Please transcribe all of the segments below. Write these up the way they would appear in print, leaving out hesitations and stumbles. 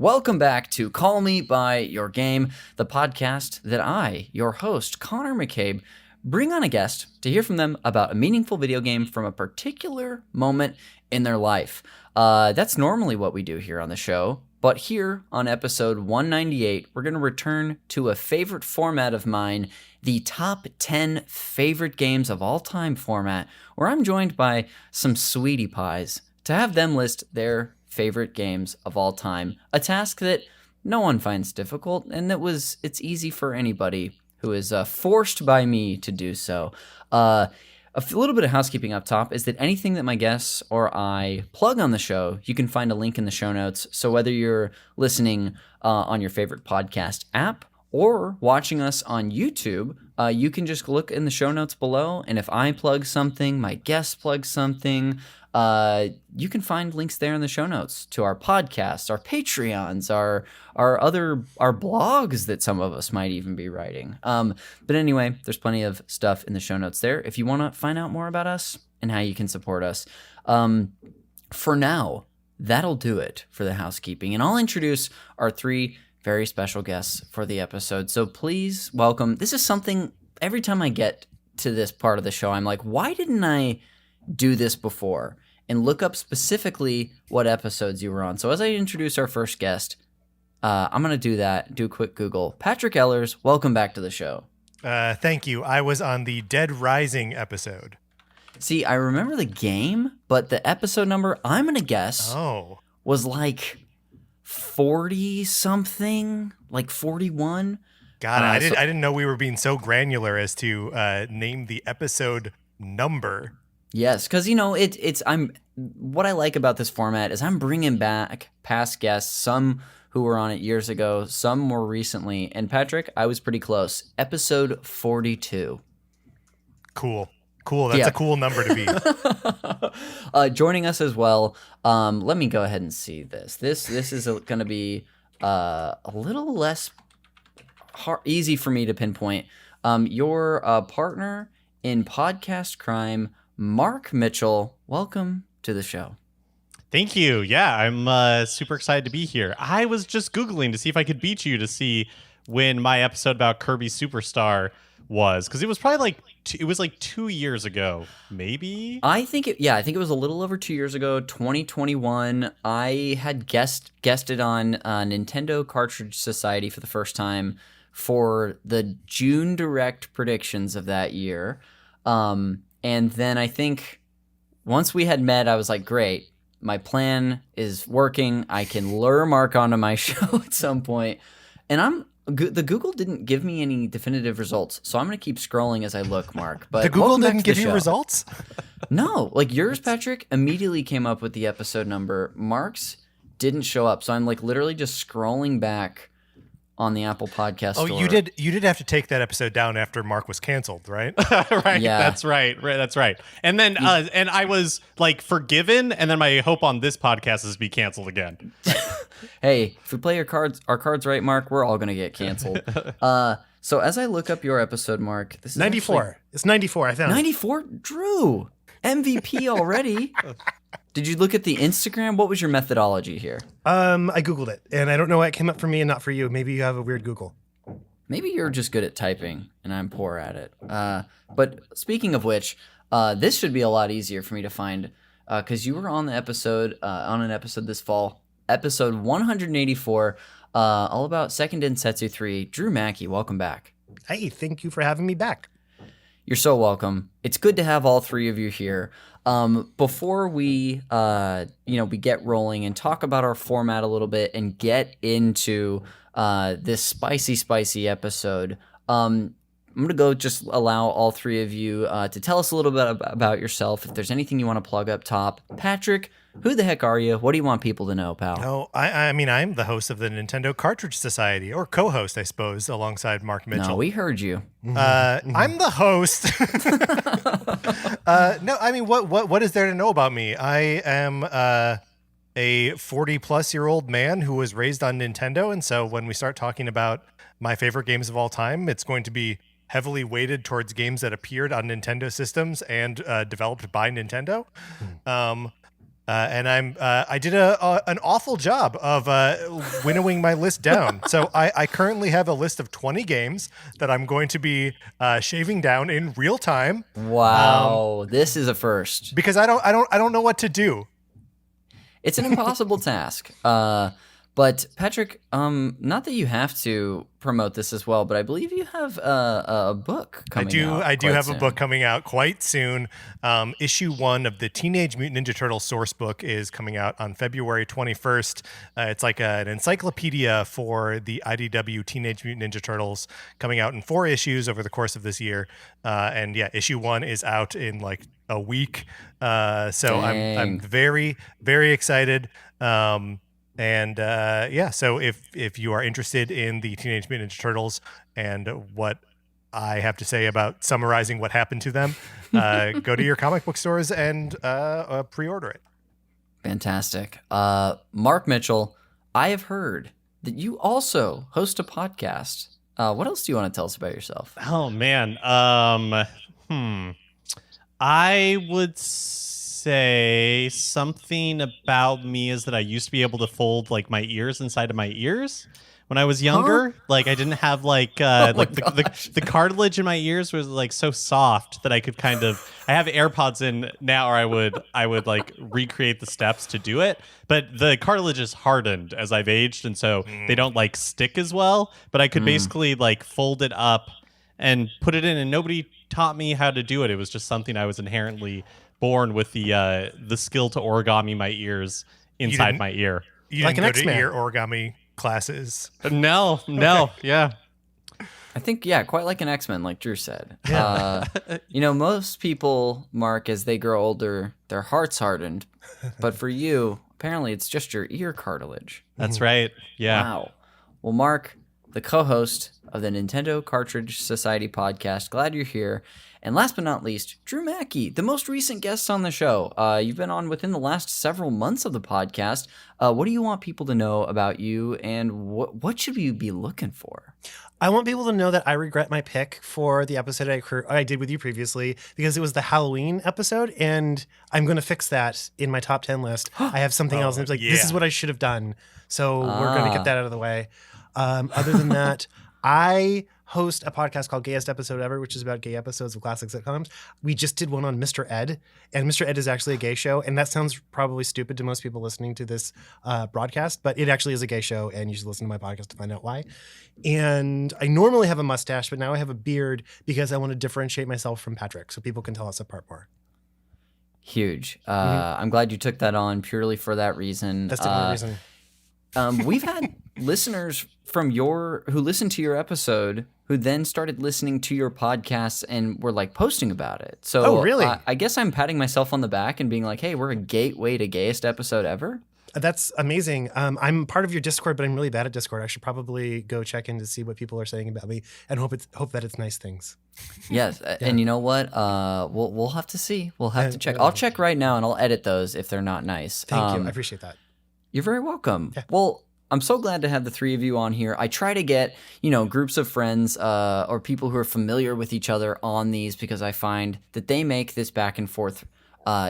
Welcome back to Call Me By Your Game, the podcast that I, your host, Connor McCabe, bring on a guest to hear from them about a meaningful video game from a particular moment in their life. That's normally what we do here on the show, but here on episode 198, we're going to return to a favorite format of mine, the top 10 favorite games of all time format, where I'm joined by some sweetie pies to have them list their favorite games of all time, a task that no one finds difficult, and it's easy for anybody who is forced by me to do so. A little bit of housekeeping up top is that anything that my guests or I plug on the show, you can find a link in the show notes. So whether you're listening on your favorite podcast app or watching us on YouTube, you can just look in the show notes below, and if I plug something, my guests plug something, you can find links there in the show notes to our podcasts, our Patreons, our blogs that some of us might even be writing. But anyway, there's plenty of stuff in the show notes there if you want to find out more about us and how you can support us. For now, that'll do it for the housekeeping, and I'll introduce our three very special guests for the episode. So please welcome. This is something every time I get to this part of the show, I'm like, why didn't I do this before? And look up specifically what episodes you were on. So as I introduce our first guest, I'm going to do a quick Google. Patrick Ehlers, welcome back to the show. Thank you. I was on the Dead Rising episode. See, I remember the game, but the episode number, I'm going to guess, was like 40-something, like 41. God, I didn't know we were being so granular as to name the episode number. Yes, because what I like about this format is I'm bringing back past guests, some who were on it years ago, some more recently. And Patrick, I was pretty close. Episode 42. Cool. That's a cool number to be. Joining us as well. Let me go ahead and see this. This is going to be a little less easy for me to pinpoint. Your partner in podcast crime, Mark Mitchell, welcome to the show. Thank you. Yeah, I'm super excited to be here. I was just Googling to see if I could beat you to see when my episode about Kirby Superstar was, because it was probably like 2 years ago, maybe. I think it was a little over 2 years ago, 2021. I had guested on Nintendo Cartridge Society for the first time for the June Direct predictions of that year. And then I think once we had met, I was like, great, my plan is working. I can lure Mark onto my show at some point. And the Google didn't give me any definitive results, so I'm going to keep scrolling as I look, Mark. But the Google didn't give you results? No, like yours, Patrick, immediately came up with the episode number. Mark's didn't show up, so I'm like literally just scrolling back on the Apple Podcast store. You did have to take that episode down after Mark was canceled, right? Right. Yeah. That's right. That's right. And then and I was like forgiven, and then my hope on this podcast is to be canceled again. Hey, if we play our cards right, Mark, we're all going to get canceled. So as I look up your episode, Mark, this is 94. It's 94. I found 94. Drew, MVP already. Did you look at the Instagram? What was your methodology here? I Googled it, and I don't know why it came up for me and not for you. Maybe you have a weird Google. Maybe you're just good at typing, and I'm poor at it. But speaking of which, this should be a lot easier for me to find, because you were on an episode this fall, episode 184, all about Second Densetsu 3. Drew Mackie, welcome back. Hey, thank you for having me back. You're so welcome. It's good to have all three of you here. Before we get rolling and talk about our format a little bit and get into this spicy episode, I'm going to go just allow all three of you to tell us a little bit about yourself. If there's anything you want to plug up top. Patrick, who the heck are you? What do you want people to know, pal? Oh, I mean, I'm the host of the Nintendo Cartridge Society, or co-host, I suppose, alongside Mark Mitchell. No, we heard you. I'm the host. No, I mean, what is there to know about me? I am a 40-plus-year-old man who was raised on Nintendo, and so when we start talking about my favorite games of all time, it's going to be heavily weighted towards games that appeared on Nintendo systems and developed by Nintendo. And I did an awful job of winnowing my list down. So I currently have a list of 20 games that I'm going to be shaving down in real time. Wow, this is a first. Because I don't know what to do. It's an impossible task. But Patrick, not that you have to promote this as well, but I believe you have a book coming out. I do have soon. a book coming out quite soon. Issue 1 of the Teenage Mutant Ninja Turtles source book is coming out on February 21st. It's like an encyclopedia for the IDW Teenage Mutant Ninja Turtles, coming out in 4 issues over the course of this year. And yeah, issue 1 is out in like a week. So I'm very, very excited. So if you are interested in the Teenage Mutant Ninja Turtles and what I have to say about summarizing what happened to them, go to your comic book stores and pre-order it. Fantastic. Mark Mitchell, I have heard that you also host a podcast. What else do you want to tell us about yourself? Oh, man. I would say something about me is that I used to be able to fold like my ears inside of my ears when I was younger. Like I didn't have like the cartilage in my ears was like so soft that I could kind of, I have AirPods in now, or I would like recreate the steps to do it, but the cartilage is hardened as I've aged, and so they don't like stick as well. But I could basically like fold it up and put it in, and nobody taught me how to do it. It was just something I was inherently born with, the skill to origami my ears inside my ear. You like didn't an go X-Man. to ear origami classes. No, yeah. I think, yeah, quite like an X-Men, like Drew said. Yeah. Most people, Mark, as they grow older, their heart's hardened. But for you, apparently it's just your ear cartilage. That's right. Yeah. Wow. Well, Mark, the co-host of the Nintendo Cartridge Society podcast, glad you're here. And last but not least, Drew Mackie, the most recent guest on the show. You've been on within the last several months of the podcast. What do you want people to know about you, and what should we be looking for? I want people to know that I regret my pick for the episode I did with you previously, because it was the Halloween episode, and I'm going to fix that in my top 10 list. I have something else, and it's like, this is what I should have done. So we're going to get that out of the way. Other than that, I host a podcast called Gayest Episode Ever, which is about gay episodes of classic sitcoms. We just did one on Mr. Ed, and Mr. Ed is actually a gay show, and that sounds probably stupid to most people listening to this broadcast, but it actually is a gay show, and you should listen to my podcast to find out why. And I normally have a mustache, but now I have a beard because I want to differentiate myself from Patrick, so people can tell us apart more. Huge. I'm glad you took that on purely for that reason. That's the only reason. We've had listeners from who listened to your episode who then started listening to your podcast and were like posting about it. So Oh, really? I guess I'm patting myself on the back and being like, hey, we're a gateway to Gayest Episode Ever. That's amazing. I'm part of your Discord, but I'm really bad at Discord. I should probably go check in to see what people are saying about me and hope that it's nice things. Yes, and you know what? We'll have to see. We'll have to check. I'll check right now, and I'll edit those if they're not nice. Thank you. I appreciate that. You're very welcome. Yeah. Well, I'm so glad to have the three of you on here. I try to get, groups of friends or people who are familiar with each other on these, because I find that they make this back and forth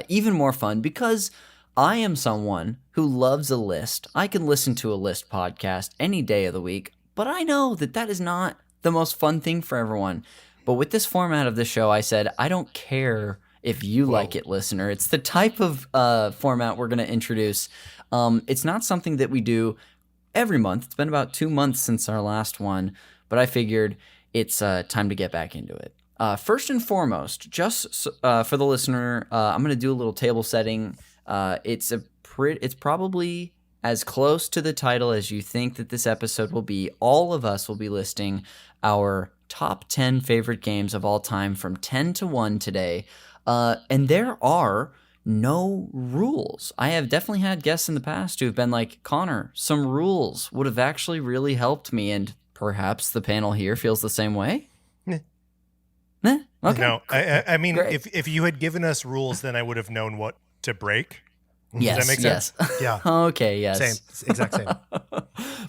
even more fun, because I am someone who loves a list. I can listen to a list podcast any day of the week, but I know that is not the most fun thing for everyone. But with this format of the show, I said, I don't care if you like it, listener. It's the type of format we're going to introduce. It's not something that we do every month. It's been about 2 months since our last one, but I figured it's time to get back into it. First and foremost, just for the listener, I'm going to do a little table setting. It's probably as close to the title as you think that this episode will be. All of us will be listing our top 10 favorite games of all time from 10 to 1 today. And there are no rules. I have definitely had guests in the past who have been like, Connor, some rules would have actually really helped me, and perhaps the panel here feels the same way. Okay. No, I mean, Great. if you had given us rules, then I would have known what to break. Yes, Does that make sense? Yeah. Okay, yes. Same. Exact same.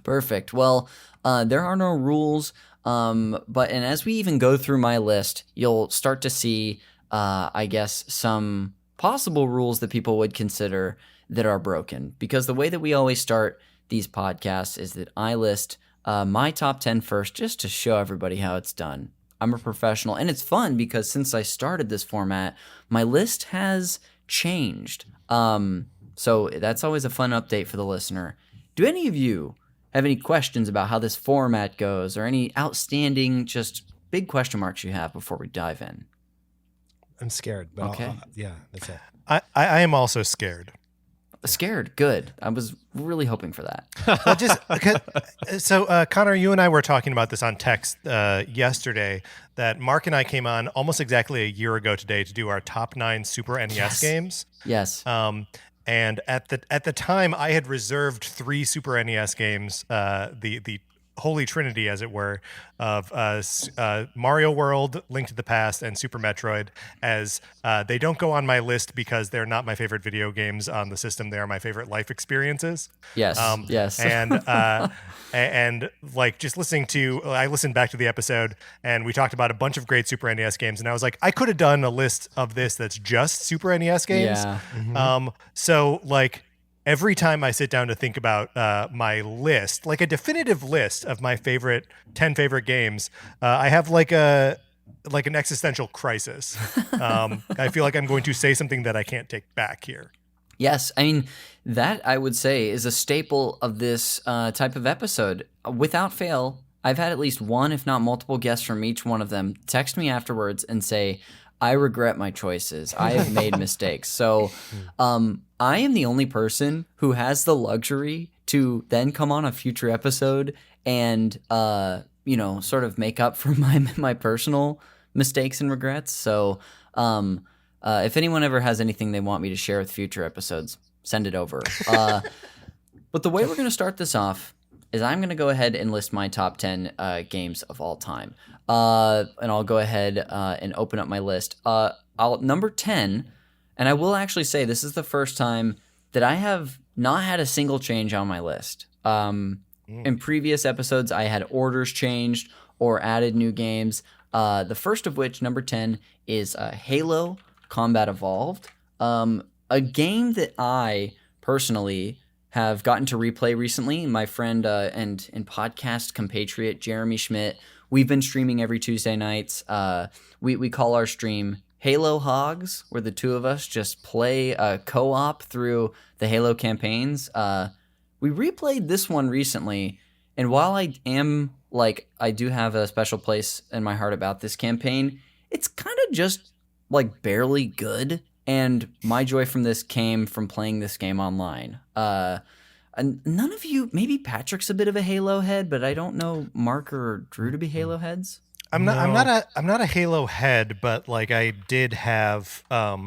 Perfect. Well, there are no rules, and as we even go through my list, you'll start to see, I guess, some possible rules that people would consider. that are broken. Because the way that we always start these podcasts is that I list my top 10 first, just to show everybody how it's done. I'm a professional, and it's fun because since I started this format, my list has changed. So that's always a fun update for the listener. Do any of you have any questions about how this format goes, or any outstanding, just big question marks you have before we dive in? I'm scared, but Okay. yeah, that's it. I am also scared. Scared. Good. I was really hoping for that. Well, so Connor, you and I were talking about this on text yesterday, that Mark and I came on almost exactly a year ago today to do our top 9 Super NES games. Yes. And at the time, I had reserved 3 Super NES games, the Holy Trinity, as it were, of Mario World, Link to the Past, and Super Metroid, as they don't go on my list because they're not my favorite video games on the system. They are my favorite life experiences. Yes. Yes. And like just I listened back to the episode and we talked about a bunch of great Super NES games, and I was like, I could have done a list of this that's just Super NES games. Yeah. Mm-hmm. So like, every time I sit down to think about my list, like a definitive list of my 10 favorite games, I have like an existential crisis. I feel like I'm going to say something that I can't take back here. Yes, I mean, that I would say is a staple of this type of episode. Without fail, I've had at least one, if not multiple guests from each one of them text me afterwards and say, I regret my choices. I have made mistakes. So I am the only person who has the luxury to then come on a future episode and, sort of make up for my personal mistakes and regrets. So if anyone ever has anything they want me to share with future episodes, send it over. But the way we're going to start this off is I'm going to go ahead and list my top 10 games of all time. And I'll go ahead and open up my list. Number 10, and I will actually say this is the first time that I have not had a single change on my list. In previous episodes, I had orders changed or added new games. The first of which, number 10, is Halo Combat Evolved. A game that I personally have gotten to replay recently. My friend and podcast compatriot Jeremy Schmidt, we've been streaming every Tuesday nights. We call our stream Halo Hogs, where the two of us just play co-op through the Halo campaigns. We replayed this one recently, and while I do have a special place in my heart about this campaign, it's kind of just like barely good. And my joy from this came from playing this game online. And none of you, maybe Patrick's a bit of a Halo head, but I don't know Mark or Drew to be Halo heads. I'm not a Halo head, but like I did have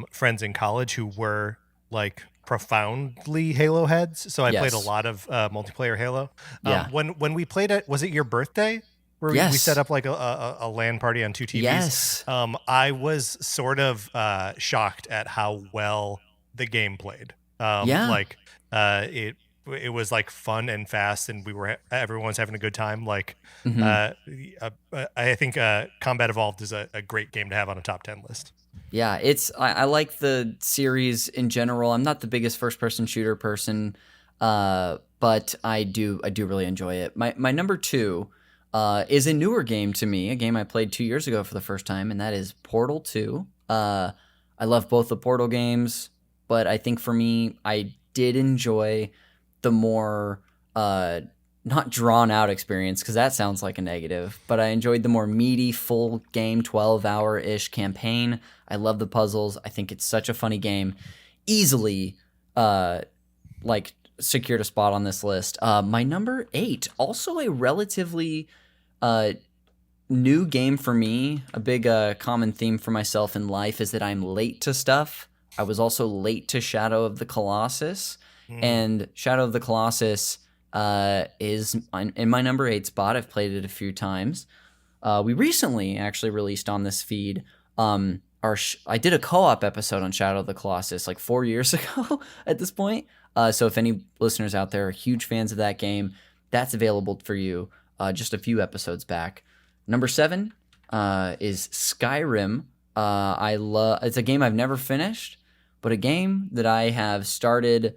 friends in college who were like profoundly Halo heads. So I played a lot of multiplayer Halo. When we played it, was it your birthday? Where we set up like a LAN party on 2 TVs. Yes. I was sort of shocked at how well the game played. It was like fun and fast, and everyone was having a good time. Like, I think Combat Evolved is a great game to have on a top 10 list. Yeah, I like the series in general. I'm not the biggest first person shooter person, but I do really enjoy it. My number 2 is a newer game to me, a game I played 2 years ago for the first time, and that is Portal 2. I love both the Portal games, but I think for me, I did enjoy the more not drawn out experience, because that sounds like a negative, but I enjoyed the more meaty, full game, 12-hour-ish campaign. I love the puzzles. I think it's such a funny game. Easily, secured a spot on this list. My number 8, also a relatively new game for me. A big common theme for myself in life is that I'm late to stuff. I was also late to Shadow of the Colossus, and Shadow of the Colossus is in my number 8 spot. I've played it a few times. We recently actually released on this feed. I did a co-op episode on Shadow of the Colossus like 4 years ago at this point. So if any listeners out there are huge fans of that game, that's available for you just a few episodes back. Number 7 is Skyrim. It's a game I've never finished, but a game that I have started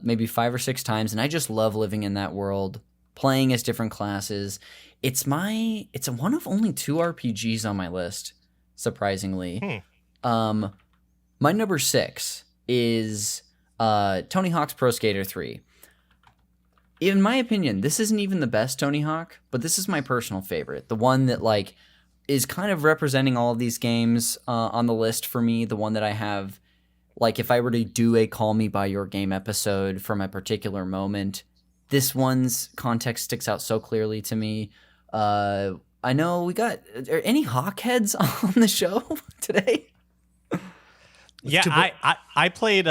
maybe 5 or 6 times, and I just love living in that world, playing as different classes. It's one of only 2 RPGs on my list, surprisingly. My number 6 is Tony Hawk's Pro Skater 3. In my opinion, this isn't even the best Tony Hawk, but this is my personal favorite. The one that like is kind of representing all of these games on the list for me. The one that I have, like if I were to do a Call Me By Your Game episode from a particular moment, this one's context sticks out so clearly to me. I know we got are any Hawk heads on the show today? Yeah, I played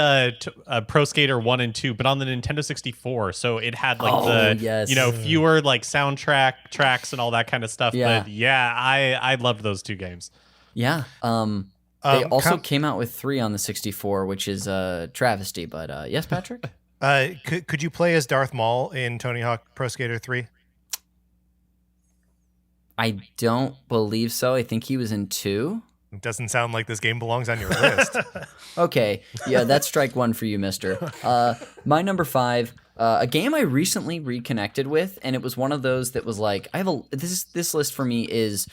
Pro Skater 1 and 2, but on the Nintendo 64, so it had like fewer like soundtrack tracks and all that kind of stuff. Yeah. But yeah, I loved those 2 games. Yeah. They also came out with 3 on the 64, which is a travesty. But yes, Patrick? Could you play as Darth Maul in Tony Hawk Pro Skater 3? I don't believe so. I think he was in 2. It doesn't sound like this game belongs on your list. Okay. Yeah, that's strike 1 for you, mister. My number 5, a game I recently reconnected with, and it was one of those that was like, this list for me is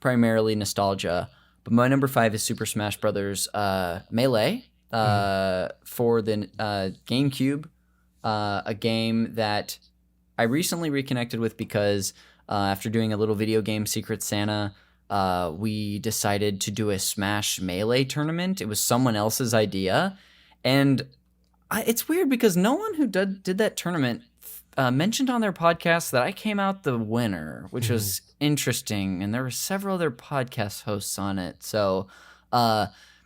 primarily nostalgia, but my number 5 is Super Smash Brothers Melee for the GameCube, a game that I recently reconnected with because after doing a little video game Secret Santa, we decided to do a Smash Melee tournament. It was someone else's idea. And it's weird because no one who did that tournament mentioned on their podcast that I came out the winner, which was interesting. And there were several other podcast hosts on it. So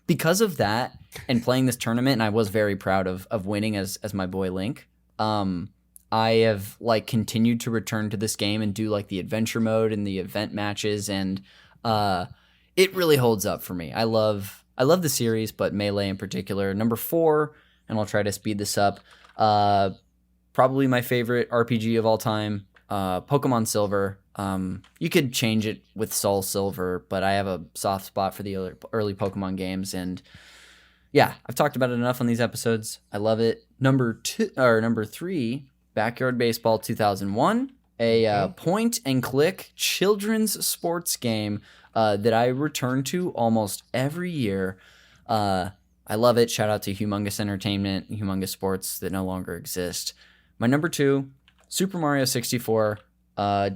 because of that and playing this tournament, and I was very proud of winning as my boy Link, I have like continued to return to this game and do like the adventure mode and the event matches, and it really holds up for me. I love the series, but Melee in particular. Number 4, and I'll try to speed this up. Probably my favorite RPG of all time, Pokemon Silver. You could change it with Soul Silver, but I have a soft spot for the early Pokemon games, and yeah, I've talked about it enough on these episodes. I love it. Number 3, Backyard Baseball 2001. A point and click children's sports game that I return to almost every year. I love it. Shout out to Humongous Entertainment, Humongous Sports that no longer exist. My number 2, Super Mario 64. I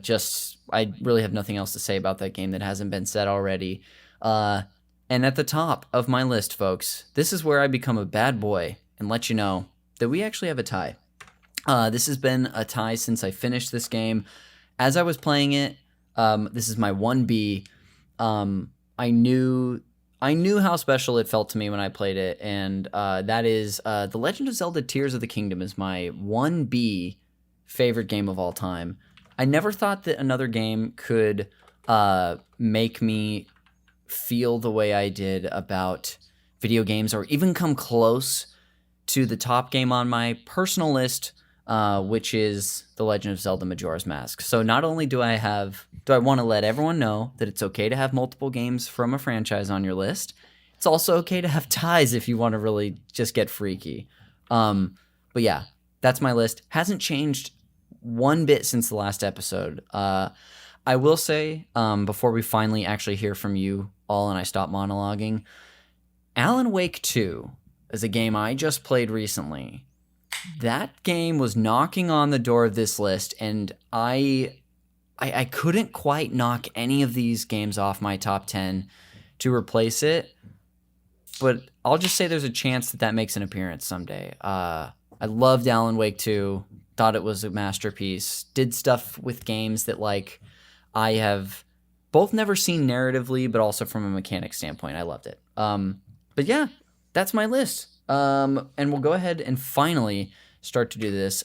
really have nothing else to say about that game that hasn't been said already. And at the top of my list, folks, this is where I become a bad boy and let you know that we actually have a tie. This has been a tie since I finished this game. As I was playing it, this is my 1B. I knew how special it felt to me when I played it, and that is The Legend of Zelda Tears of the Kingdom is my 1B favorite game of all time. I never thought that another game could make me feel the way I did about video games, or even come close to the top game on my personal list, which is The Legend of Zelda Majora's Mask. So not only do I want to let everyone know that it's okay to have multiple games from a franchise on your list, it's also okay to have ties if you want to really just get freaky. But yeah, that's my list. Hasn't changed one bit since the last episode. I will say, before we finally actually hear from you all and I stop monologuing, Alan Wake 2 is a game I just played recently. That game was knocking on the door of this list, and I couldn't quite knock any of these games off my top 10 to replace it, but I'll just say there's a chance that makes an appearance someday. I loved Alan Wake 2, thought it was a masterpiece, did stuff with games that like I have both never seen narratively, but also from a mechanic standpoint. I loved it. But yeah, that's my list. And we'll go ahead and finally start to do this.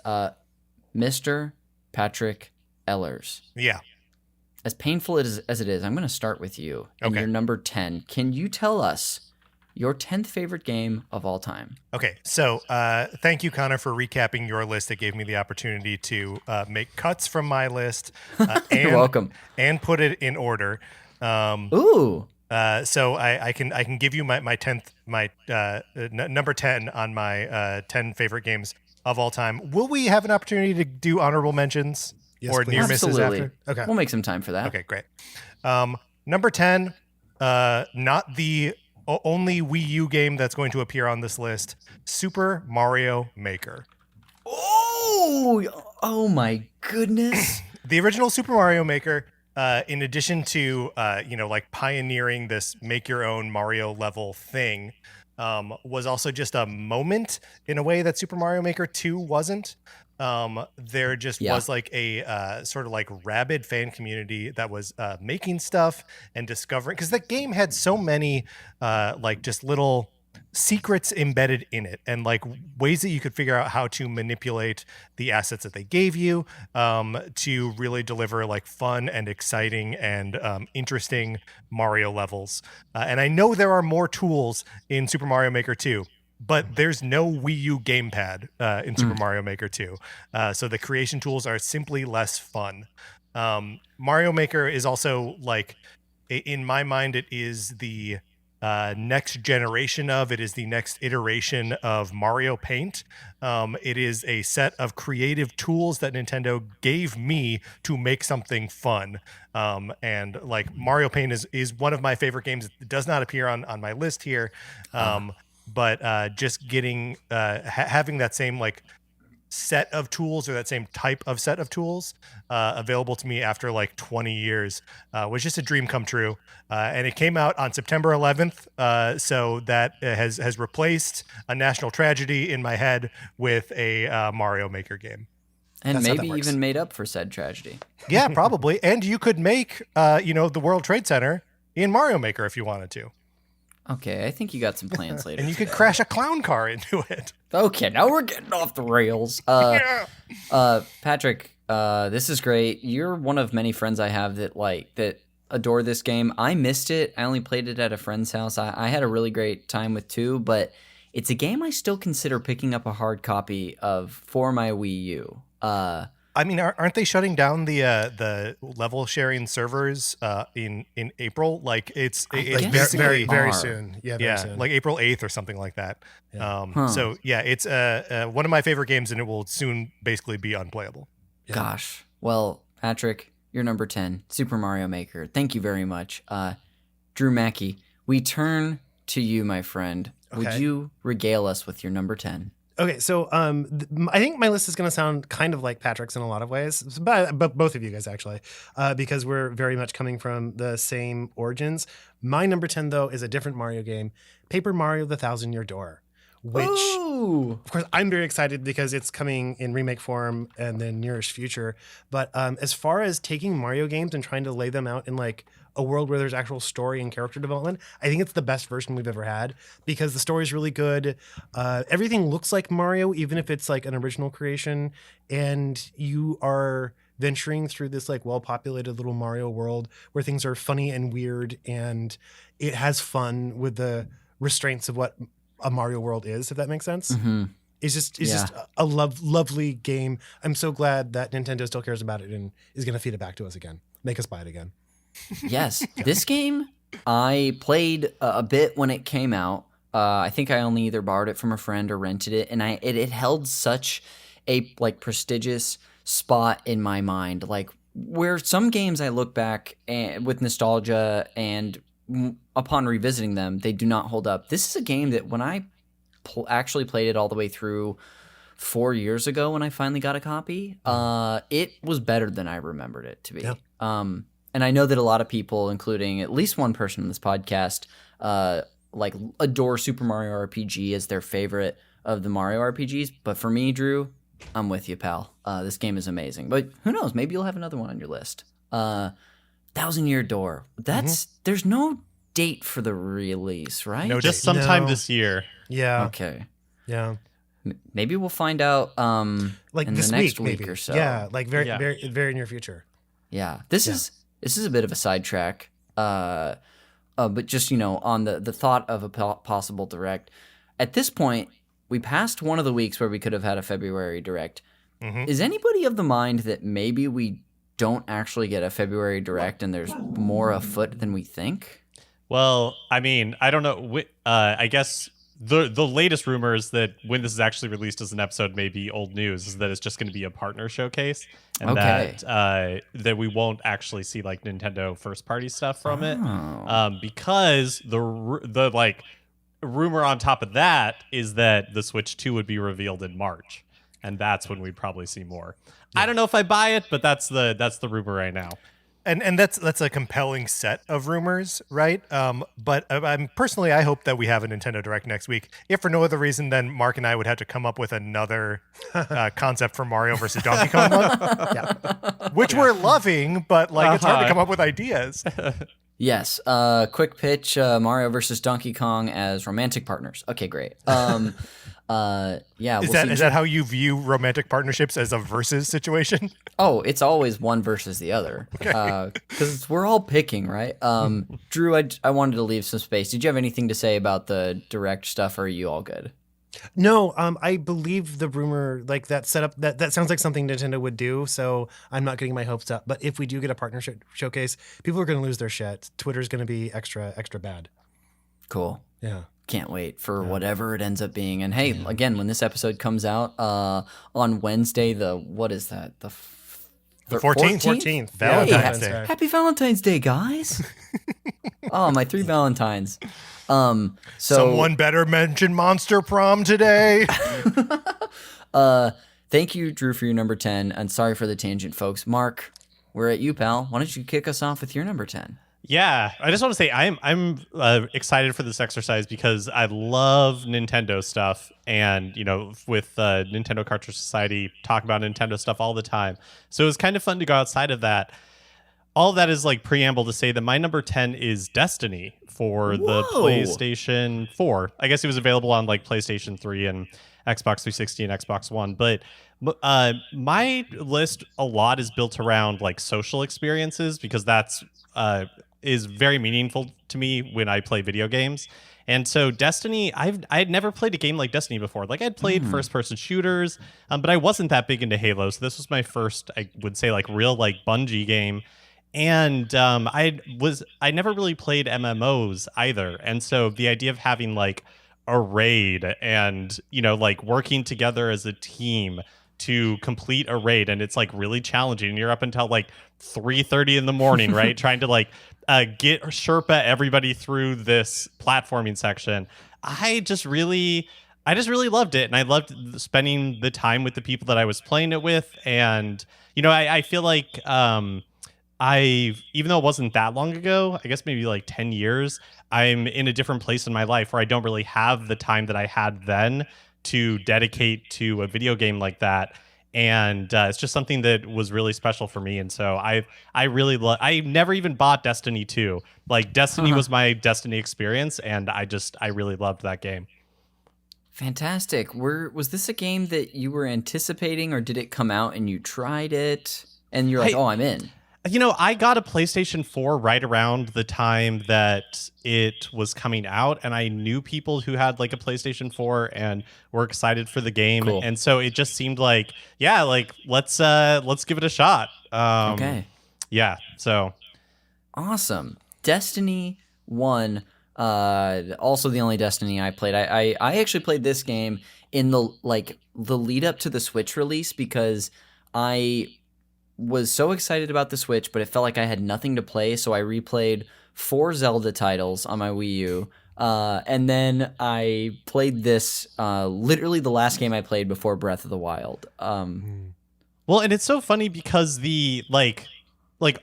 Mr. Patrick Ehlers. Yeah. As painful as it is, I'm going to start with you. And Okay. Your number 10. Can you tell us your 10th favorite game of all time? Okay, so thank you, Connor, for recapping your list. It gave me the opportunity to make cuts from my list. And, You're welcome. And put it in order. Ooh. So I can give you my number 10 on my 10 favorite games. of all time. Will we have an opportunity to do honorable mentions or please. near misses Absolutely. after? Okay. We'll make some time for that. Okay, great. Number 10, not the only Wii U game that's going to appear on this list, Super Mario Maker. Oh my goodness. The original Super Mario Maker, in addition to like pioneering this make your own Mario level thing, was also just a moment in a way that Super Mario Maker 2 wasn't. There just was like a sort of like rabid fan community that was making stuff and discovering, because that game had so many like just little secrets embedded in it and like ways that you could figure out how to manipulate the assets that they gave you to really deliver like fun and exciting and interesting Mario levels. And I know there are more tools in Super Mario Maker 2, but there's no Wii U gamepad in Super Mario Maker 2. So the creation tools are simply less fun. Mario Maker is also like, in my mind, it is the next generation of, it is the next iteration of Mario Paint. It is a set of creative tools that Nintendo gave me to make something fun. And like Mario Paint is one of my favorite games. It does not appear on my list here. But just getting having that same like set of tools, or that same type of set of tools available to me after like 20 years was just a dream come true. And it came out on September 11th. So that has replaced a national tragedy in my head with a Mario Maker game. And That's how maybe that works. even made up for said tragedy. Yeah, probably. And you could make the World Trade Center in Mario Maker if you wanted to. Okay, I think you got some plans later. And you could crash a clown car into it. Okay, now we're getting off the rails. Patrick, this is great. You're one of many friends I have that adore this game. I missed it. I only played it at a friend's house. I had a really great time with 2, but it's a game I still consider picking up a hard copy of for my Wii U. I mean, aren't they shutting down the level sharing servers in April? Like it's guess basically very are. soon. Yeah, very soon. like April 8th or something like that. Yeah. So yeah, it's one of my favorite games, and it will soon basically be unplayable. Yeah. Gosh. Well, Patrick, you're number 10, Super Mario Maker. Thank you very much. Drew Mackie, we turn to you, my friend. Would Okay. you regale us with your number 10? Okay, so I think my list is going to sound kind of like Patrick's in a lot of ways, but both of you guys actually, because we're very much coming from the same origins. My number 10, though, is a different Mario game, Paper Mario: The Thousand-Year Door, which, Ooh. of course, I'm very excited because it's coming in remake form and then nearest future. But as far as taking Mario games and trying to lay them out in like a world where there's actual story and character development, I think it's the best version we've ever had because the story is really good. Everything looks like Mario, even if it's like an original creation, and you are venturing through this like well-populated little Mario world where things are funny and weird, and it has fun with the restraints of what a Mario world is, if that makes sense. Mm-hmm. It's just a lovely game. I'm so glad that Nintendo still cares about it and is going to feed it back to us again, make us buy it again. Yes, this game I played a bit when it came out. I think I only either borrowed it from a friend or rented it, and it held such a like prestigious spot in my mind. Like where some games I look back with nostalgia, and upon revisiting them, they do not hold up. This is a game that when I actually played it all the way through 4 years ago, when I finally got a copy, it was better than I remembered it to be. Yeah. And I know that a lot of people, including at least one person on this podcast, like adore Super Mario RPG as their favorite of the Mario RPGs. But for me, Drew, I'm with you, pal. This game is amazing. But who knows? Maybe you'll have another one on your list. Thousand-Year Door. There's no date for the release, right? No Just date. sometime No. this year. Yeah. Okay. Yeah. Maybe we'll find out Like in this the next week, week maybe. or so. Yeah. Like very, Yeah. very, very near future. Yeah. This is a bit of a sidetrack. But just, on the thought of a possible direct. At this point, we passed one of the weeks where we could have had a February direct. Mhm. Is anybody of the mind that maybe we don't actually get a February direct and there's more afoot than we think? Well, I mean, I don't know. I guess the latest rumors that when this is actually released as an episode may be old news is that it's just going to be a partner showcase, and that we won't actually see like Nintendo first party stuff from it, because the like rumor on top of that is that the Switch 2 would be revealed in March, and that's when we'd probably see more. I don't know if I buy it, but that's the rumor right now. And that's a compelling set of rumors, right? But I'm personally, I hope that we have a Nintendo Direct next week. If for no other reason, then Mark and I would have to come up with another concept for Mario versus Donkey Kong, which we're loving, but like it's hard to come up with ideas. Yes. Quick pitch: Mario versus Donkey Kong as romantic partners. Okay, great. Is that how you view romantic partnerships, as a versus situation? Oh, it's always one versus the other. Because we're all picking, right? Drew, I wanted to leave some space. Did you have anything to say about the direct stuff, or are you all good? No, I believe the rumor, like that setup, that sounds like something Nintendo would do, so I'm not getting my hopes up. But if we do get a partnership showcase, people are going to lose their shit. Twitter's going to be extra bad. Cool. Yeah. Can't wait for whatever it ends up being. And hey, again, when this episode comes out on Wednesday, what is that? The 14th? 14th. Valentine's Day. Happy Valentine's Day, guys. Oh, my 3 Valentines. Someone better mention Monster Prom today. Thank you, Drew, for your number 10. And sorry for the tangent, folks. Mark, we're at you, pal. Why don't you kick us off with your number 10? Yeah, I just want to say I'm excited for this exercise because I love Nintendo stuff, and with Nintendo Cartridge Society, talk about Nintendo stuff all the time. So it was kind of fun to go outside of that. All of that is like preamble to say that my number 10 is Destiny for the PlayStation 4. I guess it was available on like PlayStation 3 and Xbox 360 and Xbox One, but my list a lot is built around like social experiences because that's is very meaningful to me when I play video games. And so Destiny, I had never played a game like Destiny before. Like I'd played first-person shooters, but I wasn't that big into Halo. So this was my first, I would say, like real like Bungie game. And I never really played MMOs either. And so the idea of having like a raid and like working together as a team to complete a raid, and it's like really challenging, and you're up until like 3:30 in the morning, right? Trying to like get Sherpa everybody through this platforming section. I just really loved it, and I loved spending the time with the people that I was playing it with. And I feel like even though it wasn't that long ago, I guess maybe like 10 years, I'm in a different place in my life where I don't really have the time that I had then to dedicate to a video game like that. And it's just something that was really special for me. And so I never even bought Destiny 2. Like Destiny was my Destiny experience, and I really loved that game. Fantastic. Was this a game that you were anticipating, or did it come out and you tried it and you're like, oh, I'm in? I got a PlayStation 4 right around the time that it was coming out, and I knew people who had like a PlayStation 4 and were excited for the game. Cool. And so it just seemed like, yeah, like let's give it a shot. Okay. Yeah. So awesome. Destiny 1, also the only Destiny I played. I actually played this game in the lead up to the Switch release because I was so excited about the Switch, but it felt like I had nothing to play, so I replayed 4 Zelda titles on my Wii U, and then I played this, literally the last game I played before Breath of the Wild. Well, and it's so funny because the like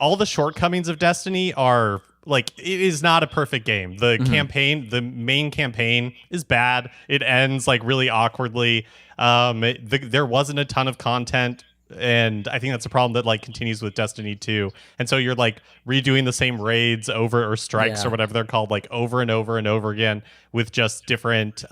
all the shortcomings of Destiny are like, it is not a perfect game. The campaign, the main campaign is bad. It ends like really awkwardly. There wasn't a ton of content. And I think that's a problem that like continues with Destiny 2. And so you're like redoing the same raids over, or strikes or whatever they're called, like over and over and over again, with just different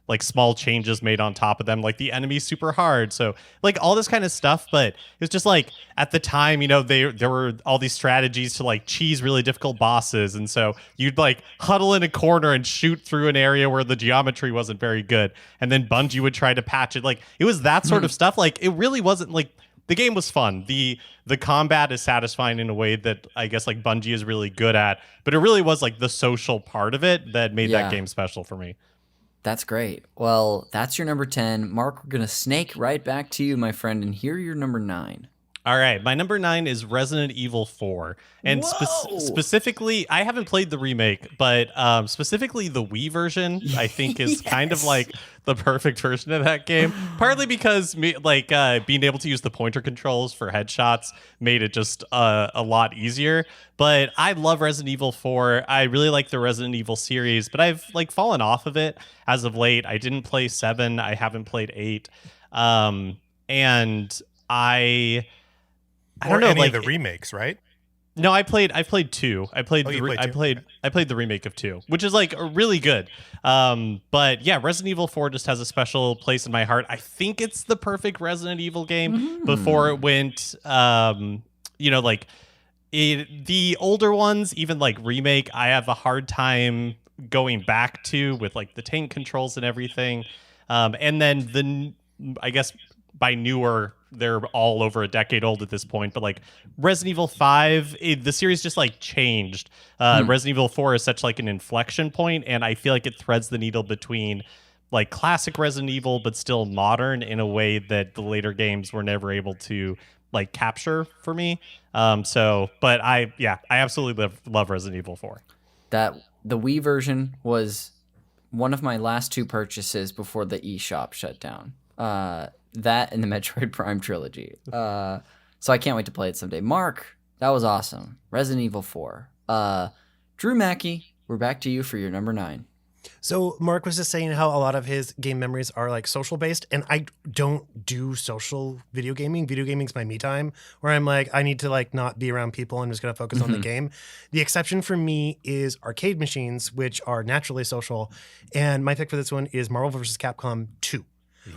like small changes made on top of them. Like the enemy's super hard, so like all this kind of stuff. But it was just like at the time, there were all these strategies to like cheese really difficult bosses, and so you'd like huddle in a corner and shoot through an area where the geometry wasn't very good, and then Bungie would try to patch it. Like it was that sort of stuff. Like it really wasn't like, the game was fun. The combat is satisfying in a way that I guess like Bungie is really good at, but it really was like the social part of it that made that game special for me. That's great. Well, that's your number 10. Mark, we're going to snake right back to you, my friend, and hear your number 9. All right, my number 9 is Resident Evil 4, and specifically, I haven't played the remake, but specifically the Wii version, I think is kind of like the perfect version of that game. Partly because being able to use the pointer controls for headshots made it just a lot easier. But I love Resident Evil 4. I really like the Resident Evil series, but I've fallen off of it as of late. I didn't play 7. I haven't played 8, and I don't know, any of the remakes, right? No, I played 2. I played I played the remake of 2, which is really good. But yeah, Resident Evil 4 just has a special place in my heart. I think it's the perfect Resident Evil game before it went the older ones, even remake, I have a hard time going back to with the tank controls and everything. And then I guess by newer, they're all over a decade old at this point, but Resident Evil 5, the series just changed. Resident Evil 4 is such an inflection point, and I feel like it threads the needle between classic Resident Evil but still modern in a way that the later games were never able to capture for me. But I absolutely love Resident Evil 4. That the Wii version was one of my last 2 purchases before the eShop shut down. That and the Metroid Prime trilogy. So I can't wait to play it someday. Mark, that was awesome. Resident Evil 4. Drew Mackie, we're back to you for your number 9. So Mark was just saying how a lot of his game memories are social based, and I don't do social video gaming. Video gaming's my me time, where I'm I need to not be around people. I'm just going to focus on the game. The exception for me is arcade machines, which are naturally social. And my pick for this one is Marvel vs. Capcom 2.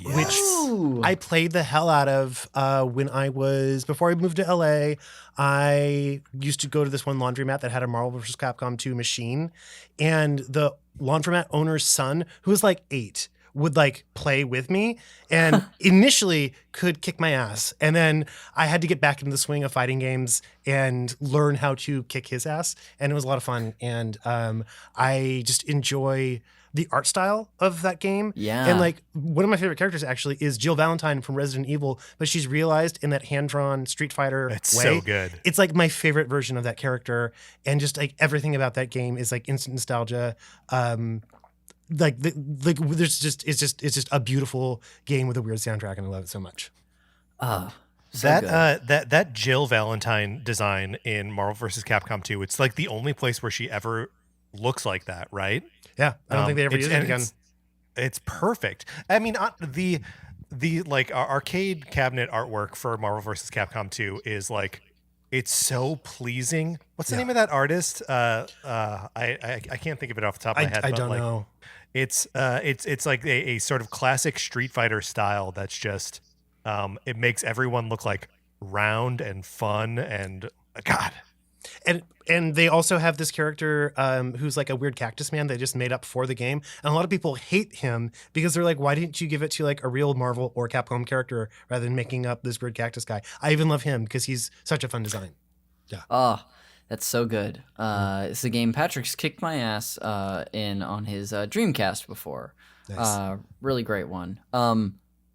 Yes. Which I played the hell out of before I moved to LA. I used to go to this one laundromat that had a Marvel vs. Capcom 2 machine, and the laundromat owner's son, who was 8, would play with me and initially could kick my ass. And then I had to get back into the swing of fighting games and learn how to kick his ass. And it was a lot of fun. And I just enjoy the art style of that game. Yeah. And one of my favorite characters actually is Jill Valentine from Resident Evil, but she's realized in that hand-drawn Street Fighter way. It's so good. It's my favorite version of that character. And just everything about that game is instant nostalgia. It's just a beautiful game with a weird soundtrack, and I love it so much. That Jill Valentine design in Marvel vs. Capcom 2, it's the only place where she ever looks like that, right? Yeah, I don't think they ever use it again. It's perfect. I mean, the arcade cabinet artwork for Marvel vs. Capcom 2 is it's so pleasing. What's the name of that artist? I can't think of it off the top of my head. I don't know. It's a sort of classic Street Fighter style that's just it makes everyone look round and fun and God. And they also have this character who's a weird cactus man they just made up for the game. And a lot of people hate him because they're why didn't you give it to a real Marvel or Capcom character rather than making up this weird cactus guy? I even love him because he's such a fun design. Yeah. Oh, that's so good. It's a game Patrick's kicked my ass in on his Dreamcast before. Nice. Really great one.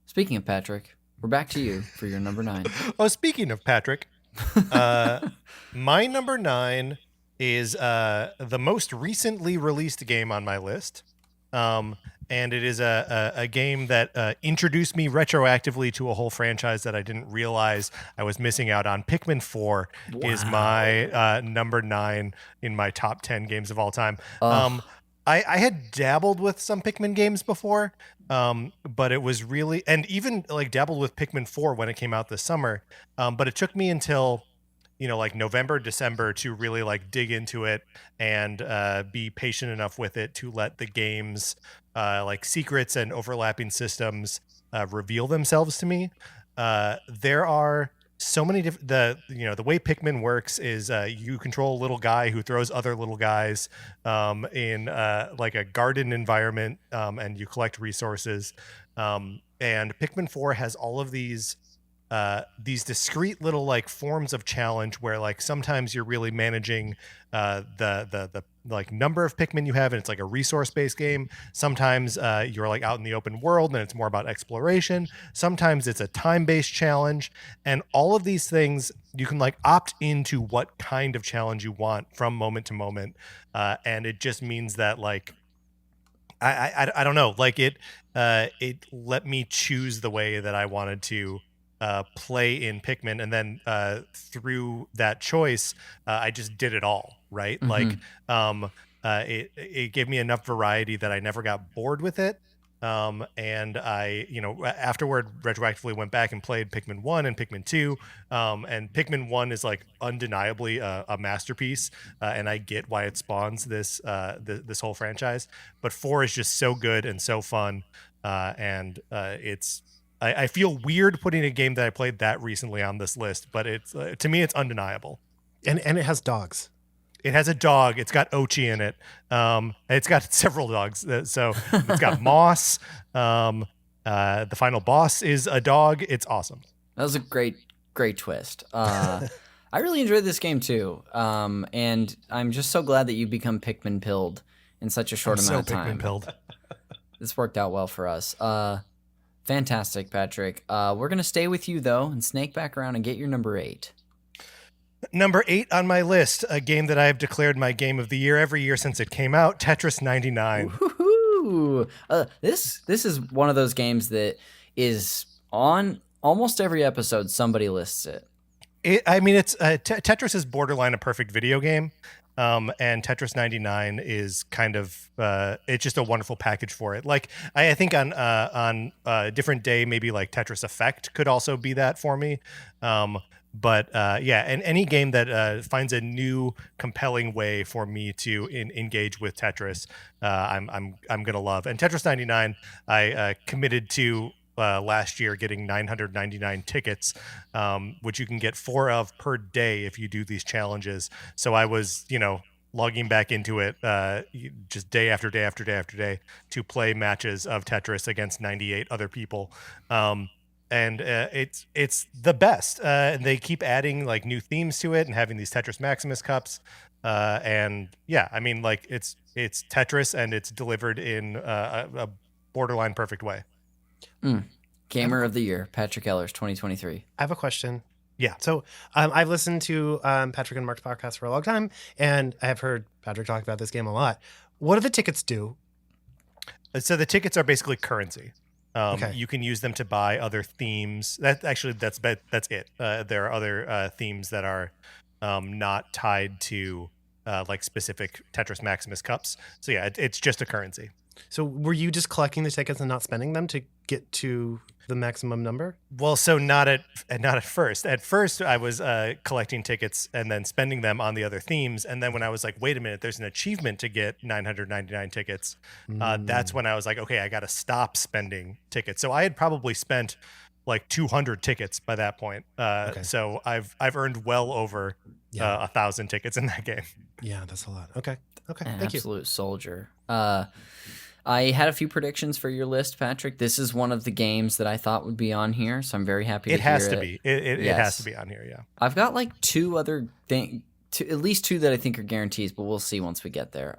Speaking of Patrick, we're back to you for your number 9. Oh, speaking of Patrick, my number 9 is the most recently released game on my list. And it is a game that introduced me retroactively to a whole franchise that I didn't realize I was missing out on. Pikmin 4 is my number 9 in my top 10 games of all time. I had dabbled with some Pikmin games before, but it was really, and even dabbled with Pikmin 4 when it came out this summer. But it took me until November, December to really dig into it and be patient enough with it to let the game's secrets and overlapping systems reveal themselves to me. There are so many different, the way Pikmin works is you control a little guy who throws other little guys in a garden environment, and you collect resources. And Pikmin 4 has all of these these discrete little like forms of challenge where like sometimes you're really managing the like number of Pikmin you have, and it's like a resource based game. Sometimes you're like out in the open world and it's more about exploration. Sometimes it's a time based challenge, and all of these things you can like opt into what kind of challenge you want from moment to moment, and it just means that like I don't know, like it let me choose the way that I wanted to play in Pikmin, and then through that choice, I just did it all right. Like it gave me enough variety that I never got bored with it. And I, afterward retroactively went back and played Pikmin 1 and Pikmin 2. And Pikmin 1 is like undeniably a masterpiece. And I get why it spawns this whole franchise. But 4 is just so good and so fun. And I feel weird putting a game that I played that recently on this list, but it's to me, it's undeniable. And it has dogs. It has a dog. It's got Ochi in it. It's got several dogs. So it's got Moss. The final boss is a dog. It's awesome. That was a great twist. I really enjoyed this game too. And I'm just so glad that you become Pikmin pilled in such a short amount of time. Pikmin pilled. This worked out well for us. Fantastic, Patrick. We're going to stay with you, though, and snake back around and get your number 8. Number 8 on my list, a game that I have declared my game of the year every year since it came out, Tetris 99. Woo-hoo! This is one of those games that is on almost every episode. Somebody lists it. Tetris is borderline a perfect video game. And Tetris 99 is kind of it's just a wonderful package for it. Like I think on a different day, maybe like Tetris Effect could also be that for me. But and any game that finds a new compelling way for me to engage with Tetris, I'm gonna love. And Tetris 99, I committed to last year, getting 999 tickets, which you can get 4 of per day if you do these challenges. So I was, logging back into it just day after day after day after day to play matches of Tetris against 98 other people. And it's the best. And they keep adding like new themes to it and having these Tetris Maximus cups. And yeah, I mean, like it's Tetris, and it's delivered in a borderline perfect way. Gamer of the Year, Patrick Ehlers, 2023. I have a question. Yeah. So I've listened to Patrick and Mark's podcast for a long time, and I have heard Patrick talk about this game a lot. What do the tickets do? So the tickets are basically currency. Okay. You can use them to buy other themes. That's it. There are other themes that are not tied to like specific Tetris Maximus cups. So yeah, it's just a currency. So were you just collecting the tickets and not spending them to get to the maximum number? Well, so not at first. At first, I was collecting tickets and then spending them on the other themes. And then when I was like, wait a minute, there's an achievement to get 999 tickets. That's when I was like, okay, I got to stop spending tickets. So I had probably spent like 200 tickets by that point. Okay. So I've earned well over 1,000 tickets in that game. Yeah, that's a lot. Okay. An Thank you. absolute soldier. I had a few predictions for your list, Patrick. This is one of the games that I thought would be on here, so I'm very happy to hear it. It has to be. It has to be on here, yeah. I've got like at least 2 that I think are guarantees, but we'll see once we get there.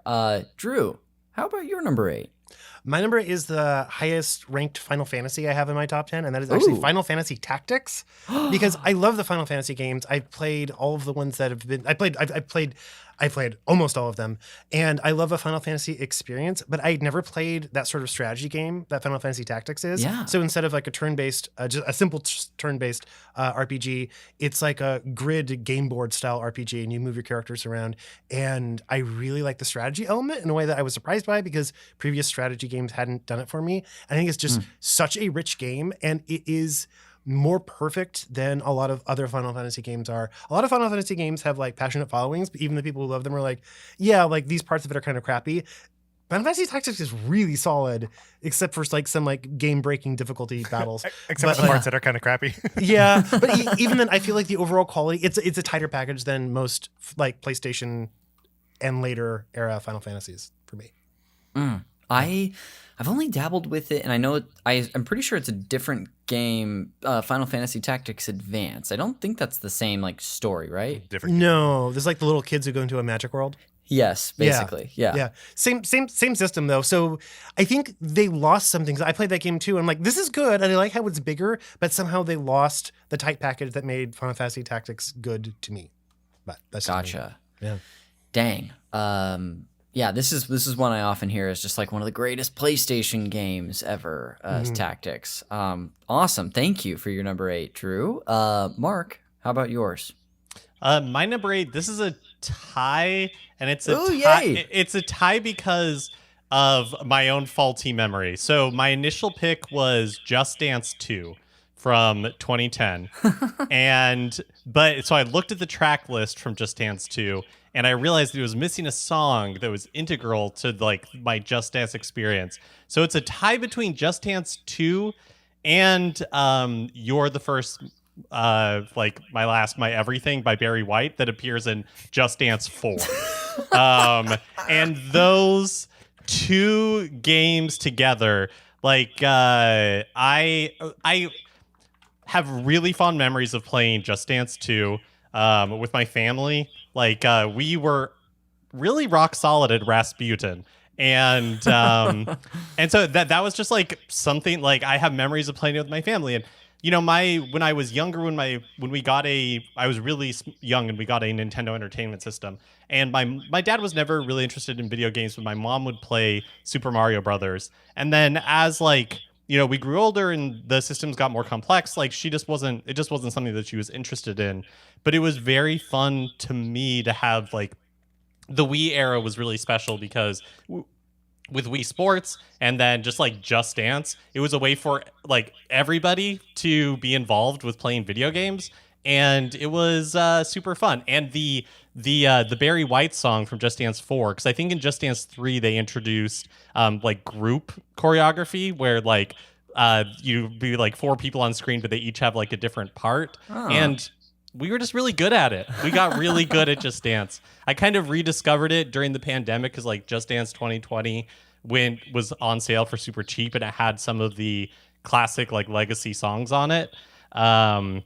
Drew, how about your number 8? My number is the highest ranked Final Fantasy I have in my top 10, and that is actually Final Fantasy Tactics, because I love the Final Fantasy games. I've played all of the ones that have been. I played almost all of them, and I love a Final Fantasy experience, but I'd never played that sort of strategy game that Final Fantasy Tactics is. Yeah. So instead of like a turn-based, just a simple turn-based RPG, it's like a grid game board style RPG, and you move your characters around. And I really like the strategy element in a way that I was surprised by, because previous strategy games hadn't done it for me. I think it's just such a rich game, and it is more perfect than a lot of other Final Fantasy games are. A lot of Final Fantasy games have like passionate followings, but even the people who love them are like, yeah, like these parts of it are kind of crappy. Final Fantasy Tactics is really solid, except for like some like game-breaking difficulty battles. Except for the parts that are kind of crappy. Yeah, but even then, I feel like the overall quality, it's a tighter package than most like PlayStation and later era Final Fantasies for me. I've only dabbled with it, and I know I'm pretty sure it's a different game, Final Fantasy Tactics Advance. I don't think that's the same like story, right? Different. No, there's like the little kids who go into a magic world. Yes, basically. Yeah. Yeah. Same system though. So I think they lost something. I played that game too. And I'm like, this is good. And I like how it's bigger, but somehow they lost the tight package that made Final Fantasy Tactics good to me. But that's just me. Gotcha. Yeah. Dang. Yeah, this is one I often hear as just like one of the greatest PlayStation games ever, as Tactics. Awesome. Thank you for your number 8, Drew. Mark, how about yours? My number 8, this is a tie, and it's a yay. It's a tie because of my own faulty memory. So my initial pick was Just Dance 2 from 2010. So I looked at the track list from Just Dance 2, and I realized it was missing a song that was integral to like my Just Dance experience. So it's a tie between Just Dance 2 and You're the First, like My Last, My Everything by Barry White that appears in Just Dance 4. And those two games together, like I have really fond memories of playing Just Dance 2 with my family. Like we were really rock solid at Rasputin. And and so that was just like something like I have memories of playing it with my family. And you know, when I was younger, I was really young and we got a Nintendo Entertainment System. And my dad was never really interested in video games, but my mom would play Super Mario Brothers. And then as like, you know, we grew older and the systems got more complex, like it just wasn't something that she was interested in. But it was very fun to me to have like the Wii era was really special because with Wii Sports and then just like Just Dance, it was a way for like everybody to be involved with playing video games, and it was super fun. And the Barry White song from Just Dance 4, because I think in Just Dance 3 they introduced like group choreography where like you'd be like 4 people on screen, but they each have like a different part. And we were just really good at it. We got really good at Just Dance. I kind of rediscovered it during the pandemic because like Just Dance 2020 was on sale for super cheap, and it had some of the classic like legacy songs on it. And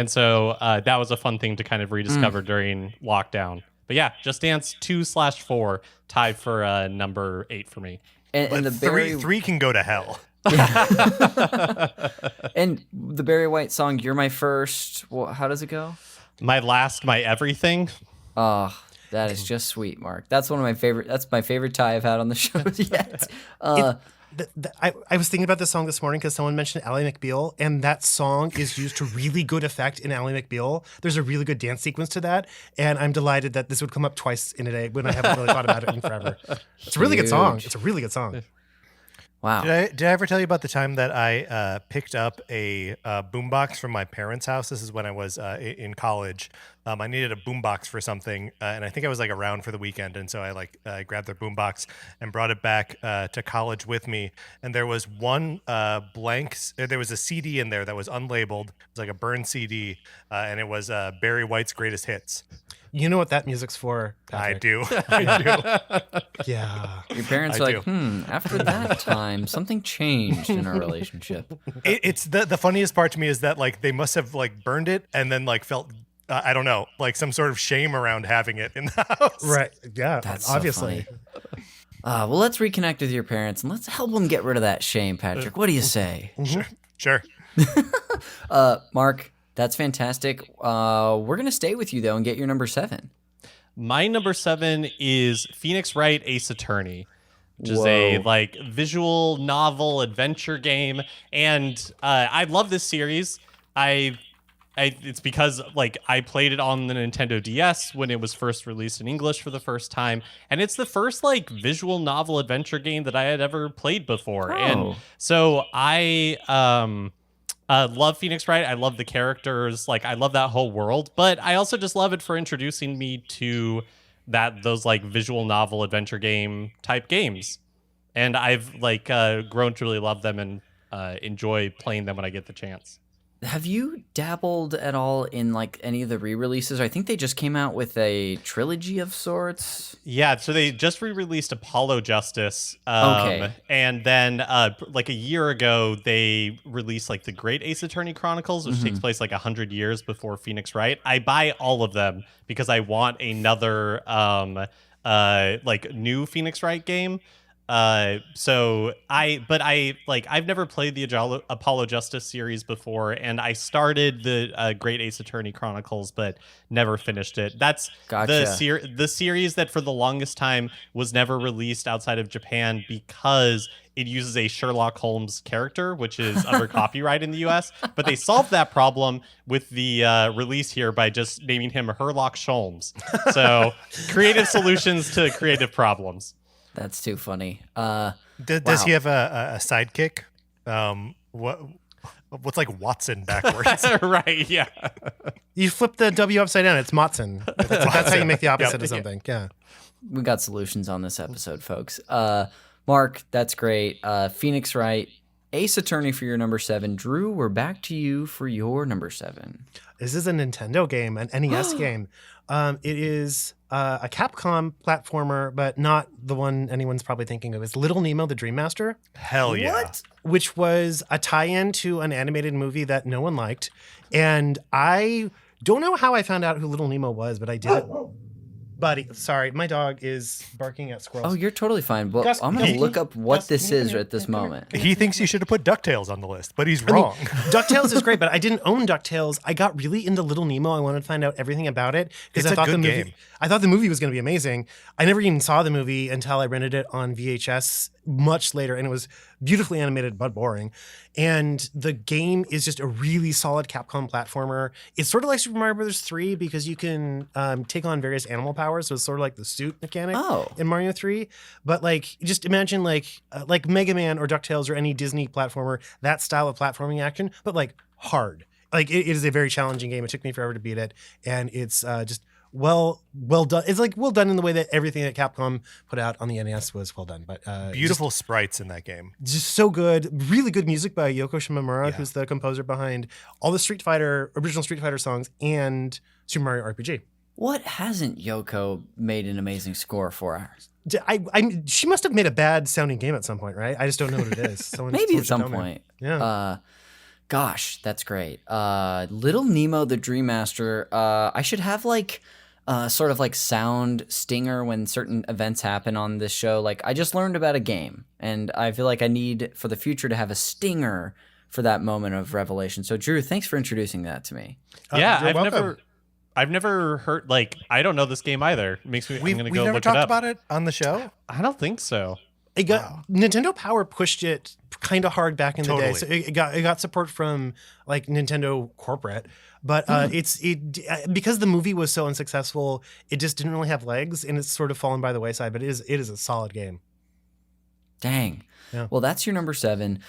so that was a fun thing to kind of rediscover during lockdown. But yeah, Just Dance 2/4 tied for number 8 for me. And the three can go to hell. And the Barry White song, You're My First, how does it go? My Last, My Everything. Oh, that is just sweet, Mark. That's my favorite tie I've had on the show yet. I was thinking about this song this morning because someone mentioned Ally McBeal, and that song is used to really good effect in Ally McBeal. There's a really good dance sequence to that, and I'm delighted that this would come up twice in a day when I haven't really thought about it in forever. It's a really good song. It's a really good song. Wow. Did I ever tell you about the time that I picked up a boombox from my parents' house? This is when I was in college. I needed a boombox for something, and I think I was like around for the weekend, and so I grabbed their boombox and brought it back to college with me. And there was one there was a CD in there that was unlabeled. It was like a burned CD, and it was Barry White's Greatest Hits. You know what that music's for, Patrick. I do. I do. Yeah. Your parents are like, after that time, something changed in our relationship. It's the funniest part to me is that like they must have like burned it and then like felt I don't know, like some sort of shame around having it in the house. Right. Yeah. That's obviously. So funny. Well, let's reconnect with your parents and let's help them get rid of that shame, Patrick. What do you say? Sure. Mark, that's fantastic. We're going to stay with you, though, and get your number 7. My number 7 is Phoenix Wright Ace Attorney, which is a like visual novel adventure game. And I love this series. It's because like I played it on the Nintendo DS when it was first released in English for the first time, and it's the first like visual novel adventure game that I had ever played before. And so I love Phoenix Wright. I love the characters. Like I love that whole world, but I also just love it for introducing me to those like visual novel adventure game type games. And I've like grown to really love them and enjoy playing them when I get the chance. Have you dabbled at all in like any of the re-releases? I think they just came out with a trilogy of sorts. Yeah, so they just re-released Apollo Justice, Okay. and then like a year ago they released like the Great Ace Attorney Chronicles, which takes place like 100 years before Phoenix Wright. I buy all of them because I want another like new Phoenix Wright game. I've never played the Apollo Justice series before, and I started the Great Ace Attorney Chronicles, but never finished it. That's Gotcha. the series that for the longest time was never released outside of Japan because it uses a Sherlock Holmes character, which is under copyright in the US. But they solved that problem with the release here by just naming him Herlock Sholmes. So creative solutions to creative problems. That's too funny. Does Wow. he have a sidekick? What's like Watson backwards? Right, yeah. You flip the W upside down. It's Matson. That's how you make the opposite of something. Yeah. We got solutions on this episode, folks. Mark, that's great. Phoenix Wright, Ace Attorney for your number 7. Drew, we're back to you for your number 7. This is a Nintendo game, an NES game. It is a Capcom platformer, but not the one anyone's probably thinking of. It's Little Nemo, the Dream Master, Hell yeah. What? which was a tie-in to an animated movie that no one liked. And I don't know how I found out who Little Nemo was, but I did. Buddy, sorry, my dog is barking at squirrels. Oh, you're totally fine. Well, Gus, I'm going to look up what Gus, this come is here, at this come here. moment. He thinks you should have put DuckTales on the list, but he's wrong. DuckTales is great, but I didn't own DuckTales. I got really into Little Nemo. I wanted to find out everything about it because It's I a thought good the movie. game. I thought the movie was going to be amazing. I never even saw the movie until I rented it on VHS much later, and it was beautifully animated but boring. And the game is just a really solid Capcom platformer. It's sort of like Super Mario Brothers 3 because you can take on various animal powers, so it's sort of like the suit mechanic in Mario 3. But like, just imagine like Mega Man or DuckTales or any Disney platformer, that style of platforming action, but like hard. Like it is a very challenging game. It took me forever to beat it, and it's just well done. It's like well done in the way that everything that Capcom put out on the NES was well done. But Beautiful sprites in that game. just so good. Really good music by Yoko Shimomura, Yeah. who's the composer behind all the original Street Fighter songs and Super Mario RPG. What hasn't Yoko made an amazing score for? She must have made a bad sounding game at some point, right? I just don't know what it is. Maybe at someone should some tell me. point. Yeah. Gosh, that's great. Little Nemo, the Dream Master. I should have like sort of like sound stinger when certain events happen on this show. Like I just learned about a game, and I feel like I need for the future to have a stinger for that moment of revelation. So Drew, thanks for introducing that to me. Yeah, You're welcome. I've never heard, like, I don't know this game either. It makes me, I'm We've going to go never look it talked up. about it on the show. I don't think so. It got Nintendo Power pushed it kind of hard back in the day, so it got support from like Nintendo corporate, but because the movie was so unsuccessful, it just didn't really have legs, and it's sort of fallen by the wayside. But it is a solid game. Dang. Yeah. Well, that's your number 7.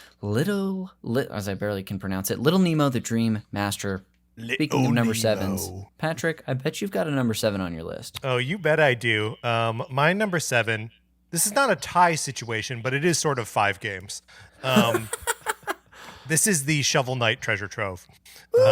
As I barely can pronounce it, Little Nemo, the Dream Master. Speaking of number 7s, Patrick, I bet you've got a number 7 on your list. Oh, you bet I do. My number 7. This is not a tie situation, but it is sort of 5 games. This is the Shovel Knight Treasure Trove. There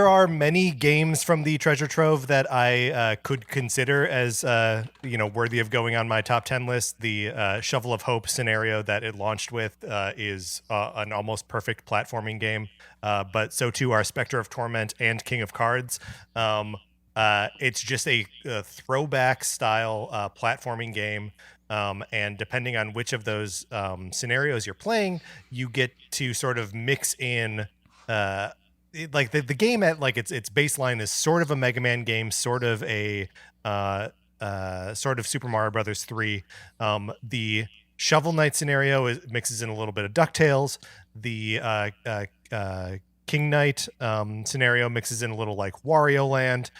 are many games from the Treasure Trove that I could consider as worthy of going on my top 10 list. The Shovel of Hope scenario that it launched with is an almost perfect platforming game, but so too are Spectre of Torment and King of Cards. It's just a throwback style platforming game. And depending on which of those scenarios you're playing, you get to sort of mix in like the game at like its baseline is sort of a Mega Man game, sort of a sort of Super Mario Brothers 3. The Shovel Knight scenario mixes in a little bit of DuckTales. The King Knight scenario mixes in a little like Wario Land,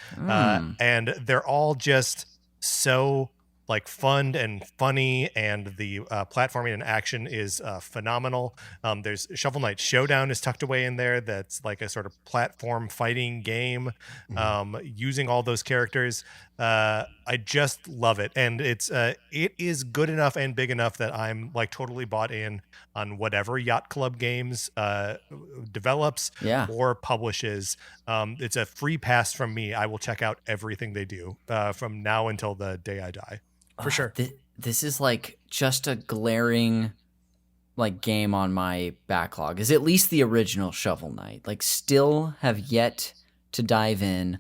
and they're all just so like fun and funny, and the platforming and action is phenomenal. There's Shovel Knight Showdown is tucked away in there. That's like a sort of platform fighting game, using all those characters. I just love it, and it is good enough and big enough that I'm like totally bought in on whatever Yacht Club Games develops or publishes. It's a free pass from me. I will check out everything they do from now until the day I die. For sure. This is like just a glaring like game on my backlog. Is at least the original Shovel Knight. Like still have yet to dive in.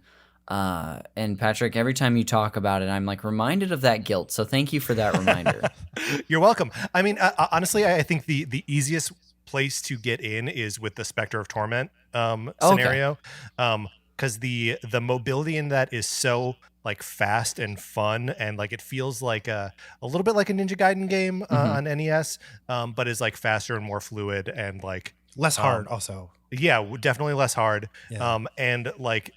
And Patrick, every time you talk about it, I'm like reminded of that guilt. So thank you for that reminder. You're welcome. I mean, honestly, I think the easiest place to get in is with the Spectre of Torment scenario. Because the mobility in that is so like fast and fun, and like it feels like a little bit like a Ninja Gaiden game on NES, but is like faster and more fluid and like less hard also. Yeah, definitely less hard. Yeah. And like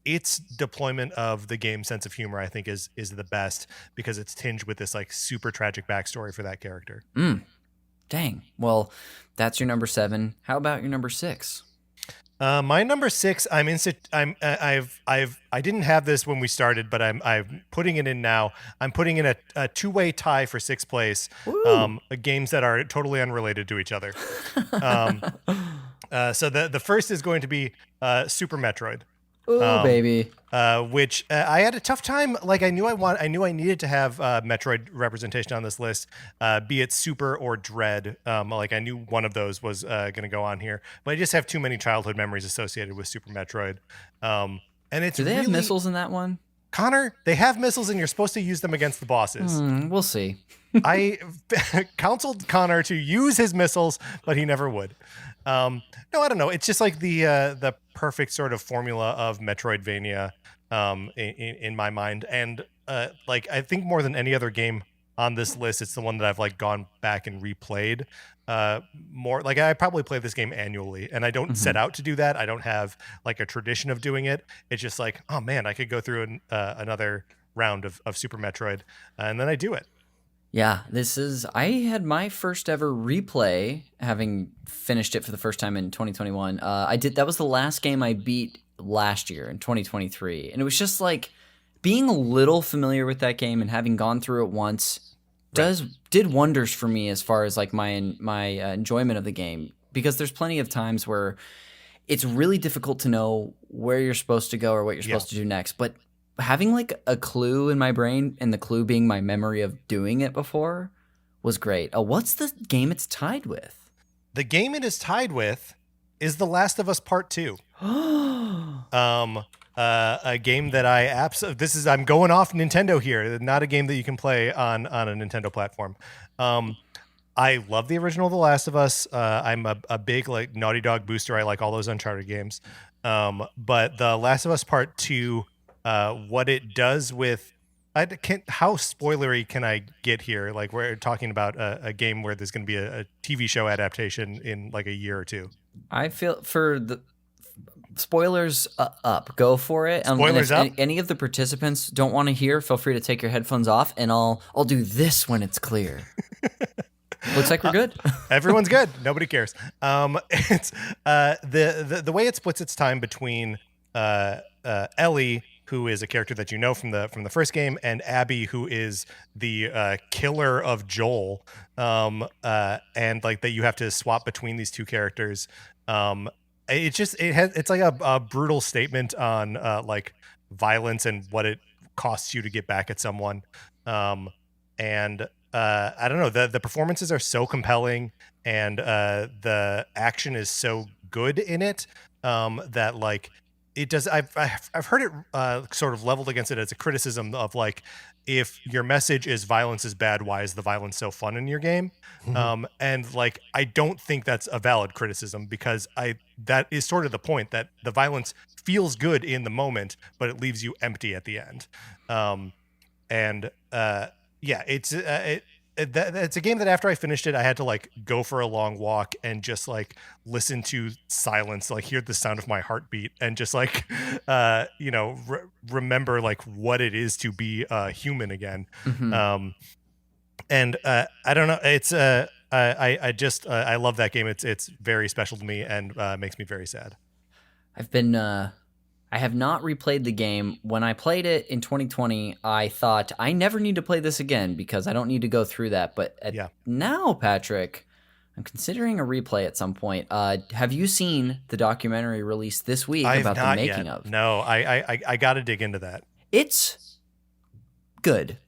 its deployment of the game sense of humor, I think, is the best because it's tinged with this like super tragic backstory for that character. Dang. Well, that's your number 7. How about your number 6? My number 6, I didn't have this when we started, but I'm putting it in now. I'm putting in a two-way tie for 6th place. Games that are totally unrelated to each other. So the first is going to be Super Metroid. Ooh, baby. Which I had a tough time. Like I knew I needed to have Metroid representation on this list, be it Super or Dread. Like I knew one of those was going to go on here, but I just have too many childhood memories associated with Super Metroid. And it's Do they have missiles in that one? Connor, they have missiles, and you're supposed to use them against the bosses. We'll see. I counseled Connor to use his missiles, but he never would. No, I don't know. It's just like the perfect sort of formula of Metroidvania in my mind. And like I think more than any other game on this list, it's the one that I've like gone back and replayed more. Like I probably play this game annually, and I don't set out to do that. I don't have like a tradition of doing it. It's just like, oh man, I could go through another round of Super Metroid, and then I do it. Yeah, I had my first ever replay, having finished it for the first time in 2021. That was the last game I beat last year in 2023. And it was just like being a little familiar with that game and having gone through it once did wonders for me as far as like my enjoyment of the game, because there's plenty of times where it's really difficult to know where you're supposed to go or what you're supposed to do next. But having like a clue in my brain, and the clue being my memory of doing it before, was great. What's the game it's tied with? The game it is tied with is The Last of Us Part 2. A game that I'm going off Nintendo here. Not a game that you can play on a Nintendo platform. I love the original The Last of Us. I'm a big like Naughty Dog booster. I like all those Uncharted games. But The Last of Us Part 2, what it does with how spoilery can I get here? Like we're talking about a game where there's going to be a TV show adaptation in like a year or two. I feel for the spoilers up. Go for it. Spoilers up. Any of the participants don't want to hear, feel free to take your headphones off, and I'll do this when it's clear. Looks like we're good. Everyone's good. Nobody cares. It's the way it splits its time between Ellie, who is a character that you know from the first game, and Abby, who is the killer of Joel, and like that you have to swap between these two characters. It's like a brutal statement on like violence and what it costs you to get back at someone. And I don't know, the performances are so compelling, and the action is so good in it that like it does. I've heard it sort of leveled against it as a criticism of like, if your message is violence is bad, why is the violence so fun in your game? And like, I don't think that's a valid criticism, because that is sort of the point, that the violence feels good in the moment, but it leaves you empty at the end. it's a game that after I finished it, I had to like go for a long walk and just like listen to silence, like hear the sound of my heartbeat, and just like remember like what it is to be human again. And I don't know, it's I love that game. It's very special to me and makes me very sad. I have not replayed the game. When I played it in 2020, I thought I never need to play this again because I don't need to go through that. But now, Patrick, I'm considering a replay at some point. Have you seen the documentary released this week about the making of? No, I got to dig into that. It's good.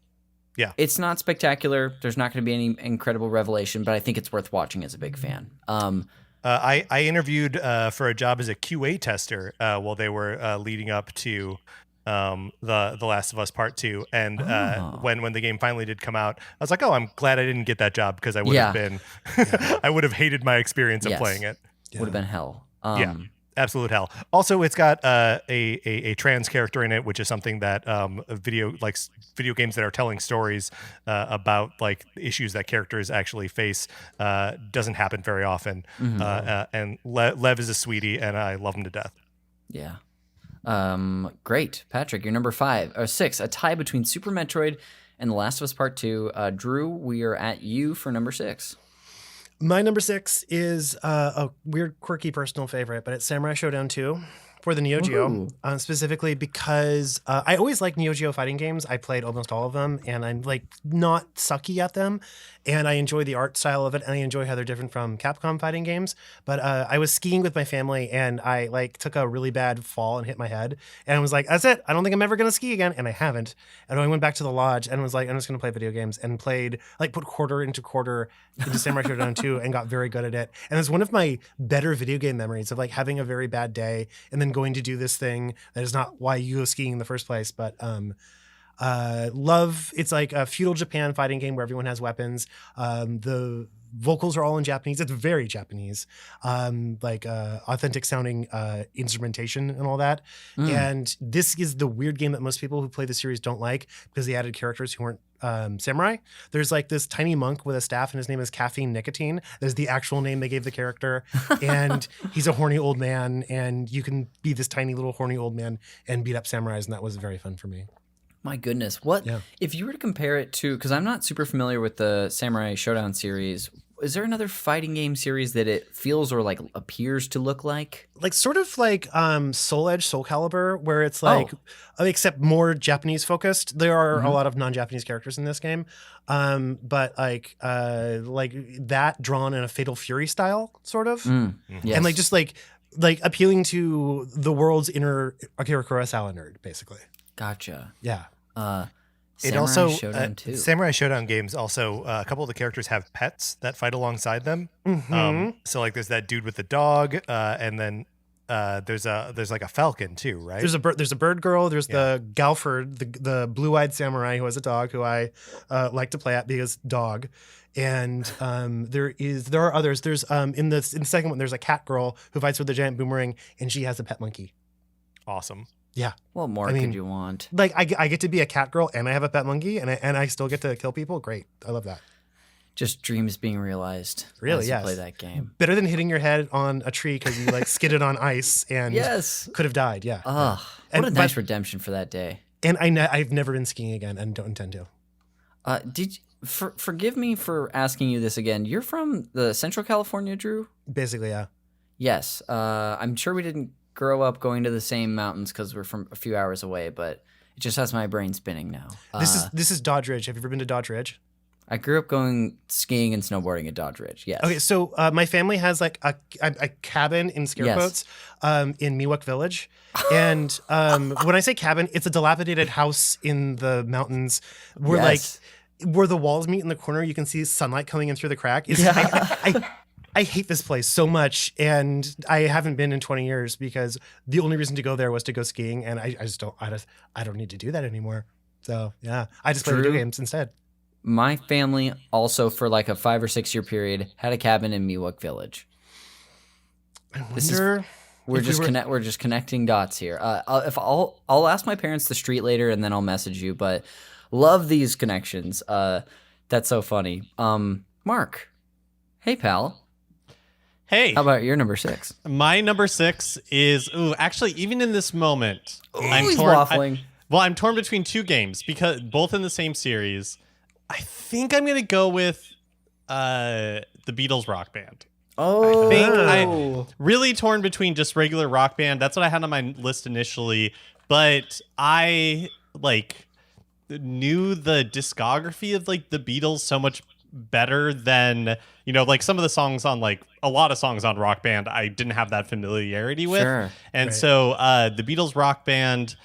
Yeah. It's not spectacular. There's not going to be any incredible revelation, but I think it's worth watching as a big fan. I interviewed for a job as a QA tester while they were leading up to the Last of Us Part 2. And when the game finally did come out, I was like, oh, I'm glad I didn't get that job because I would have been, I would have hated my experience of playing it. Would have been hell. Absolute hell. Also, it's got a trans character in it, which is something that video games that are telling stories about like issues that characters actually face doesn't happen very often. And Lev is a sweetie, and I love him to death. Yeah. Great, Patrick. You're number 5 or 6, a tie between Super Metroid and The Last of Us Part 2. Drew, we are at you for number 6. My number 6 is a weird, quirky personal favorite, but it's Samurai Showdown 2 for the Neo Geo, specifically because I always liked Neo Geo fighting games. I played almost all of them, and I'm like not sucky at them, and I enjoy the art style of it, and I enjoy how they're different from Capcom fighting games. But I was skiing with my family, and I like took a really bad fall and hit my head, and I was like, that's it. I don't think I'm ever going to ski again, and I haven't. And I went back to the lodge and was like, I'm just going to play video games, and played, like put quarter into Samurai Showdown 2 and got very good at it. And it's one of my better video game memories of like having a very bad day and then going to do this thing that is not why you go skiing in the first place, but it's like a feudal Japan fighting game where everyone has weapons. The vocals are all in Japanese. It's very Japanese, authentic sounding instrumentation and all that. And this is the weird game that most people who play the series don't like because they added characters who weren't samurai. There's like this tiny monk with a staff, and his name is Caffeine Nicotine. That's the actual name they gave the character. And he's a horny old man, and you can be this tiny little horny old man and beat up samurais, and that was very fun for me. My goodness. If you were to compare it to, because I'm not super familiar with the Samurai Showdown series, is there another fighting game series that it feels or like appears to look like? Like sort of like Soul Edge, Soul Calibur, where it's like, except more Japanese focused. There are a lot of non-Japanese characters in this game, but like that drawn in a Fatal Fury style, sort of, Yes. and like just like appealing to the world's inner Akira Kurosawa nerd, basically. Gotcha. Yeah. Samurai Showdown games also, a couple of the characters have pets that fight alongside them. So like there's that dude with the dog, and then there's like a falcon too, right? There's a bird girl. There's the Galford, the blue-eyed samurai who has a dog who I like to play at because dog. And there are others. There's in the second one there's a cat girl who fights with a giant boomerang, and she has a pet monkey. Awesome. Yeah. What more could you want? Like I get to be a cat girl and I have a pet monkey and I still get to kill people. Great. I love that. Just dreams being realized. Really, as yes. You play that game. Better than hitting your head on a tree because you like skidded on ice and could have died. Yeah. What a nice redemption for that day. And I've never been skiing again and don't intend to. Forgive me for asking you this again. You're from the Central California, Drew? Basically, yeah. Yes. I'm sure we didn't grow up going to the same mountains because we're from a few hours away, but it just has my brain spinning now. This is Dodge Ridge. Have you ever been to Dodge Ridge? I grew up going skiing and snowboarding at Dodge Ridge. Yes. Okay, so my family has like a cabin in scare quotes in Miwok Village, and when I say cabin, it's a dilapidated house in the mountains where where the walls meet in the corner. You can see sunlight coming in through the crack. I hate this place so much, and I haven't been in 20 years because the only reason to go there was to go skiing, and I don't need to do that anymore. So yeah, I just play video games instead. My family also, for like a 5 or 6 year period, had a cabin in Miwok Village. We're just connecting dots here. I'll ask my parents the street later, and then I'll message you. But love these connections. That's so funny. Mark, hey pal, Hey, how about your number 6? my number 6 is actually even in this moment, He's waffling. I'm torn between two games because both in the same series. I think I'm gonna go with the Beatles Rock Band. Oh, I think I'm really torn between just regular Rock Band. That's what I had on my list initially, but I knew the discography of like the Beatles so much better than like some of the songs on like a lot of songs on Rock Band I didn't have that familiarity with. Sure. And Right. so the Beatles Rock Band,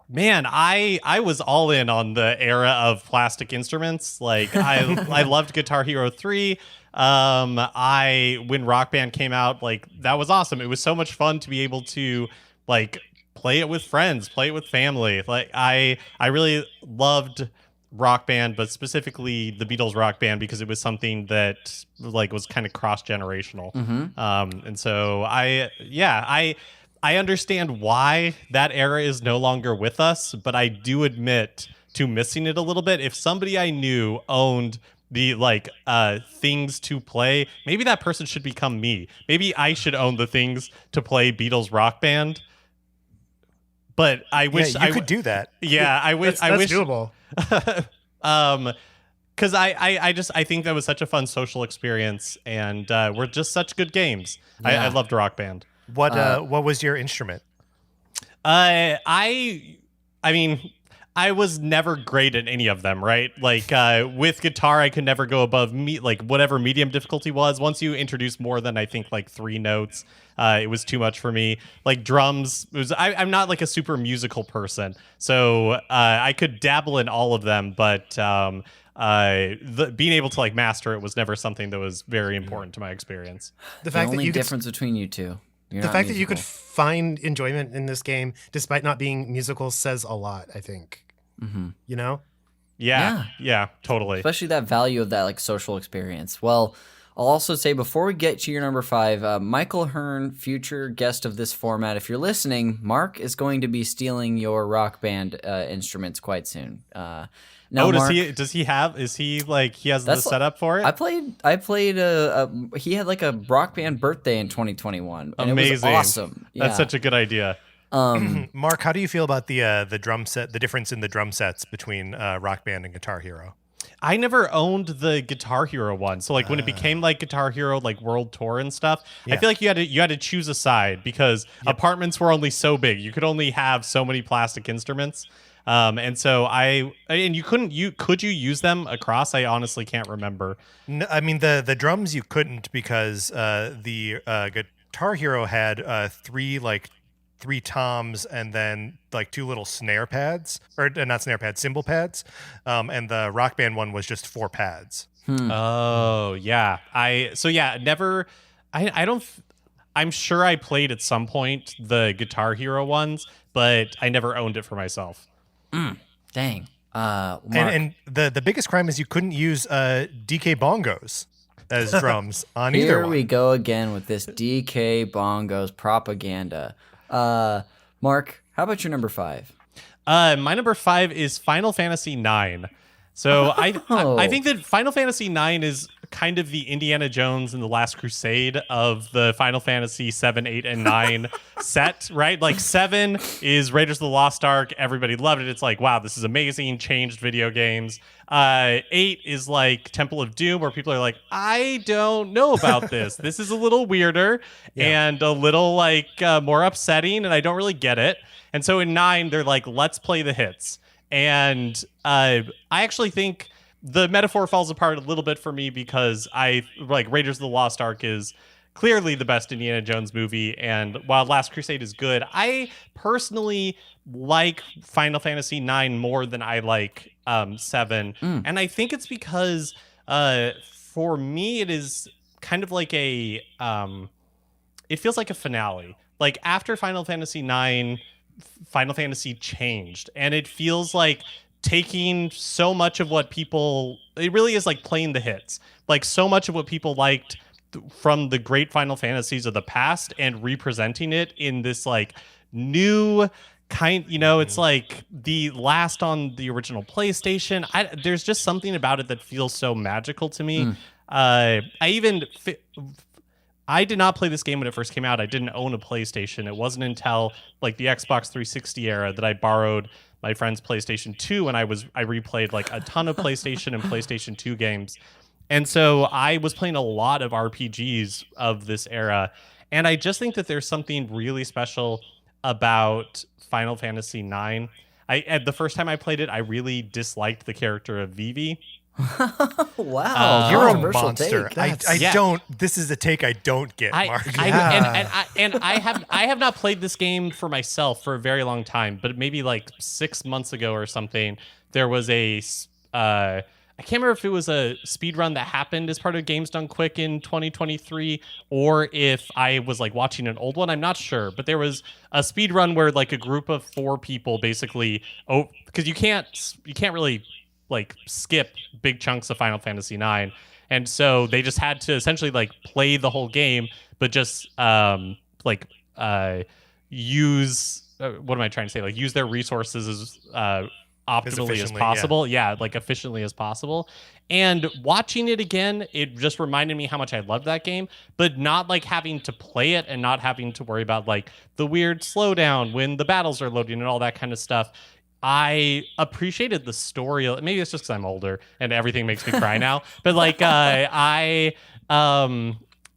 man, I was all in on the era of plastic instruments. Like I loved Guitar Hero 3. When Rock Band came out, like that was awesome. It was so much fun to be able to like play it with friends, play it with family. Like I really loved Rock Band, but specifically the Beatles Rock Band because it was something that like was kind of cross generational. And so I understand why that era is no longer with us, but I do admit to missing it a little bit. If somebody I knew owned the things to play, maybe that person should become me. Maybe I should own the things to play Beatles Rock Band. But I wish you could do that. Yeah, I wish. That's doable. Because I think that was such a fun social experience, and we're just such good games. Yeah. I loved Rock Band. What was your instrument? I mean, I was never great at any of them, right? Like with guitar, I could never go above whatever medium difficulty was. Once you introduce more than I think like 3 notes, it was too much for me. Like drums, I'm not like a super musical person, so I could dabble in all of them, but being able to like master it was never something that was very important to my experience. The The fact that only you could difference between you two. You're the not fact that you could musical. find enjoyment in this game despite not being musical says a lot, I think. You know? Yeah, totally. Especially that value of that like social experience. Well, I'll also say before we get to your number 5, Michael Hearn, future guest of this format, if you're listening, Mark is going to be stealing your Rock Band instruments quite soon. Now, does Mark, he have? Is he like he has the That's setup for it? I played he had like a Rock Band birthday in 2021, and Amazing. it was awesome. Yeah. That's such a good idea. Mark, how do you feel about the drum set? The difference in the drum sets between Rock Band and Guitar Hero? I never owned the Guitar Hero one, so like when it became like Guitar Hero like World Tour and stuff, I feel like you had to choose a side because apartments were only so big. You could only have so many plastic instruments. And so could you use them across? I honestly can't remember. No, I mean the drums you couldn't because the Guitar Hero had 3 toms and then like 2 little snare pads, or not snare pads, cymbal pads, and the Rock Band one was just 4 pads. Oh yeah, never. I don't. I'm sure I played at some point the Guitar Hero ones, but I never owned it for myself. Dang. Mark, And the biggest crime is you couldn't use DK bongos as drums on either here one. we go again with this DK Bongos propaganda. Mark, how about your number 5? My number 5 is Final Fantasy IX. So I think that Final Fantasy IX is kind of the Indiana Jones and the Last Crusade of the Final Fantasy 7, 8, and 9 set, right? Like 7 is Raiders of the Lost Ark. Everybody loved it. It's like, wow, this is amazing. Changed video games. 8 is like Temple of Doom, where people are like, I don't know about this. This is a little weirder and a little like more upsetting, and I don't really get it. And so in 9, they're like, let's play the hits. And I actually think the metaphor falls apart a little bit for me because I like Raiders of the Lost Ark is clearly the best Indiana Jones movie, and while Last Crusade is good, I personally like Final Fantasy IX more than I like 7, and I think it's because for me it is kind of like a it feels like a finale. Like after Final Fantasy IX, Final Fantasy changed, and it feels like taking so much of what people, it really is like playing the hits, like so much of what people liked from the great Final Fantasies of the past and representing it in this like new it's like the last on the original PlayStation. There's just something about it that feels so magical to me. I did not play this game when it first came out. I didn't own a PlayStation. It wasn't until like the Xbox 360 era that I borrowed my friend's PlayStation 2 and I replayed like a ton of PlayStation and PlayStation 2 games. And so I was playing a lot of RPGs of this era. And I just think that there's something really special about Final Fantasy IX. The first time I played it, I really disliked the character of Vivi. Wow, you're a controversial monster. take. Don't. This is a take I don't get, Mark. I have not played this game for myself for a very long time, but maybe like 6 months ago or something, there was a I can't remember if it was a speed run that happened as part of Games Done Quick in 2023, or if I was like watching an old one. I'm not sure, but there was a speed run where like a group of 4 people basically, because you can't really like skip big chunks of Final Fantasy IX, and so they just had to essentially like play the whole game, but just use what am I trying to say? Like use their resources as optimally as possible. Yeah, like efficiently as possible. And watching it again, it just reminded me how much I loved that game, but not like having to play it and not having to worry about like the weird slowdown when the battles are loading and all that kind of stuff. I appreciated the story. Maybe it's just because I'm older and everything makes me cry now. But like I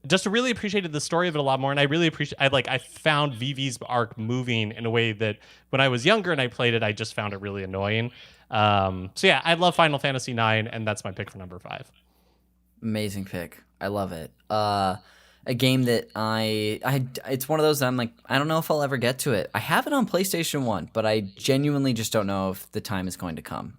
just really appreciated the story of it a lot more. And I really I found Vivi's arc moving in a way that when I was younger and I played it, I just found it really annoying. So yeah, I love Final Fantasy IX, and that's my pick for number 5. Amazing pick. I love it. A game that it's one of those that I'm like, I don't know if I'll ever get to it. I have it on PlayStation 1, but I genuinely just don't know if the time is going to come.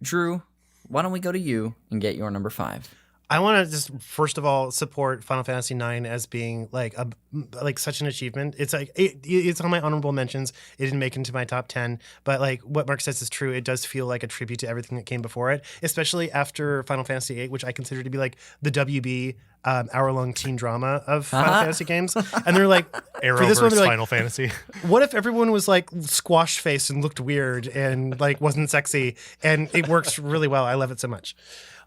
Drew, why don't we go to you and get your number 5? I want to just first of all support Final Fantasy IX as being like such an achievement. It's like it's on my honorable mentions. It didn't make it into my top 10, but like what Mark says is true. It does feel like a tribute to everything that came before it, especially after Final Fantasy VIII, which I consider to be like the WB hour-long teen drama of Final Fantasy games. And they're like, for this one, they're like, Final Fantasy. What if everyone was like squash faced and looked weird and like wasn't sexy? And it works really well. I love it so much.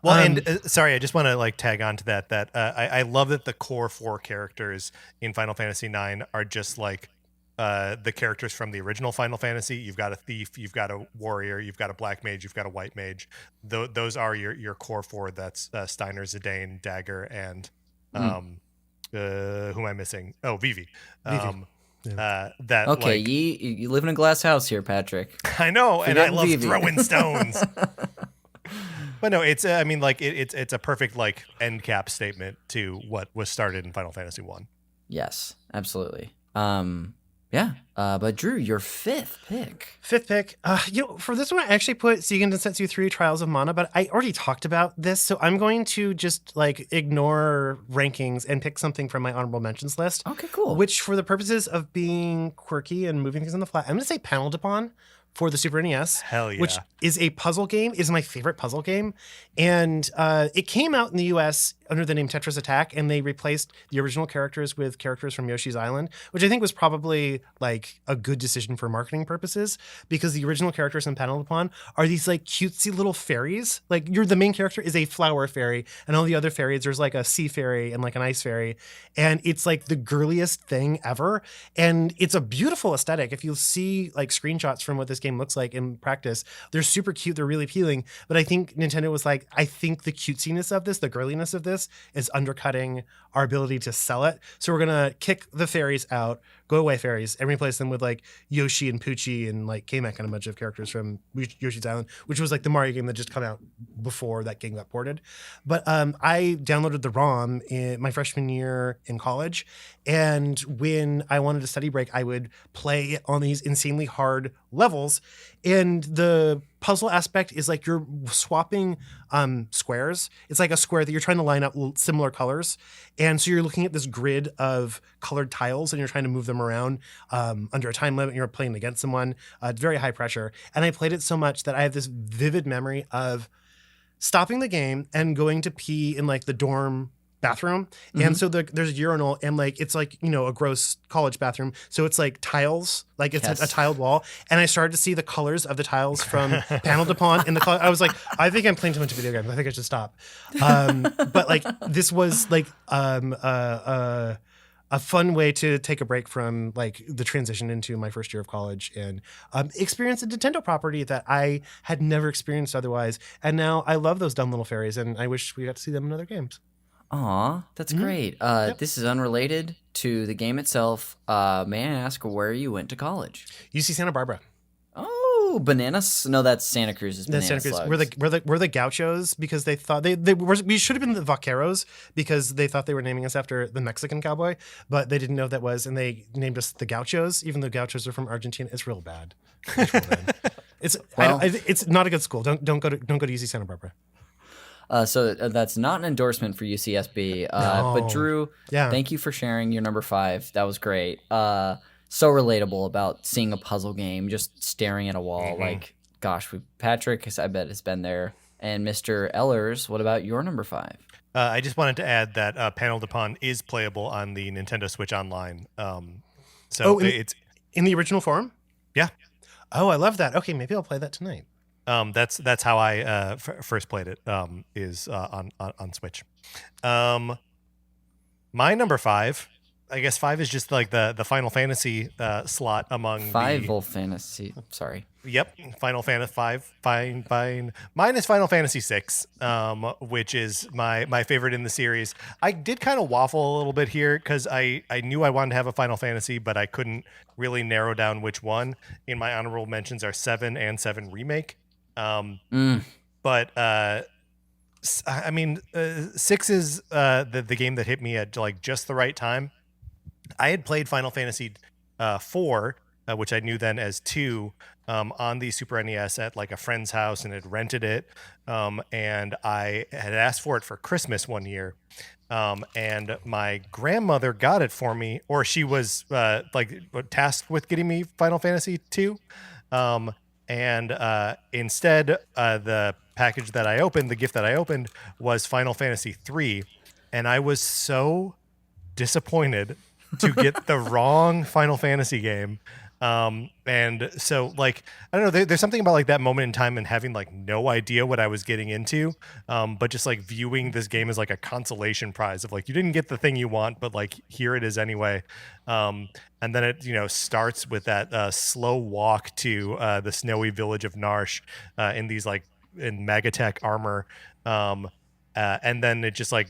Well, and sorry, I just want to like tag on to that. I love that the core 4 characters in Final Fantasy IX are just like the characters from the original Final Fantasy. You've got a thief, you've got a warrior, you've got a black mage, you've got a white mage. Those are your core 4. That's Steiner, Zidane, Dagger, and who am I missing? Oh, Vivi. Okay, you live in a glass house here, Patrick. I know, and I love Vivi. throwing stones. But no, it's I mean, like it's a perfect like end cap statement to what was started in Final Fantasy 1. Yes, absolutely. But Drew, your 5th pick. 5th pick. For this one, I actually put Seigen Densetsu 3 Trials of Mana, but I already talked about this, so I'm going to just like ignore rankings and pick something from my honorable mentions list. Okay, cool. Which, for the purposes of being quirky and moving things on the fly, I'm going to say Panel Dupon for the Super NES. Hell yeah. Which is a puzzle game, is my favorite puzzle game. And it came out in the US under the name Tetris Attack, and they replaced the original characters with characters from Yoshi's Island, which I think was probably like a good decision for marketing purposes, because the original characters in Panel Dupon are these like cutesy little fairies. Like the main character is a flower fairy, and all the other fairies, there's like a sea fairy and like an ice fairy. And it's like the girliest thing ever. And it's a beautiful aesthetic. If you see like screenshots from what this game looks like in practice, they're super cute. They're really appealing. But I think Nintendo was like, I think the cutesiness of this, the girliness of this is undercutting our ability to sell it. So we're going to kick the fairies out, go away fairies, and replace them with like Yoshi and Poochie and like Kamek and a bunch of characters from Yoshi's Island, which was like the Mario game that just come out before that game got ported. But I downloaded the ROM in my freshman year in college. And when I wanted a study break, I would play it on these insanely hard levels. And the puzzle aspect is like you're swapping squares. It's like a square that you're trying to line up similar colors. And so you're looking at this grid of colored tiles and you're trying to move them around under a time limit. And you're playing against someone. It's very high pressure. And I played it so much that I have this vivid memory of stopping the game and going to pee in like the dorm bathroom. And so there's a urinal, and like it's like, you know, a gross college bathroom. So it's like tiles, like it's a tiled wall. And I started to see the colors of the tiles from panel to pawn in the color. I was like, I think I'm playing too much video games. I think I should stop. But like this was like a fun way to take a break from like the transition into my first year of college and experience a Nintendo property that I had never experienced otherwise. And now I love those dumb little fairies, and I wish we got to see them in other games. Aw, that's great. This is unrelated to the game itself. May I ask where you went to college? UC Santa Barbara. Oh, bananas? No, that's Santa Cruz's banana Santa Cruz. slugs. We're the Gauchos because they thought we should have been the Vaqueros because they thought they were naming us after the Mexican cowboy, but they didn't know what that was, and they named us the Gauchos, even though Gauchos are from Argentina. It's real bad. It's real bad. It's not a good school. Don't go to UC Santa Barbara. So that's not an endorsement for UCSB. No. But Drew, thank you for sharing your number 5. That was great. So relatable about seeing a puzzle game, just staring at a wall. Like, gosh, Patrick, I bet has been there. And Mr. Ehlers, what about your number 5? I just wanted to add that Panel to Pawn is playable on the Nintendo Switch Online. It's in the original form. Yeah. Oh, I love that. Okay, maybe I'll play that tonight. That's how I first played it. Is on Switch. My number 5. I guess 5 is just like the Final Fantasy slot among Final Fantasy. Sorry. Yep, Final Fantasy 5. Fine. Mine is Final Fantasy 6, which is my favorite in the series. I did kind of waffle a little bit here because I knew I wanted to have a Final Fantasy, but I couldn't really narrow down which one. In my honorable mentions are 7 and 7 Remake. But I mean, 6 is the game that hit me at like just the right time. I had played Final Fantasy 4, which I knew then as 2, on the Super NES at like a friend's house, and had rented it. And I had asked for it for Christmas one year. And my grandmother got it for me, or she was tasked with getting me Final Fantasy 2. And instead, the package that I opened, the gift that I opened, was Final Fantasy 3. And I was so disappointed to get the wrong Final Fantasy game. And so, like, I don't know, there's something about like that moment in time and having like no idea what I was getting into, but just like viewing this game as like a consolation prize of like, you didn't get the thing you want, but like, here it is anyway. And then it, starts with that slow walk to the snowy village of Narsh in these like in Magatech armor. And then it just like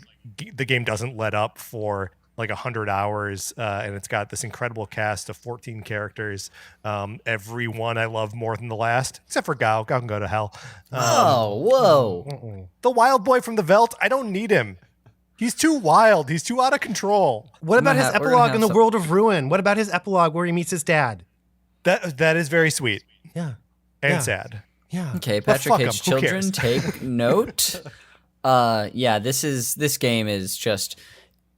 the game doesn't let up for like 100 hours, and it's got this incredible cast of 14 characters. Every one I love more than the last, except for Gao. Gao can go to hell. Whoa. The wild boy from the Veldt, I don't need him. He's too wild. He's too out of control. What about his epilogue in the World of Ruin? What about his epilogue where he meets his dad? That is very sweet. Yeah. And sad. Yeah. Okay, Patrick H. Who Children, cares? take note. This game is just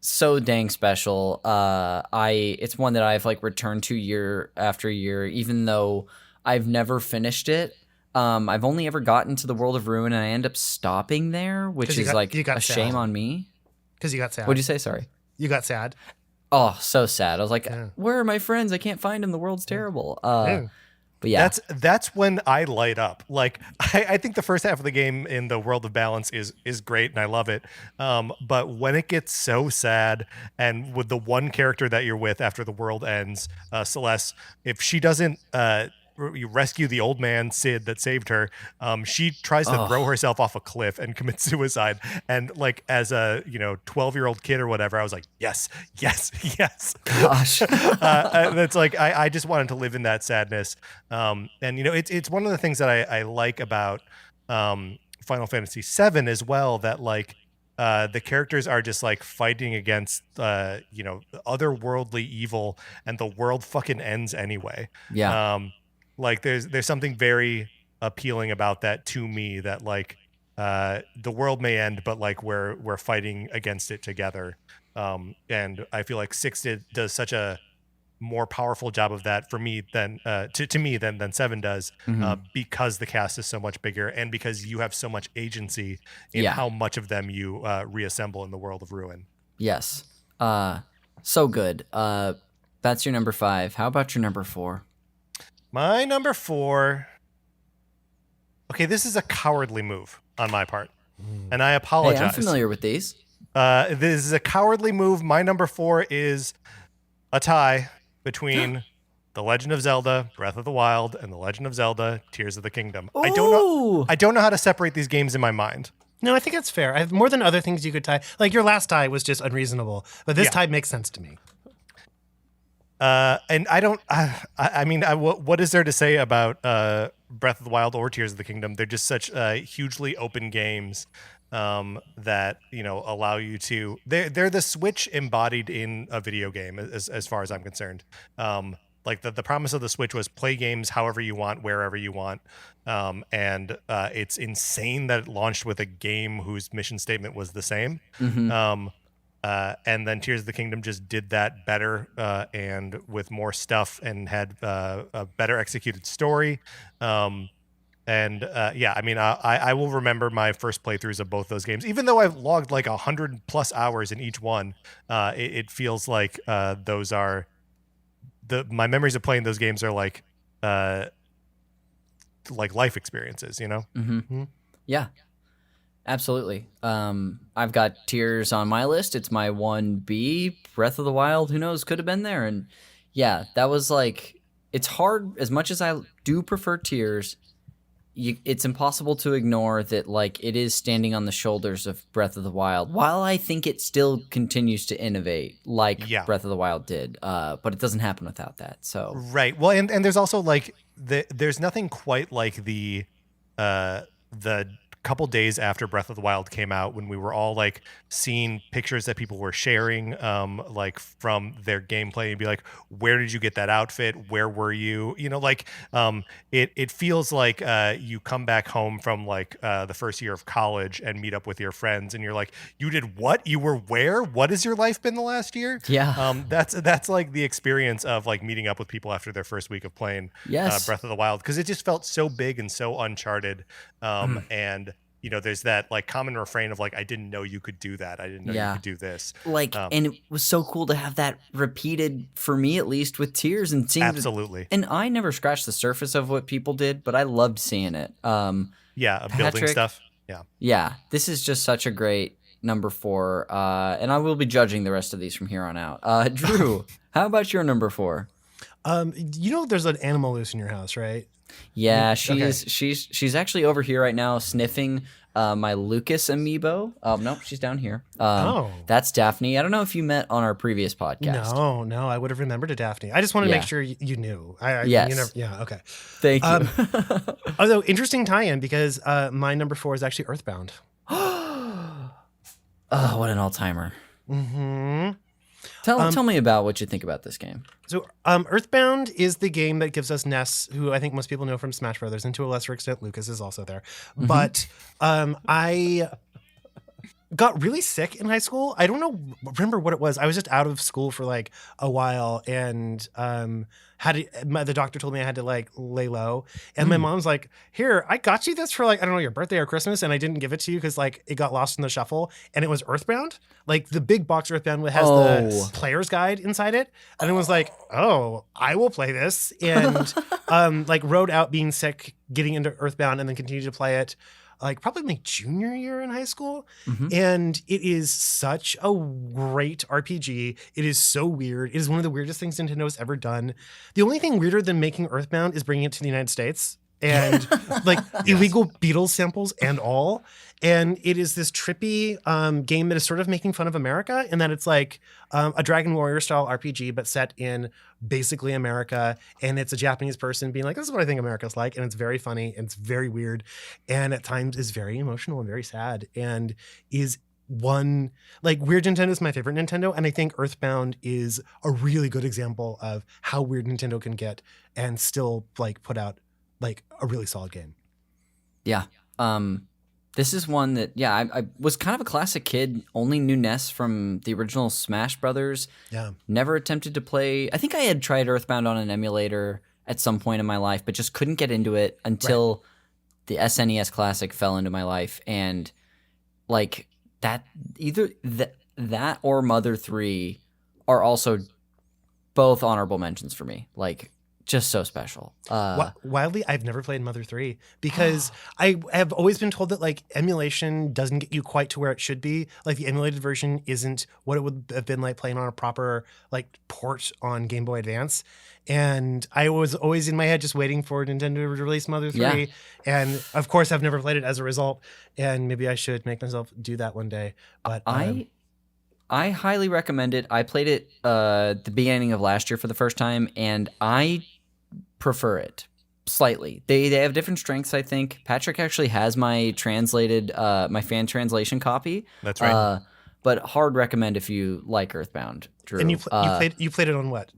so dang special. It's one that I've like returned to year after year, even though I've never finished it. I've only ever gotten to the World of Ruin, and I end up stopping there, which is a shame on me. Because you got sad. What'd you say? Sorry. You got sad. Oh, so sad. I was like, where are my friends? I can't find them. The world's terrible. But yeah, that's when I light up. Like I think the first half of the game in the World of Balance is great, and I love it. But when it gets so sad, and with the one character that you're with after the world ends, Celeste, if she doesn't you rescue the old man Sid that saved her, she tries to throw herself off a cliff and commits suicide. And like as a 12-year-old kid or whatever, I was like, yes. gosh. It's like I just wanted to live in that sadness. And it's one of the things that I like about Final Fantasy VII as well, that like the characters are just like fighting against otherworldly evil, and the world fucking ends anyway. Like there's something very appealing about that to me, that like the world may end, but like we're fighting against it together. And I feel like 6 does such a more powerful job of that for me than to me than Seven does, because the cast is so much bigger and because you have so much agency in how much of them you reassemble in the world of Ruin. Yes. So good. That's your number 5. How about your number 4? My number 4. Okay, this is a cowardly move on my part, and I apologize. Hey, I'm familiar with these. This is a cowardly move. My number 4 is a tie between The Legend of Zelda: Breath of the Wild and The Legend of Zelda: Tears of the Kingdom. Ooh. I don't know how to separate these games in my mind. No, I think that's fair. I have more than other things you could tie. Like your last tie was just unreasonable, but this tie makes sense to me. And I don't. I mean, what is there to say about Breath of the Wild or Tears of the Kingdom? They're just such hugely open games that allow you to. They're the Switch embodied in a video game, as far as I'm concerned. Like the promise of the Switch was play games however you want, wherever you want. And it's insane that it launched with a game whose mission statement was the same. And then Tears of the Kingdom just did that better and with more stuff and had a better executed story. I mean, I will remember my first playthroughs of both those games. Even though I've logged like 100+ hours in each one, it feels like those are my memories of playing those games are like life experiences, Yeah. Absolutely. I've got Tears on my list. It's my 1B. Breath of the Wild, who knows, could have been there. And yeah, that was like, it's hard. As much as I do prefer Tears, it's impossible to ignore that, like, it is standing on the shoulders of Breath of the Wild, while I think it still continues to innovate like Breath of the Wild did. But it doesn't happen without that. So right. Well, and there's also like there's nothing quite like the couple days after Breath of the Wild came out, when we were all like seeing pictures that people were sharing like from their gameplay and be like, where did you get that outfit? Where were you? It feels like you come back home from like the first year of college and meet up with your friends and you're like, you did what? You were where? What has your life been the last year? Yeah. That's like the experience of like meeting up with people after their first week of playing Breath of the Wild, because it just felt so big and so uncharted. And there's that like common refrain of like, I didn't know you could do that. I didn't know you could do this. Like, and it was so cool to have that repeated, for me at least, with Tears and seeing. Absolutely. And I never scratched the surface of what people did, but I loved seeing it. Building stuff. Yeah. Yeah. This is just such a great number 4. And I will be judging the rest of these from here on out. Drew, how about your number 4? There's an animal loose in your house, right? Yeah, she's actually over here right now sniffing my Lucas amiibo. Nope, she's down here. That's Daphne. I don't know if you met on our previous podcast. No, I would have remembered a Daphne. I just wanted to make sure you knew. Yes. Okay. Thank you. Although interesting tie-in, because my number 4 is actually Earthbound. Oh, what an all-timer. Mm-hmm. Tell me about what you think about this game. So Earthbound is the game that gives us Ness, who I think most people know from Smash Brothers, and to a lesser extent Lucas is also there. Mm-hmm. But I got really sick in high school. I don't remember what it was. I was just out of school for like a while, and the doctor told me I had to like lay low. And my mom's like, here, I got you this for like, I don't know, your birthday or Christmas. And I didn't give it to you because like it got lost in the shuffle. And it was Earthbound, like the big box Earthbound has the player's guide inside it. And it was like, oh, I will play this. And like rode out being sick, getting into Earthbound, and then continued to play it like probably my junior year in high school. Mm-hmm. And it is such a great RPG. It is so weird. It is one of the weirdest things Nintendo has ever done. The only thing weirder than making Earthbound is bringing it to the United States and like illegal Beatles samples and all. And it is this trippy game that is sort of making fun of America, in that it's like a Dragon Warrior style RPG, but set in basically America. And it's a Japanese person being like, this is what I think America's like. And it's very funny and it's very weird. And at times is very emotional and very sad, and is one, like, Weird Nintendo is my favorite Nintendo. And I think Earthbound is a really good example of how weird Nintendo can get and still like put out like a really solid game. Yeah. This is one that, I was kind of a classic kid, only knew NES from the original Smash Brothers. Yeah. Never attempted to play. I think I had tried Earthbound on an emulator at some point in my life, but just couldn't get into it until the SNES Classic fell into my life. And like that, either that or Mother 3 are also both honorable mentions for me. Like, just so special. Wildly, I've never played Mother 3 because I have always been told that like emulation doesn't get you quite to where it should be. Like the emulated version isn't what it would have been like playing on a proper like port on Game Boy Advance. And I was always in my head just waiting for Nintendo to release Mother 3. Yeah. And of course, I've never played it as a result. And maybe I should make myself do that one day. But I highly recommend it. I played it the beginning of last year for the first time, and I prefer it slightly. They have different strengths, I think. Patrick actually has my translated, my fan translation copy. That's right. But hard recommend if you like Earthbound, Drew. and you played it on what?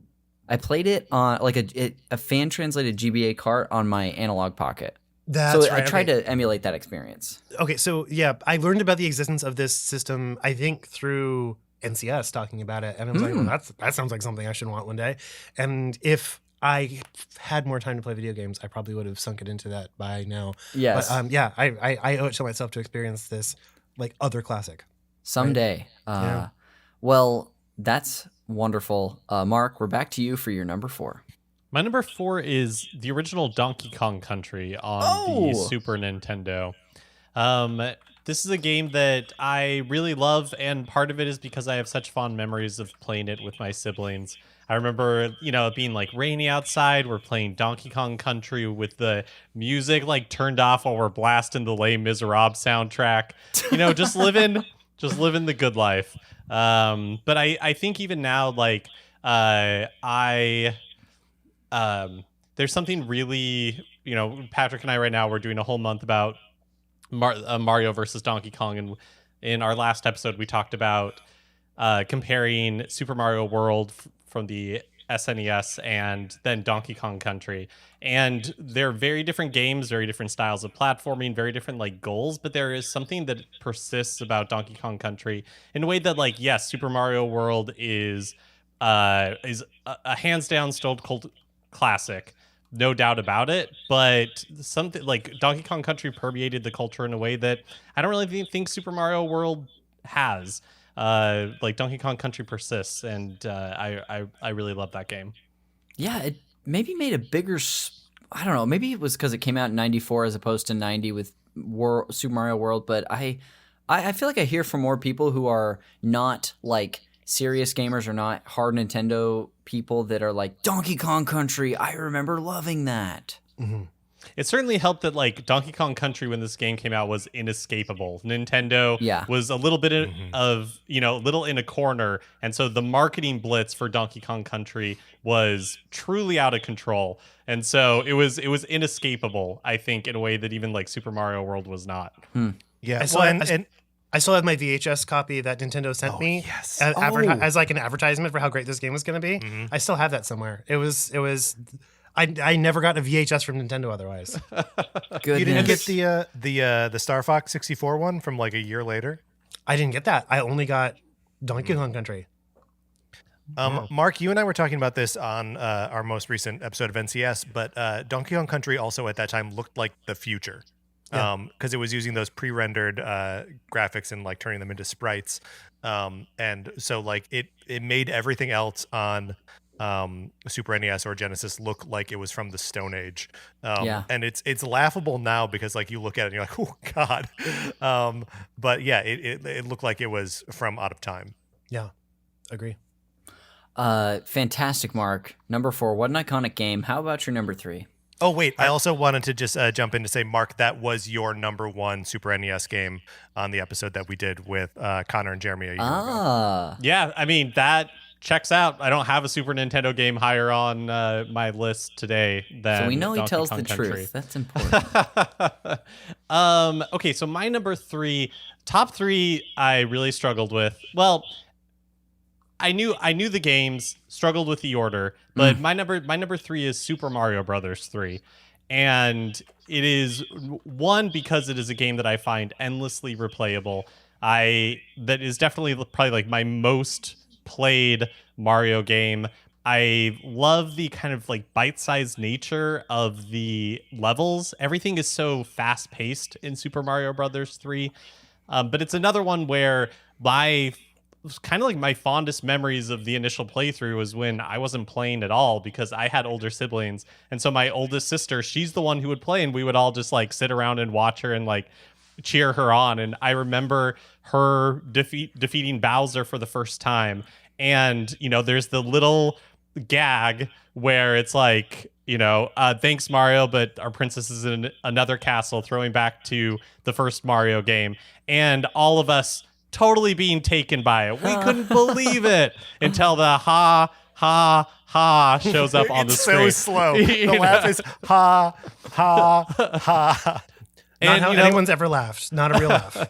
I played it on like a fan translated GBA cart on my analog pocket. That's so right. I tried to emulate that experience. Okay, so yeah, I learned about the existence of this system, I think, through NCS talking about it. And I was like, well, that sounds like something I should want one day. And if I had more time to play video games, I probably would have sunk it into that by now. Yes. But I owe it to myself to experience this like other classic. Someday. Yeah. Well, that's wonderful. Mark, we're back to you for your number 4. My number 4 is the original Donkey Kong Country on the Super Nintendo. This is a game that I really love, and part of it is because I have such fond memories of playing it with my siblings. I remember, it being like rainy outside. We're playing Donkey Kong Country with the music like turned off while we're blasting the Les Miserables soundtrack. Just living the good life. But I think even now, like there's something really, Patrick and I right now, we're doing a whole month about Mario versus Donkey Kong. And in our last episode, we talked about comparing Super Mario World from the SNES and then Donkey Kong Country. And they're very different games, very different styles of platforming, very different like goals. But there is something that persists about Donkey Kong Country in a way that, like, yes, Super Mario World is a hands down Stone Cold classic, no doubt about it, but something like Donkey Kong Country permeated the culture in a way that I don't really think Super Mario World has. Like Donkey Kong Country persists, and I really love that game. Yeah, it maybe made a bigger. I don't know. Maybe it was because it came out in '94 as opposed to '90 with Super Mario World. But I feel like I hear from more people who are not like serious gamers or not hard Nintendo people that are like, Donkey Kong Country, I remember loving that. Mm-hmm. It certainly helped that like Donkey Kong Country, when this game came out, was inescapable. Nintendo was a little bit of little in a corner, and so the marketing blitz for Donkey Kong Country was truly out of control. And so it was inescapable, I think, in a way that even like Super Mario World was not. Yeah, I still have my VHS copy that Nintendo sent me as like an advertisement for how great this game was going to be. Mm-hmm. I still have that somewhere. It was. I never got a VHS from Nintendo otherwise. Goodness. You didn't get the Star Fox 64 one from like a year later? I didn't get that. I only got Donkey Kong Country. Mark, you and I were talking about this on our most recent episode of NCS, but Donkey Kong Country also at that time looked like the future. Because it was using those pre-rendered graphics and like turning them into sprites. And so like it made everything else on Super NES or Genesis look like it was from the Stone Age. And it's laughable now because like you look at it and you're like, oh God. But yeah, it looked like it was from out of time. Yeah, agree. Fantastic, Mark. Number 4, what an iconic game. How about your number 3? Oh, wait. I also wanted to just jump in to say, Mark, that was your number 1 Super NES game on the episode that we did with Connor and Jeremy a year ago. Yeah, I mean, that checks out. I don't have a Super Nintendo game higher on my list today than So we know Donkey he tells Kong the Country. truth. That's important. Okay, so my number 3, top 3 I really struggled with. Well, I knew the games, struggled with the order, but my number 3 is Super Mario Brothers 3. And it is one because it is a game that I find endlessly replayable. That is definitely probably like my most played Mario game. I love the kind of like bite-sized nature of the levels. Everything is so fast-paced in Super Mario Brothers 3. But it's another one where kind of like my fondest memories of the initial playthrough was when I wasn't playing at all because I had older siblings. And so my oldest sister, she's the one who would play, and we would all just like sit around and watch her and like cheer her on. And I remember her defeating Bowser for the first time. And, there's the little gag where it's like, thanks Mario, but our princess is in another castle, throwing back to the first Mario game. And all of us totally being taken by it. We couldn't believe it until the ha shows up on the screen. It's so slow. The laugh is ha ha. Not how anyone's ever laughed. Not a real laugh.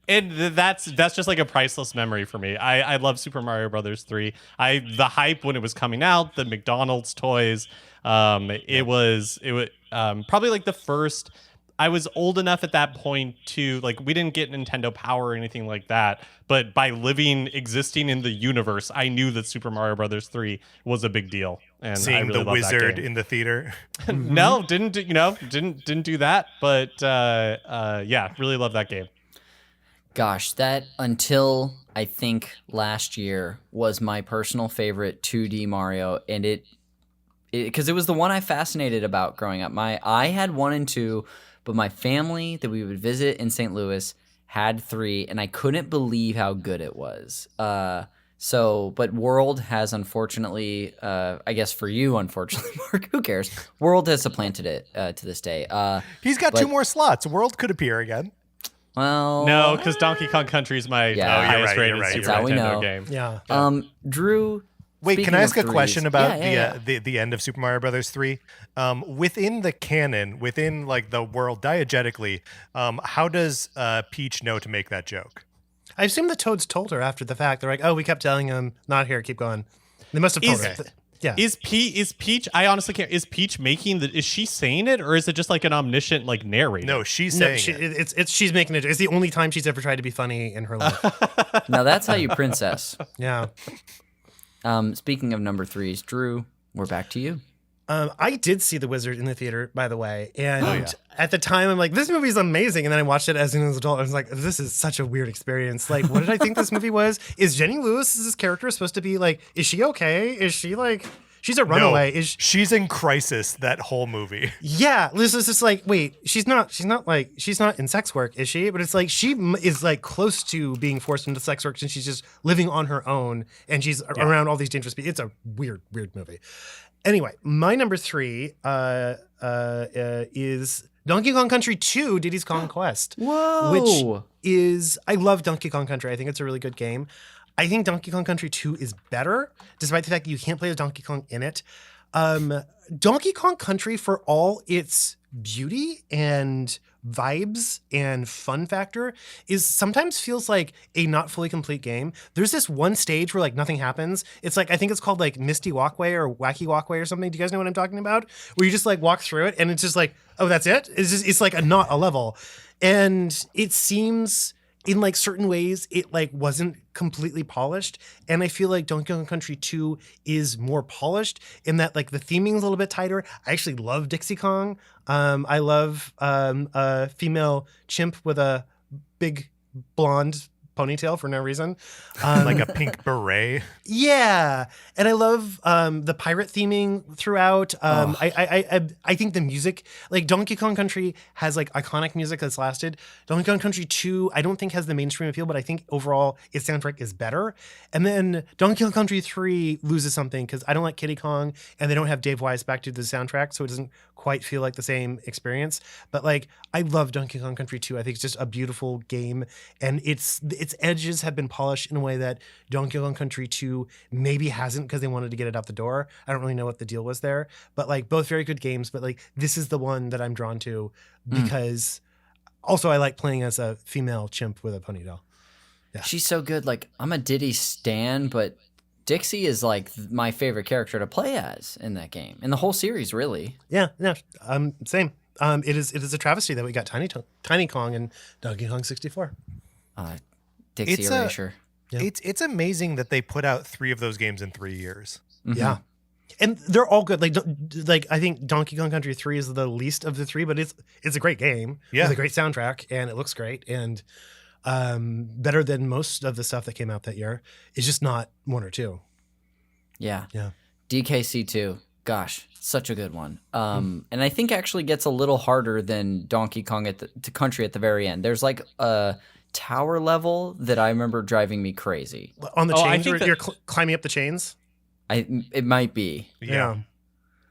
And that's just like a priceless memory for me. I love Super Mario Brothers 3. The hype when it was coming out, the McDonald's toys. It was probably like the first. I was old enough at that point to like, we didn't get Nintendo Power or anything like that, but by existing in the universe, I knew that Super Mario Brothers 3 was a big deal. And seeing I really the wizard in the theater. No, didn't do that, but really love that game. Gosh, that until I think last year was my personal favorite 2D Mario, and because it was the one I fascinated about growing up. I had 1 and 2, but my family that we would visit in St. Louis had 3, and I couldn't believe how good it was. But World has unfortunately, I guess for you, unfortunately, Mark, who cares? World has supplanted it to this day. He's got 2 more slots. World could appear again. Well, no, because Donkey Kong Country is my highest rated Super Nintendo game. Yeah. Drew. Wait, can I ask a question about the end of Super Mario Brothers 3? Within the canon, within like the world diegetically, how does Peach know to make that joke? I assume the Toads told her after the fact. They're like, "Oh, we kept telling him, not here, keep going." They must have told her. Yeah. Is Peach? I honestly can't. Is Peach is she saying it, or is it just like an omniscient like narrator? No, she's saying it. She's making it. It's the only time she's ever tried to be funny in her life. Now that's how you princess. Yeah. Speaking of number 3s, Drew, we're back to you. I did see The Wizard in the theater, by the way. And at the time, I'm like, this movie's amazing. And then I watched it as an adult. I was like, this is such a weird experience. Like, what did I think this movie was? Is Jenny Lewis's character supposed to be like, is she okay? Is she like, she's a runaway? No, she's in crisis that whole movie. Yeah. This is just like, wait, she's not in sex work, is she? But it's like, she is like close to being forced into sex work, and she's just living on her own, and she's around all these dangerous people. It's a weird movie. Anyway, my number 3 is Donkey Kong Country 2: Diddy's Kong Quest. Whoa! Which is, I love Donkey Kong Country. I think it's a really good game. I think Donkey Kong Country 2 is better, despite the fact that you can't play as Donkey Kong in it. Donkey Kong Country, for all its beauty and vibes and fun factor, is sometimes feels like a not fully complete game. There's this one stage where like nothing happens. It's like, I think it's called like Misty Walkway or Wacky Walkway or something. Do you guys know what I'm talking about? Where you just like walk through it and it's just like, oh, that's it? It's like not a level. And it seems in like certain ways it like wasn't completely polished, and I feel like Donkey Kong Country 2 is more polished in that like the theming is a little bit tighter. I actually love Dixie Kong. I love a female chimp with a big blonde ponytail for no reason. Like a pink beret. Yeah. And I love the pirate theming throughout. I think the music, like Donkey Kong Country has like iconic music that's lasted. Donkey Kong Country 2, I don't think has the mainstream appeal, but I think overall its soundtrack is better. And then Donkey Kong Country 3 loses something because I don't like Kiddy Kong, and they don't have Dave Wise back to the soundtrack, so it doesn't quite feel like the same experience. But like, I love Donkey Kong Country 2. I think it's just a beautiful game, and its edges have been polished in a way that Donkey Kong Country 2 maybe hasn't, because they wanted to get it out the door. I don't really know what the deal was there, but like both very good games. But like, this is the one that I'm drawn to because also I like playing as a female chimp with a ponytail. Yeah. She's so good. Like, I'm a Diddy stan, but Dixie is like my favorite character to play as in that game, in the whole series, really. Yeah, same. It is a travesty that we got Tiny Kong and Donkey Kong 64. Dixie It's Erasure. It's amazing that they put out 3 of those games in 3 years. Mm-hmm. Yeah. And they're all good. Like I think Donkey Kong Country 3 is the least of the 3, but it's a great game. Yeah. With a great soundtrack, and it looks great, and better than most of the stuff that came out that year. It's just not 1 or 2. Yeah. Yeah. DKC 2. Gosh, such a good one. And I think actually gets a little harder than Donkey Kong Country at the very end. There's like a tower level that I remember driving me crazy. On the Oh, I chains, think where you're climbing up the chains. It might be. Yeah.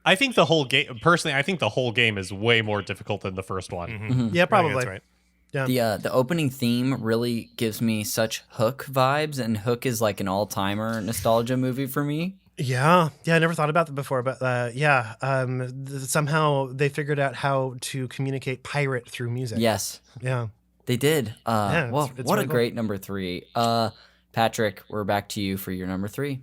I think the whole game, personally, I think the whole game is way more difficult than the first one. Mm-hmm. Yeah, I probably. think that's right. Yeah. The opening theme really gives me such Hook vibes, and Hook is like an all-timer nostalgia movie for me. Yeah, I never thought about that before, but somehow they figured out how to communicate pirate through music. Yes, Yeah. they did. Yeah, Well, it's what really a cool. great number 3. Patrick, we're back to you for your number 3.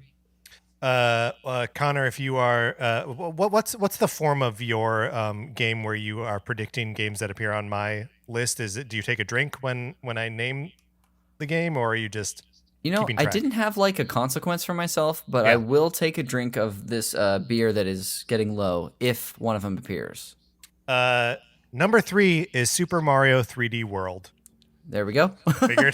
Connor, if you are, what's the form of your game where you are predicting games that appear on my list? Do you take a drink when I name the game, or are you just keeping I track? didn't have like a consequence for myself, but Yeah. I will take a drink of this beer that is getting low if one of them appears. Number 3 is Super Mario 3D World. There we go. Figured.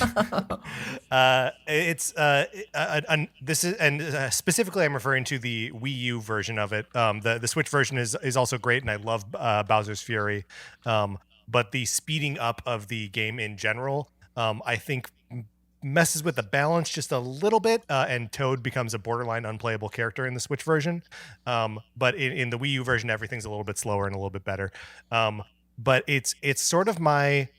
This is, and specifically, I'm referring to the Wii U version of it. The Switch version is also great, and I love Bowser's Fury. But the speeding up of the game in general, I think, messes with the balance just a little bit, and Toad becomes a borderline unplayable character in the Switch version. But in the Wii U version, everything's a little bit slower and a little bit better. But it's sort of my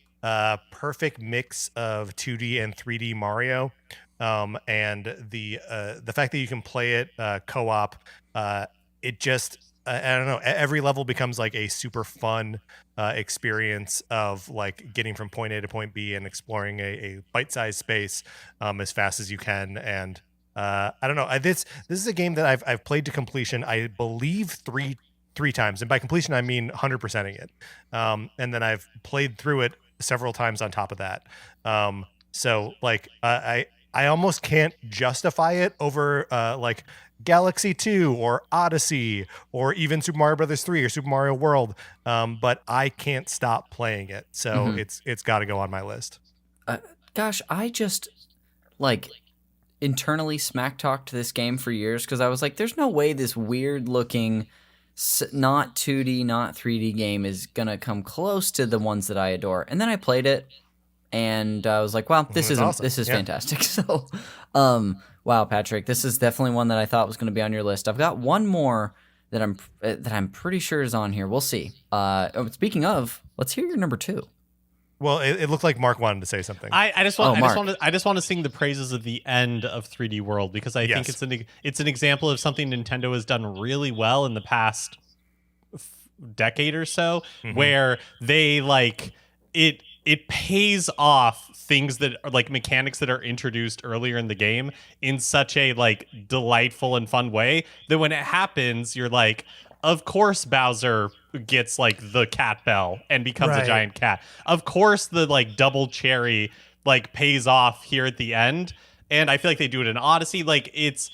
perfect mix of 2D and 3D Mario, and the fact that you can play it co-op, it just I don't know, every level becomes like a super fun experience of like getting from point A to point B and exploring a bite-sized space as fast as you can. And I don't know, this is a game that I've played to completion, I believe three times, and by completion I mean 100%ing it, and then I've played through it several times on top of that. So like I almost can't justify it over like Galaxy 2 or Odyssey or even Super Mario Brothers 3 or Super Mario World, but I can't stop playing it. So it's got to go on my list. Gosh, I just like internally smack talked this game for years because I was like, there's no way this weird looking not 2D, not 3D game is going to come close to the ones that I adore. And then I played it and I was like, wow, this is awesome. This is Yeah. fantastic. So, wow, Patrick, this is definitely one that I thought was going to be on your list. I've got one more that I'm pretty sure is on here. We'll see. Speaking of, let's hear your number 2. Well, it looked like Mark wanted to say something. I just want Mark. I just want to sing the praises of the end of 3D World because I think it's an example of something Nintendo has done really well in the past decade or so, where they like it pays off things that are like mechanics that are introduced earlier in the game in such a like delightful and fun way that when it happens, you're like, of course Bowser gets like the cat bell and becomes a giant cat. Of course the like double cherry like pays off here at the end. And I feel like they do it in Odyssey. Like it's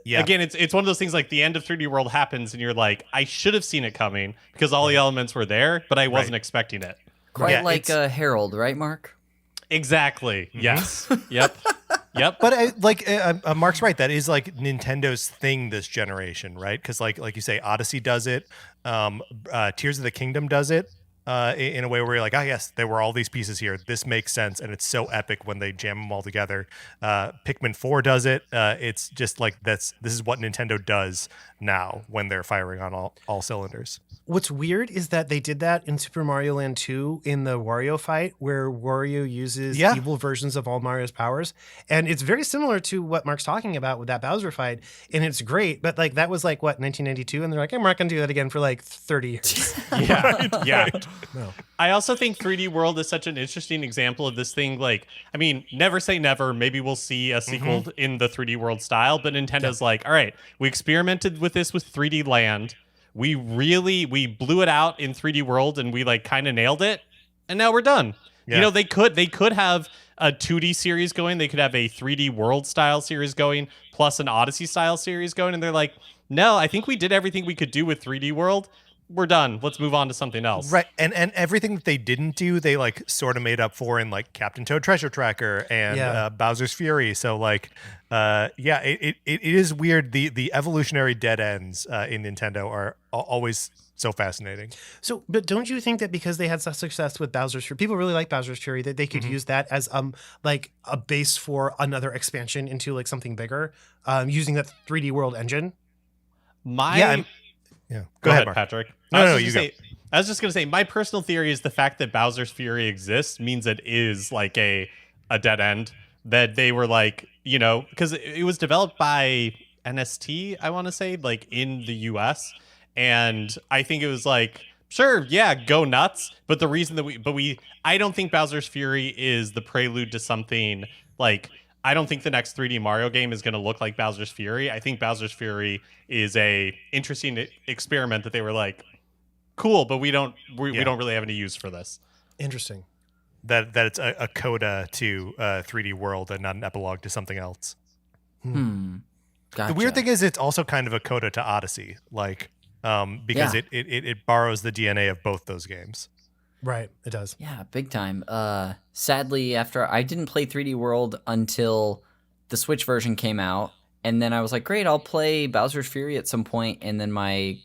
again, it's one of those things like the end of 3D World happens and you're like, I should have seen it coming because all the elements were there, but I wasn't expecting it. Quite like Harold, right, Mark? Exactly. Yes. Yep. But Mark's right. That is like Nintendo's thing this generation, right? Because like you say, Odyssey does it. Tears of the Kingdom does it in a way where you're like, yes, there were all these pieces here. This makes sense, and it's so epic when they jam them all together. Pikmin 4 does it. It's just like this is what Nintendo does now when they're firing on all cylinders. What's weird is that they did that in Super Mario Land 2 in the Wario fight, where Wario uses evil versions of all Mario's powers. And it's very similar to what Mark's talking about with that Bowser fight. And it's great. But like that was like, what, 1992? And they're like, I'm not going to do that again for like 30 years. Yeah. No. I also think 3D World is such an interesting example of this thing. Like, I mean, never say never. Maybe we'll see a sequel in the 3D World style, but Nintendo's like, all right, we experimented with this with 3D Land. We blew it out in 3D World and we like kind of nailed it. And now we're done. Yeah. You know, they could have a 2D series going. They could have a 3D World style series going plus an Odyssey style series going. And they're like, no, I think we did everything we could do with 3D World. We're done. Let's move on to something else. Right. And everything that they didn't do, they like sort of made up for in like Captain Toad Treasure Tracker and Bowser's Fury. So like, it is weird. The evolutionary dead ends in Nintendo are always so fascinating. So, but don't you think that because they had such success with Bowser's Fury, people really like Bowser's Fury, that they could use that as like a base for another expansion into like something bigger, using that 3D World engine? Go ahead, Mark. Patrick. No, you go. I was just going to say, my personal theory is the fact that Bowser's Fury exists means it is like a dead end. That they were like, you know, because it was developed by NST, I want to say, like in the US. And I think it was like, sure, yeah, go nuts. But the reason that I don't think Bowser's Fury is the prelude to something like, I don't think the next 3D Mario game is going to look like Bowser's Fury. I think Bowser's Fury is a interesting experiment that they were like, cool, but we don't really have any use for this. Interesting. That it's a coda to 3D World and not an epilogue to something else. Gotcha. The weird thing is it's also kind of a coda to Odyssey, like because it borrows the DNA of both those games. Right, it does. Yeah, big time. Sadly, after I didn't play 3D World until the Switch version came out, and then I was like, great, I'll play Bowser's Fury at some point, and then my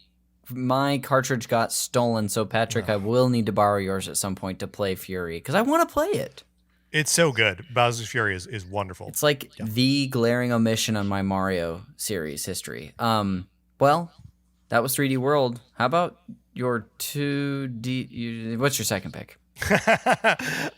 cartridge got stolen. So Patrick, I will need to borrow yours at some point to play Fury because I want to play it. It's so good. Bowser's Fury is wonderful. It's like the glaring omission on my Mario series history. Well, that was 3D World. How about your 2D? What's your second pick?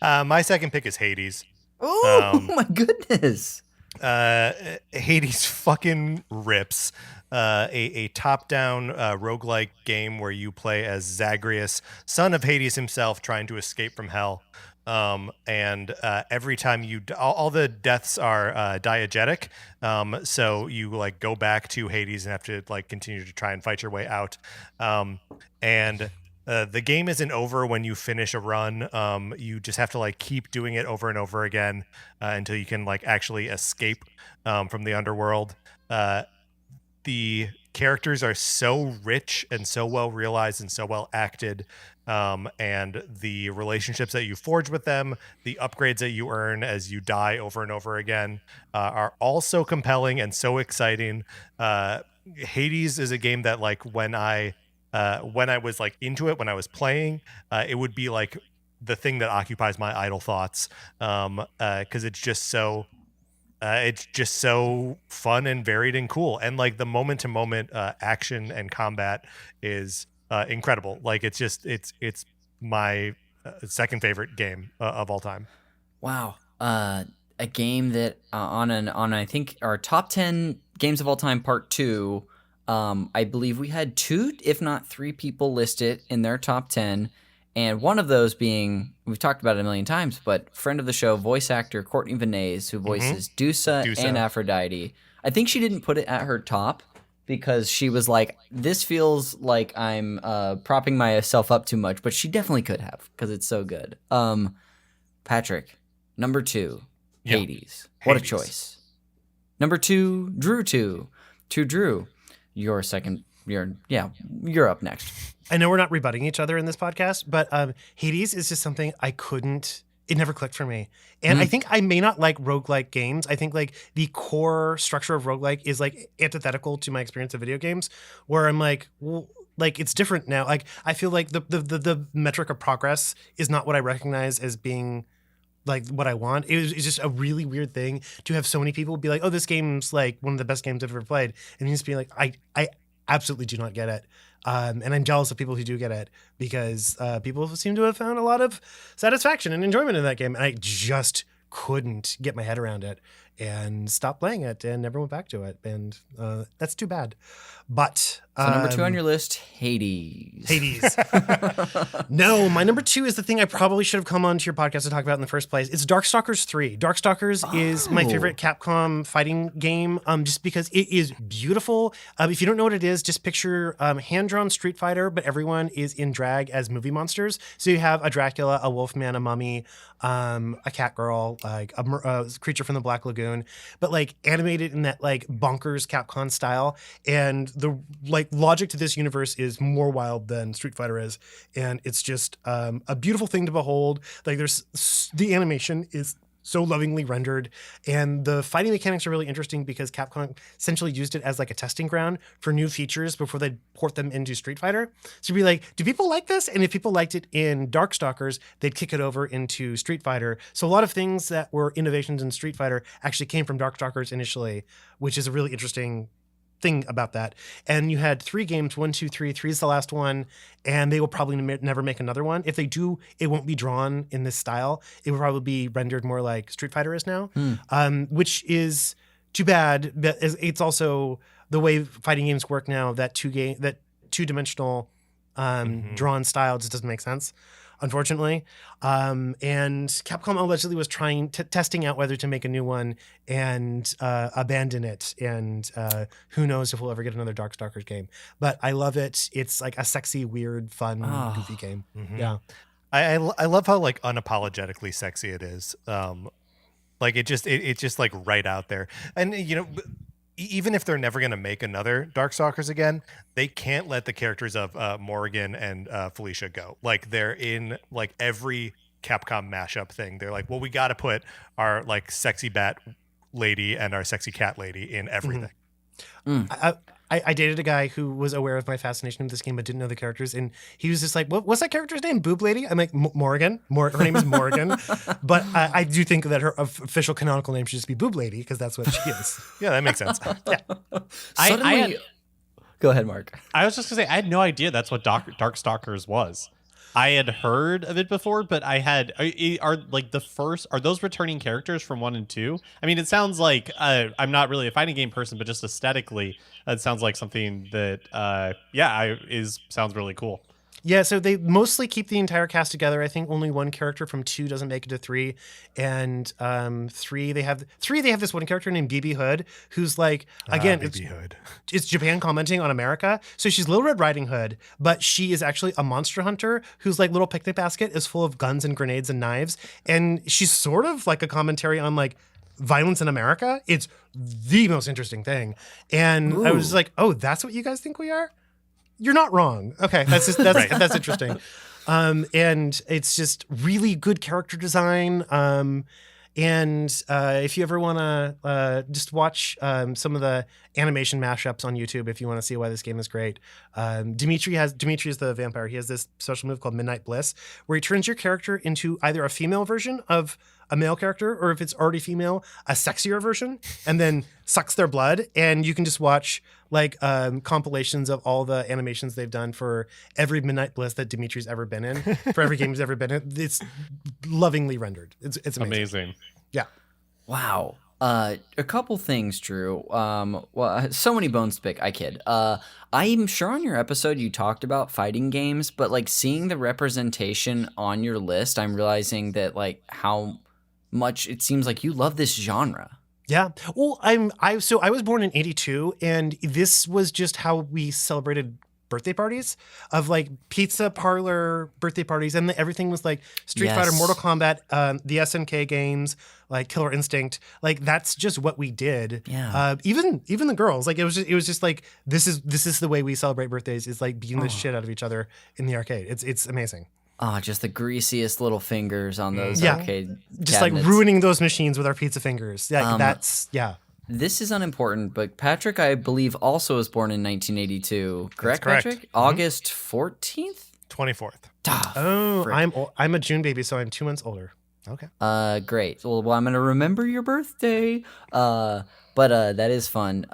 My second pick is Hades. Oh my goodness! Hades fucking rips. A top-down roguelike game where you play as Zagreus, son of Hades himself, trying to escape from hell. And every time all the deaths are diegetic, so you like go back to Hades and have to like continue to try and fight your way out. And the game isn't over when you finish a run. You just have to like keep doing it over and over again until you can like actually escape from the underworld. The characters are so rich and so well realized and so well acted. And the relationships that you forge with them, the upgrades that you earn as you die over and over again, are all so compelling and so exciting. Hades is a game that like when I was like into it, when I was playing, it would be like the thing that occupies my idle thoughts. Cause it's just so fun and varied and cool. And like the moment to moment, action and combat is, incredible. Like it's my second favorite game of all time. Wow. A game that on I think our top 10 games of all time part 2, I believe we had 2 if not 3 people list it in their top 10, and one of those being, we've talked about it a million times, but friend of the show, voice actor Courtney Vanays, who voices Dusa and Aphrodite. I think she didn't put it at her top because she was like, this feels like I'm propping myself up too much, but she definitely could have because it's so good. Patrick, number 2, Hades. What a choice. Number 2, Drew 2. To Drew, you're up next. I know we're not rebutting each other in this podcast, but Hades is just something it never clicked for me. And I think I may not like roguelike games. I think like the core structure of roguelike is like antithetical to my experience of video games, where I'm like, well, like it's different now. Like I feel like the metric of progress is not what I recognize as being like what I want. It's just a really weird thing to have so many people be like, oh, this game's like one of the best games I've ever played. And you just be like, I absolutely do not get it. And I'm jealous of people who do get it because people seem to have found a lot of satisfaction and enjoyment in that game. And I just couldn't get my head around it. and stopped playing it and never went back to it. And that's too bad. But So number 2 on your list, Hades. Hades. No, my number 2 is the thing I probably should have come onto your podcast to talk about in the first place. It's Darkstalkers 3. Darkstalkers is my favorite Capcom fighting game, just because it is beautiful. If you don't know what it is, just picture hand-drawn Street Fighter, but everyone is in drag as movie monsters. So you have a Dracula, a Wolfman, a mummy, a cat girl, like a creature from the Black Lagoon, but like animated in that like bonkers Capcom style. And the like logic to this universe is more wild than Street Fighter is, and it's just a beautiful thing to behold. Like the animation is so lovingly rendered, and the fighting mechanics are really interesting because Capcom essentially used it as like a testing ground for new features before they port them into Street Fighter. So you'd be like, do people like this? And if people liked it in Darkstalkers, they'd kick it over into Street Fighter. So a lot of things that were innovations in Street Fighter actually came from Darkstalkers initially, which is a really interesting thing about that. And you had 3 games, 1, 2, 3. 3 is the last one, and they will probably never make another one. If they do, it won't be drawn in this style. It will probably be rendered more like Street Fighter is now, which is too bad. But it's also the way fighting games work now. That two-dimensional drawn style just doesn't make sense, unfortunately. And Capcom allegedly was testing out whether to make a new one and abandon it. And who knows if we'll ever get another Darkstalkers game. But I love it. It's like a sexy, weird, fun, goofy game. Yeah. I love how like unapologetically sexy it is. Like it's just like right out there. And you know, even if they're never going to make another Darkstalkers again, they can't let the characters of Morrigan and Felicia go. Like they're in like every Capcom mashup thing. They're like, well, we got to put our like sexy bat lady and our sexy cat lady in everything. I dated a guy who was aware of my fascination with this game but didn't know the characters, and he was just like, what's that character's name? Boob Lady? I'm like, Morrigan. Her name is Morrigan. But I do think that her official canonical name should just be Boob Lady because that's what she is. Yeah, that makes sense. Yeah. Go ahead, Mark. I was just gonna say I had no idea that's what Darkstalkers was. I had heard of it before, but are those returning characters from 1 and 2? I mean, it sounds like I'm not really a fighting game person, but just aesthetically, it sounds like something that sounds really cool. Yeah, so they mostly keep the entire cast together. I think only one character from 2 doesn't make it to 3, and 3 they have this one character named BB Hood, who's like again it's Japan commenting on America. So she's Little Red Riding Hood, but she is actually a monster hunter whose like little picnic basket is full of guns and grenades and knives, and she's sort of like a commentary on like violence in America. It's the most interesting thing, and I was just like, oh, that's what you guys think we are? You're not wrong. Okay, that's Right. That's interesting. And it's just really good character design. And if you ever want to just watch some of the animation mashups on YouTube, if you want to see why this game is great, Dimitri is the vampire. He has this special move called Midnight Bliss, where he turns your character into either a female version of a male character, or if it's already female, a sexier version, and then sucks their blood. And you can just watch like compilations of all the animations they've done for every Midnight Bliss that Dimitri's ever been in, for every game he's ever been in. It's lovingly rendered. It's amazing. Yeah. Wow. A couple things, Drew. Well, so many bones to pick. I kid. I'm sure on your episode you talked about fighting games, but like seeing the representation on your list, I'm realizing that like how much it seems like you love this genre. Yeah. Well, I was born in 82, and this was just how we celebrated birthday parties, of like pizza parlor birthday parties, and everything was like Street Fighter, Mortal Kombat, the SNK games, like Killer Instinct. Like that's just what we did. Yeah. Even the girls, like it was just like this is the way we celebrate birthdays, is like beating the shit out of each other in the arcade. It's amazing. Oh, just the greasiest little fingers on those arcade just cabinets. like ruining those machines with our pizza fingers. Yeah, This is unimportant, but Patrick, I believe, also was born in 1982. Correct, correct. Patrick? August 14th? 24th. I'm a June baby, so I'm 2 months older. Okay. Great. Well, I'm going to remember your birthday. But that is fun.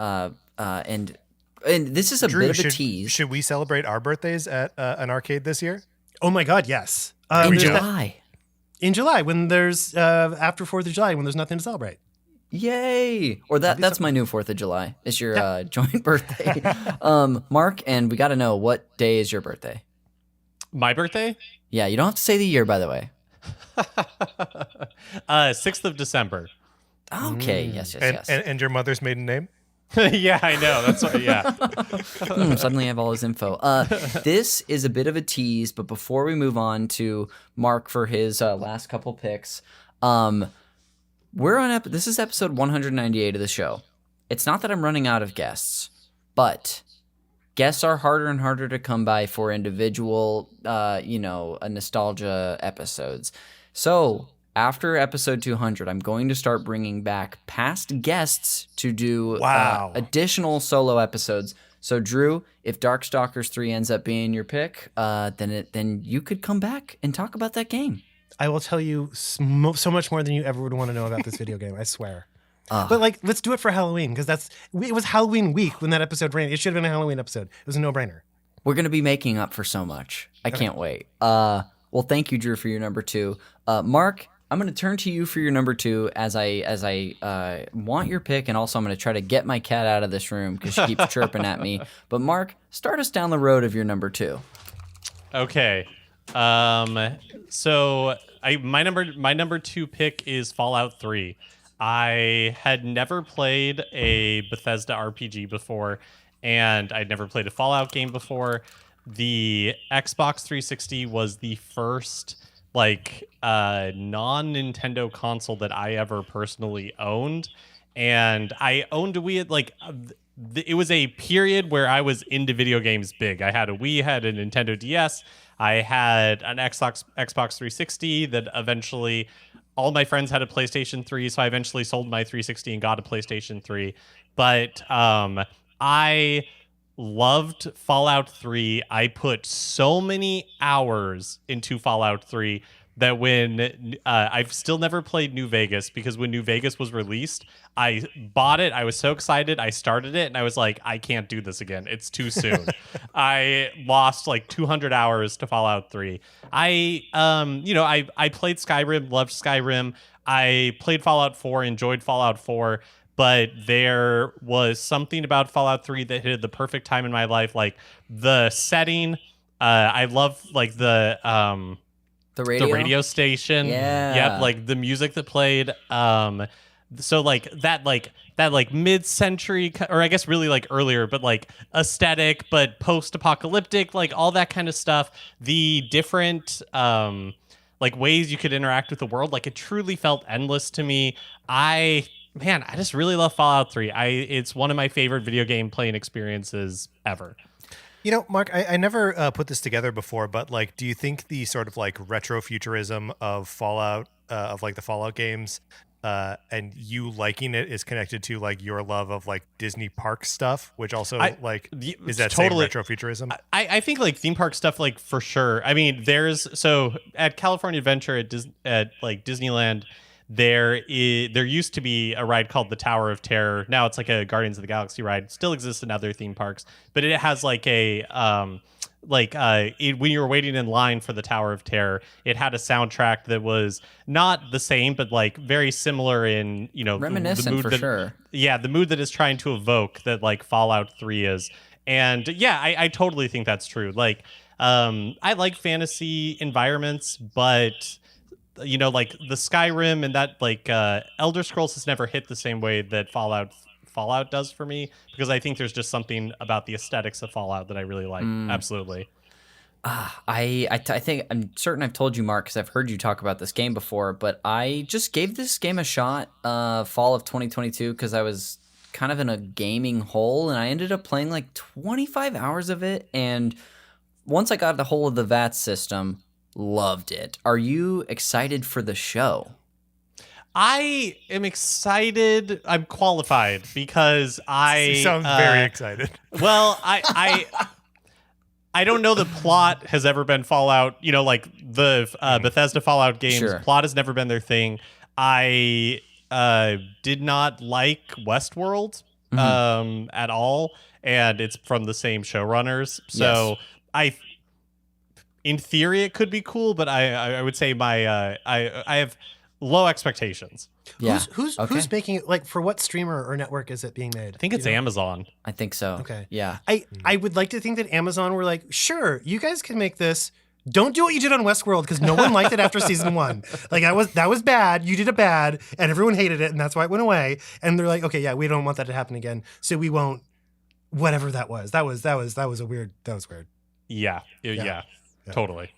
And this is a Drew, bit of a tease. Should we celebrate our birthdays at an arcade this year? Oh my God, yes. in there's July. In July, when there's after 4th of July, when there's nothing to celebrate. Yay! Or that's my new 4th of July. It's your joint birthday. Mark, and we got to know, what day is your birthday? My birthday? Yeah, you don't have to say the year, by the way. 6th of December. Okay, yes. And your mother's maiden name? Yeah, I know. That's what, yeah. Suddenly I have all his info. This is a bit of a tease, but before we move on to Mark for his last couple picks, this is episode 198 of the show. It's not that I'm running out of guests, but guests are harder and harder to come by for individual, nostalgia episodes. So after episode 200, I'm going to start bringing back past guests to do additional solo episodes. So Drew, if Darkstalkers 3 ends up being your pick, then you could come back and talk about that game. I will tell you so much more than you ever would want to know about this video game, I swear. But let's do it for Halloween, because it was Halloween week when that episode ran. It should have been a Halloween episode. It was a no-brainer. We're going to be making up for so much. I can't wait. Well, thank you, Drew, for your number 2. Mark, I'm going to turn to you for your number 2 as I want your pick, and also I'm going to try to get my cat out of this room because she keeps chirping at me. But Mark, start us down the road of your number 2. Okay. So my number 2 pick is Fallout 3. I had never played a Bethesda RPG before, and I'd never played a Fallout game before. The Xbox 360 was the first non-Nintendo console that I ever personally owned, and I owned a Wii it was a period where I was into video games big. I had a Wii, had a Nintendo DS, I had an Xbox 360 that eventually all my friends had a PlayStation 3, so I eventually sold my 360 and got a PlayStation 3. But I loved Fallout 3. I put so many hours into Fallout 3 that when I've still never played New Vegas, because when New Vegas was released, I bought it. I was so excited. I started it and I was like, I can't do this again. It's too soon. I lost 200 hours to Fallout 3. I played Skyrim, loved Skyrim. I played Fallout 4, enjoyed Fallout 4. But there was something about Fallout 3 that hit the perfect time in my life. The setting, I love the radio station. Yeah. Yep, the music that played. So that mid-century, or I guess really earlier, but aesthetic, but post-apocalyptic, all that kind of stuff. The different ways you could interact with the world, it truly felt endless to me. I just really love Fallout 3. It's one of my favorite video game playing experiences ever. Mark, I never put this together before, but do you think the sort of retrofuturism of Fallout, of the Fallout games, and you liking it is connected to your love of Disney park stuff, which also is that totally same retrofuturism? I think theme park stuff for sure. I mean, so at California Adventure at Disneyland, there used to be a ride called the Tower of Terror. Now it's a Guardians of the Galaxy ride. It still exists in other theme parks, but it has when you were waiting in line for the Tower of Terror, it had a soundtrack that was not the same, but very similar in reminiscent the mood for sure. Yeah, the mood that it's trying to evoke that Fallout 3 is, and yeah, I totally think that's true. I like fantasy environments, but the Skyrim and that Elder Scrolls has never hit the same way that Fallout does for me, because I think there's just something about the aesthetics of Fallout that I really like. Absolutely. I think I'm certain I've told you, Mark, because I've heard you talk about this game before, but I just gave this game a shot fall of 2022 because I was kind of in a gaming hole, and I ended up playing 25 hours of it, and once I got the whole of the VAT system, loved it. Are you excited for the show? I am excited. I'm qualified because You sound very excited. Well, I don't know the plot has ever been Fallout. The Bethesda Fallout games. Sure. Plot has never been their thing. I did not like Westworld at all, and it's from the same showrunners. So yes. In theory, it could be cool, but I would say I have low expectations. Yeah. Who's making it? Like, for what streamer or network is it being made? I think it's Amazon. I think so. Okay. Yeah. I would like to think that Amazon were like, sure, you guys can make this. Don't do what you did on Westworld, because no one liked it after season 1. Like, that was bad. You did it bad, and everyone hated it, and that's why it went away. And they're like, okay, yeah, we don't want that to happen again, so we won't. Whatever that was. That was weird. Yeah. Totally.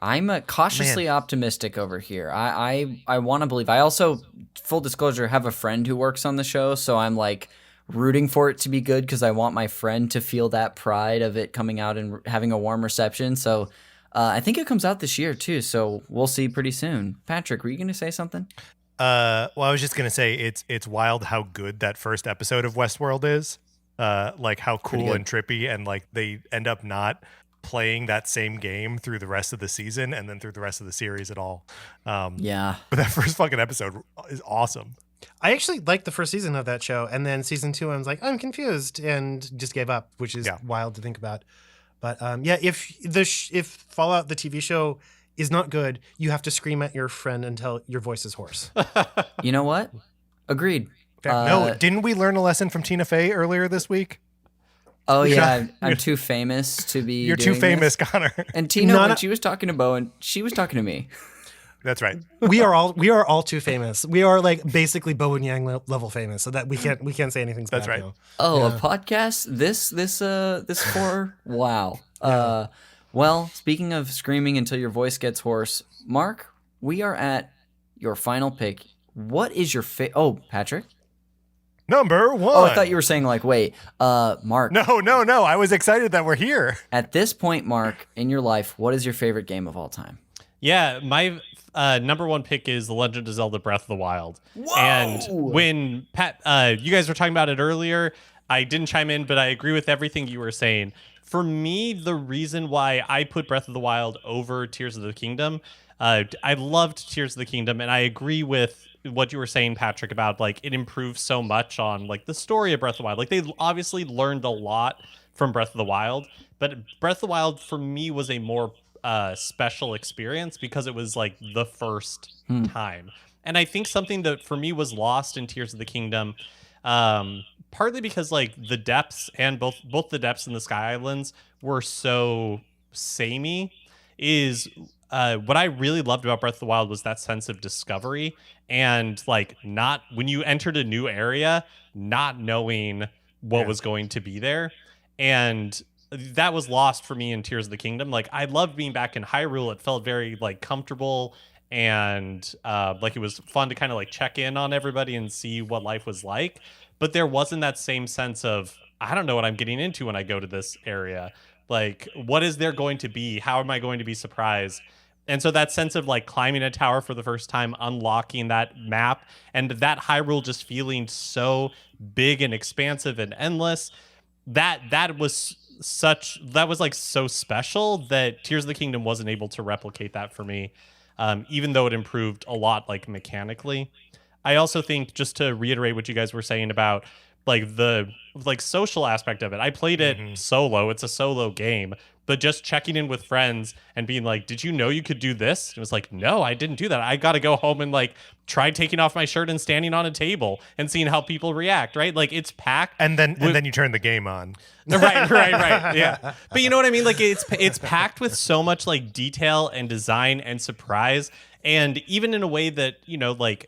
I'm cautiously optimistic over here. I want to believe. I also, full disclosure, have a friend who works on the show, so I'm like rooting for it to be good because I want my friend to feel that pride of it coming out and having a warm reception. So I think it comes out this year too, so we'll see pretty soon. Patrick, were you going to say something? Well, I was just gonna say it's wild how good that first episode of Westworld is. Like how cool and trippy, and like they end up not playing that same game through the rest of the season and then through the rest of the series at all. Yeah. But that first fucking episode is awesome. I actually liked the first season of that show, and then season 2, I was like, I'm confused, and just gave up, which is wild to think about. But if Fallout the TV show is not good, you have to scream at your friend until your voice is hoarse. You know what? Agreed. No, didn't we learn a lesson from Tina Fey earlier this week? Oh yeah, I'm too famous to be. You're too famous, Connor. And Tina, when she was talking to Bowen, she was talking to me. That's right. We are all too famous. We are like basically Bowen Yang level famous, so that we can't say anything. That's right. Now. Oh, yeah. A podcast. This for wow. Yeah. Well, speaking of screaming until your voice gets hoarse, Mark, we are at your final pick. What is your Oh, Patrick. Number 1. Oh, I thought you were saying like, wait, Mark. No. I was excited that we're here. At this point, Mark, in your life, what is your favorite game of all time? Yeah, my number 1 pick is The Legend of Zelda: Breath of the Wild. Whoa! And when you guys were talking about it earlier, I didn't chime in, but I agree with everything you were saying. For me, the reason why I put Breath of the Wild over Tears of the Kingdom, I loved Tears of the Kingdom, and I agree with what you were saying, Patrick, about like it improved so much on like the story of Breath of the Wild. Like they obviously learned a lot from Breath of the Wild, but Breath of the Wild for me was a more special experience because it was like the first time. And I think something that for me was lost in Tears of the Kingdom, partly because like the depths and both the depths and the Sky Islands were so samey, is what I really loved about Breath of the Wild was that sense of discovery and like not when you entered a new area, not knowing what was going to be there. And that was lost for me in Tears of the Kingdom. Like I loved being back in Hyrule. It felt very like comfortable and like it was fun to kind of like check in on everybody and see what life was like. But there wasn't that same sense of, I don't know what I'm getting into when I go to this area. Like, what is there going to be? How am I going to be surprised? And so that sense of like climbing a tower for the first time, unlocking that map, and that Hyrule just feeling so big and expansive and endless, that was like so special that Tears of the Kingdom wasn't able to replicate that for me, even though it improved a lot like mechanically. I also think, just to reiterate what you guys were saying about like the like social aspect of it, I played it solo. It's a solo game, but just checking in with friends and being like, did you know you could do this? It was like, no, I didn't do that. I got to go home and like try taking off my shirt and standing on a table and seeing how people react, right? Like it's packed. And then you turn the game on. Right. Yeah. But you know what I mean? Like it's packed with so much like detail and design and surprise. And even in a way that, you know, like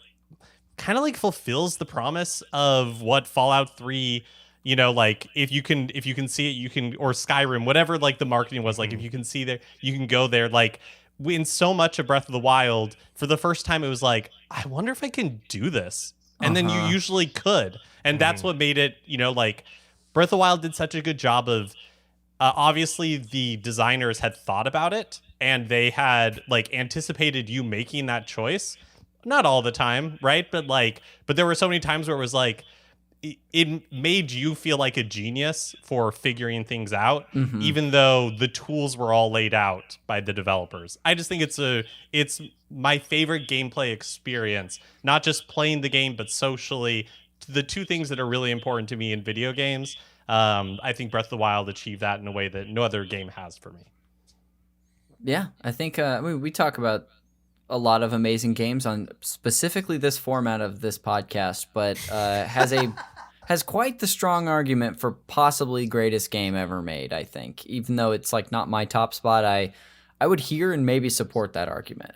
kind of like fulfills the promise of what Fallout 3, you know, like if you can see it, you can, or Skyrim, whatever like the marketing was, like if you can see there, you can go there. Like in so much of Breath of the Wild, for the first time it was like, I wonder if I can do this. And then you usually could. And that's what made it, you know, like Breath of the Wild did such a good job of obviously the designers had thought about it and they had like anticipated you making that choice. Not all the time, right? But there were so many times where it was like, it made you feel like a genius for figuring things out, even though the tools were all laid out by the developers. I just think it's my favorite gameplay experience, not just playing the game, but socially. The two things that are really important to me in video games. I think Breath of the Wild achieved that in a way that no other game has for me. Yeah, I think we talk about a lot of amazing games on specifically this format of this podcast, but has quite the strong argument for possibly greatest game ever made, I think. Even though it's like not my top spot, I would hear and maybe support that argument.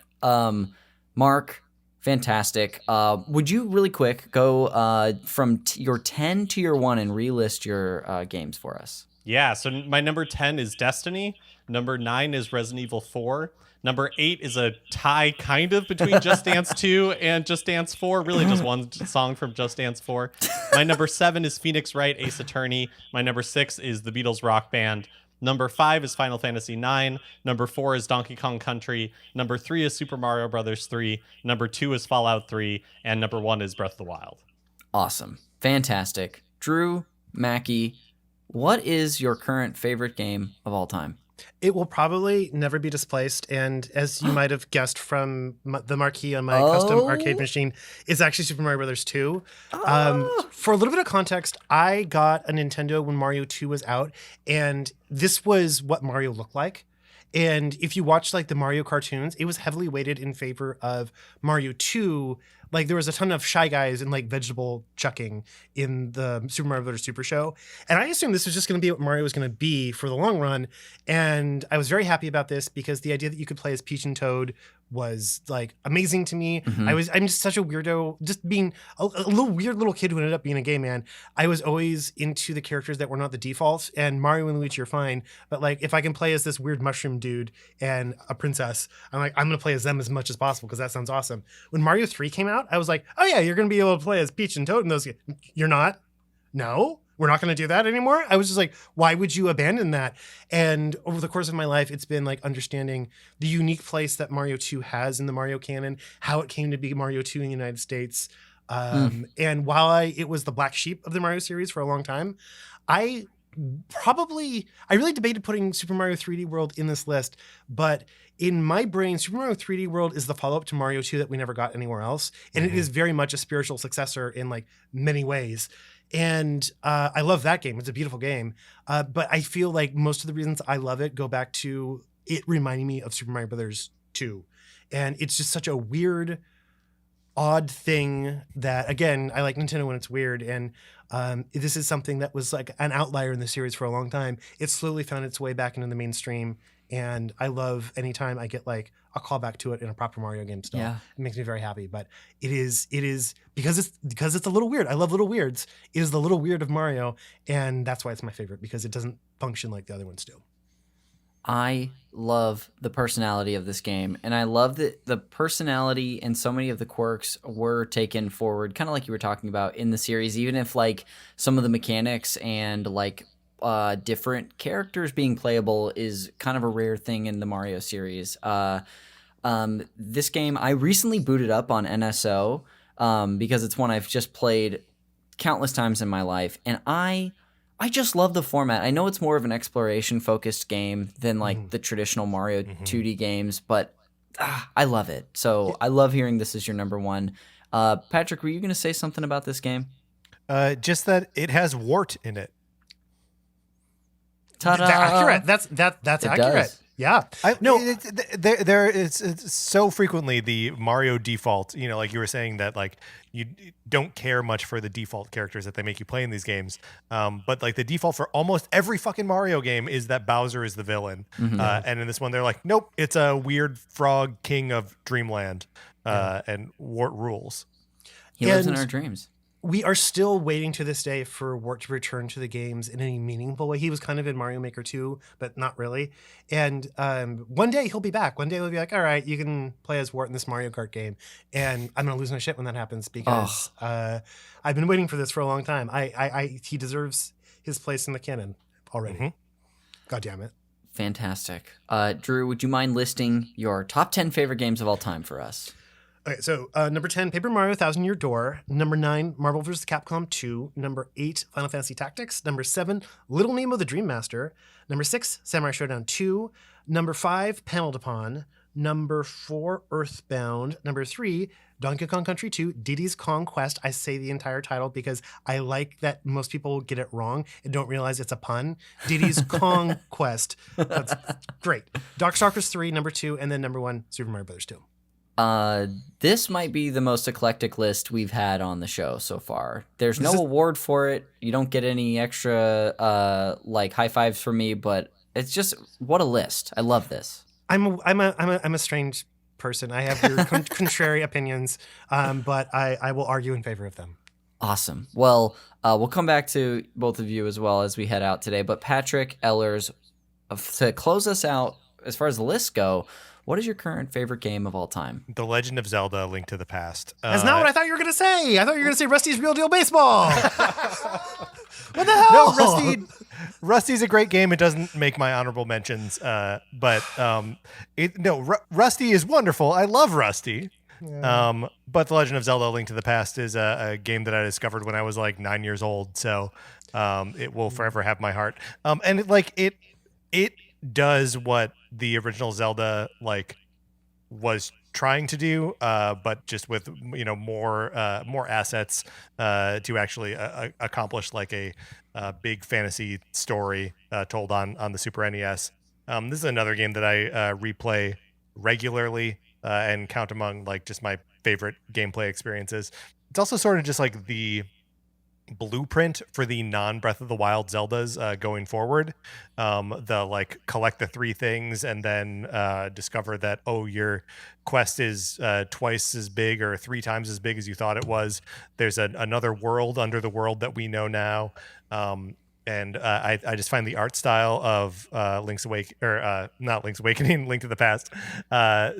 Mark, fantastic. Would you really quick go from your 10 to your 1 and relist your games for us? Yeah, so my number 10 is Destiny. Number 9 is Resident Evil 4. Number 8 is a tie kind of between Just Dance 2 and Just Dance 4. Really just one song from Just Dance 4. My number 7 is Phoenix Wright, Ace Attorney. My number 6 is the Beatles Rock Band. Number 5 is Final Fantasy 9. Number 4 is Donkey Kong Country. Number 3 is Super Mario Brothers 3. Number 2 is Fallout 3. And number 1 is Breath of the Wild. Awesome. Fantastic. Drew, Mackie, what is your current favorite game of all time? It will probably never be displaced. And as you might have guessed from the marquee on my custom arcade machine, it's actually Super Mario Brothers 2. For a little bit of context, I got a Nintendo when Mario 2 was out, and this was what Mario looked like. And if you watch like the Mario cartoons, it was heavily weighted in favor of Mario 2. Like there was a ton of Shy Guys and like vegetable chucking in the Super Mario Brothers Super Show. And I assumed this was just going to be what Mario was going to be for the long run. And I was very happy about this because the idea that you could play as Peach and Toad was like amazing to me. Mm-hmm. I'm just such a weirdo, just being a little weird little kid who ended up being a gay man. I was always into the characters that were not the default, and Mario and Luigi are fine. But like if I can play as this weird mushroom dude and a princess, I'm going to play as them as much as possible because that sounds awesome. When Mario 3 came out, I was like, oh yeah, you're going to be able to play as Peach and Toad in those games. You're not? No? We're not going to do that anymore? I was just like, why would you abandon that? And over the course of my life, it's been like understanding the unique place that Mario 2 has in the Mario canon, how it came to be Mario 2 in the United States. And while it was the black sheep of the Mario series for a long time, I really debated putting Super Mario 3D World in this list, but in my brain, Super Mario 3D World is the follow-up to Mario 2 that we never got anywhere else. And it is very much a spiritual successor in like many ways. And I love that game. It's a beautiful game. But I feel like most of the reasons I love it go back to it reminding me of Super Mario Brothers 2. And it's just such a weird, odd thing that, again, I like Nintendo when it's weird. And this is something that was like an outlier in the series for a long time. It slowly found its way back into the mainstream. And I love anytime I get like a callback to it in a proper Mario game still. Yeah. It makes me very happy. But it is because it's a little weird. I love little weirds. It is the little weird of Mario. And that's why it's my favorite, because it doesn't function like the other ones do. I love the personality of this game, and I love that the personality and so many of the quirks were taken forward, kind of like you were talking about in the series, even if like some of the mechanics and like different characters being playable is kind of a rare thing in the Mario series. This game, I recently booted up on NSO because it's one I've just played countless times in my life, and I just love the format. I know it's more of an exploration-focused game than like the traditional Mario 2D games, but I love it. So I love hearing this is your number one. Patrick, were you going to say something about this game? Just that it has wart in it. Ta-da! Accurate. That's accurate. Does. Yeah. It's so frequently the Mario default, like you were saying that like you don't care much for the default characters that they make you play in these games. But like the default for almost every fucking Mario game is that Bowser is the villain. And in this one, they're like, nope, it's a weird frog king of Dreamland and wart rules. He lives in our dreams. We are still waiting to this day for Wart to return to the games in any meaningful way. He was kind of in Mario Maker 2, but not really. And one day he'll be back. One day he'll be like, all right, you can play as Wart in this Mario Kart game. And I'm going to lose my shit when that happens because I've been waiting for this for a long time. He deserves his place in the canon already. God damn it. Fantastic. Drew, would you mind listing your top 10 favorite games of all time for us? Okay, so number 10, Paper Mario Thousand Year Door. Number 9, Marvel vs. Capcom 2. Number 8, Final Fantasy Tactics. Number 7, Little Nemo the Dream Master. Number 6, Samurai Showdown 2. Number 5, Paneled Upon. Number 4, Earthbound. Number 3, Donkey Kong Country 2, Diddy's Kong Quest. I say the entire title because I like that most people get it wrong and don't realize it's a pun. Diddy's Kong Quest. That's great. Darkstalkers 3, number 2, and then number 1, Super Mario Brothers 2. This might be the most eclectic list we've had on the show so far. There's no award for it. You don't get any extra like high fives from me, but it's just what a list. I love this. I'm a strange person. I have your contrary opinions, but I will argue in favor of them. Awesome. Well, we'll come back to both of you as well as we head out today. But Patrick Ehlers, to close us out, as far as the lists go, what is your current favorite game of all time? The Legend of Zelda: Link to the Past. That's not what I thought you were going to say. I thought you were going to say Rusty's Real Deal Baseball. What the hell? No, Rusty's a great game. It doesn't make my honorable mentions, but Rusty is wonderful. I love Rusty. Yeah. But The Legend of Zelda: Link to the Past is a game that I discovered when I was like 9 years old. So it will forever have my heart. And it does what the original Zelda was trying to do, but just with more assets to actually accomplish like a big fantasy story told on the Super NES. This is another game that I replay regularly and count among like just my favorite gameplay experiences. It's also sort of just like the blueprint for the non-Breath of the Wild Zeldas going forward. The like collect the 3 things and then discover that your quest is twice as big or 3 times as big as you thought it was. There's another world under the world that we know now. And I just find the art style of Link to the Past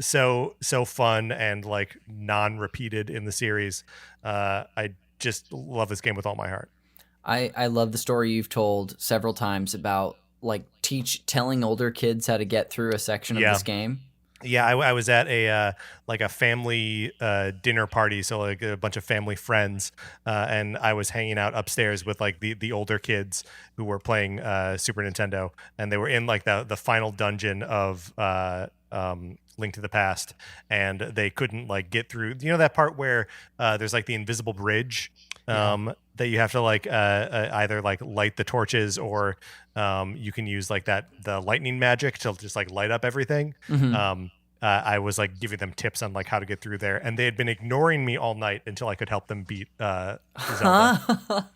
so fun and like non-repeated in the series. I just love this game with all my heart. I love the story you've told several times about like telling older kids how to get through a section of this game. Yeah, I was at a family dinner party, so like a bunch of family friends, and I was hanging out upstairs with like the older kids who were playing Super Nintendo, and they were in like the final dungeon of Link to the Past, and they couldn't like get through. You know that part where there's like the invisible bridge that you have to like either like light the torches or you can use like the lightning magic to just like light up everything. Mm-hmm. I was like giving them tips on like how to get through there, and they had been ignoring me all night until I could help them beat Zelda.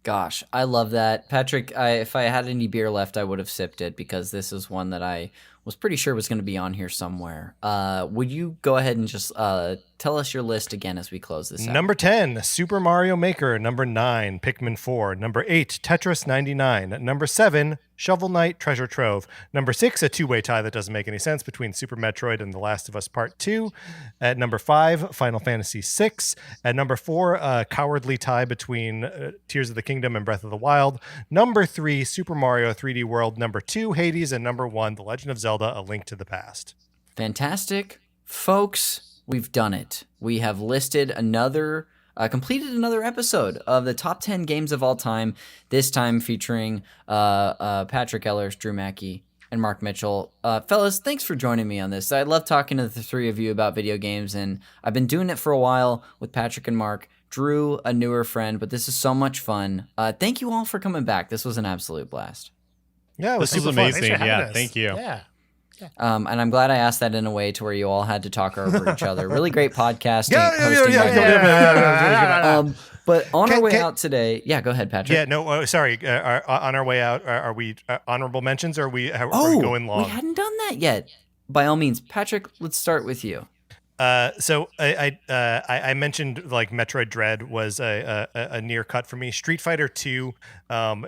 Gosh, I love that. Patrick, if I had any beer left, I would have sipped it because this is one that I was pretty sure was going to be on here somewhere. Would you go ahead and just tell us your list again as we close this out? Number 10, Super Mario Maker. Number 9, Pikmin 4. Number 8, Tetris 99. Number 7, Shovel Knight Treasure Trove. Number 6, a two-way tie that doesn't make any sense between Super Metroid and The Last of Us Part 2. At number 5, Final Fantasy 6. At number 4, a cowardly tie between Tears of the Kingdom and Breath of the Wild. Number 3, Super Mario 3D World. Number 2, Hades. And number 1, The Legend of Zelda: A Link to the Past. Fantastic. Folks, we've done it. We have listed completed another episode of the top 10 games of all time, this time featuring Patrick Ehlers, Drew Mackie, and Mark Mitchell. Fellas, thanks for joining me on this. I love talking to the 3 of you about video games, and I've been doing it for a while with Patrick and Mark. Drew, a newer friend, but this is so much fun. Thank you all for coming back. This was an absolute blast. Yeah, it was This was super fun. amazing. Yeah, thank you. Yeah. And I'm glad I asked that in a way to where you all had to talk over each other. Really great podcasting. But on our way out today, go ahead, Patrick. Yeah, no, sorry. On our way out, are we honorable mentions, or are we going long? We hadn't done that yet. By all means, Patrick, let's start with you. So I mentioned like Metroid Dread was a near cut for me. Street Fighter 2,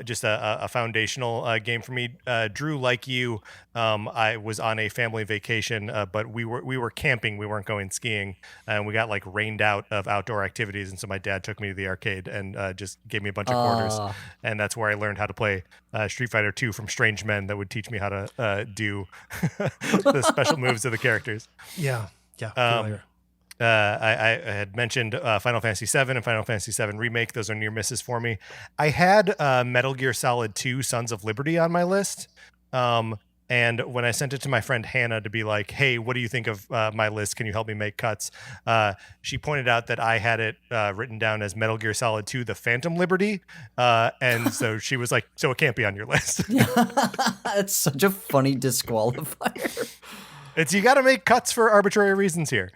just a foundational game for me. Drew, like you, I was on a family vacation, but we were camping. We weren't going skiing, and we got like rained out of outdoor activities. And so my dad took me to the arcade and just gave me a bunch of quarters, and that's where I learned how to play Street Fighter 2 from strange men that would teach me how to do the special moves of the characters. Yeah. I had mentioned Final Fantasy VII and Final Fantasy VII Remake. Those are near misses for me. I had Metal Gear Solid 2 Sons of Liberty on my list. And when I sent it to my friend Hannah to be like, hey, what do you think of my list? Can you help me make cuts? She pointed out that I had it written down as Metal Gear Solid 2 The Phantom Liberty. And so she was like, so it can't be on your list. That's such a funny disqualifier. It's you got to make cuts for arbitrary reasons here.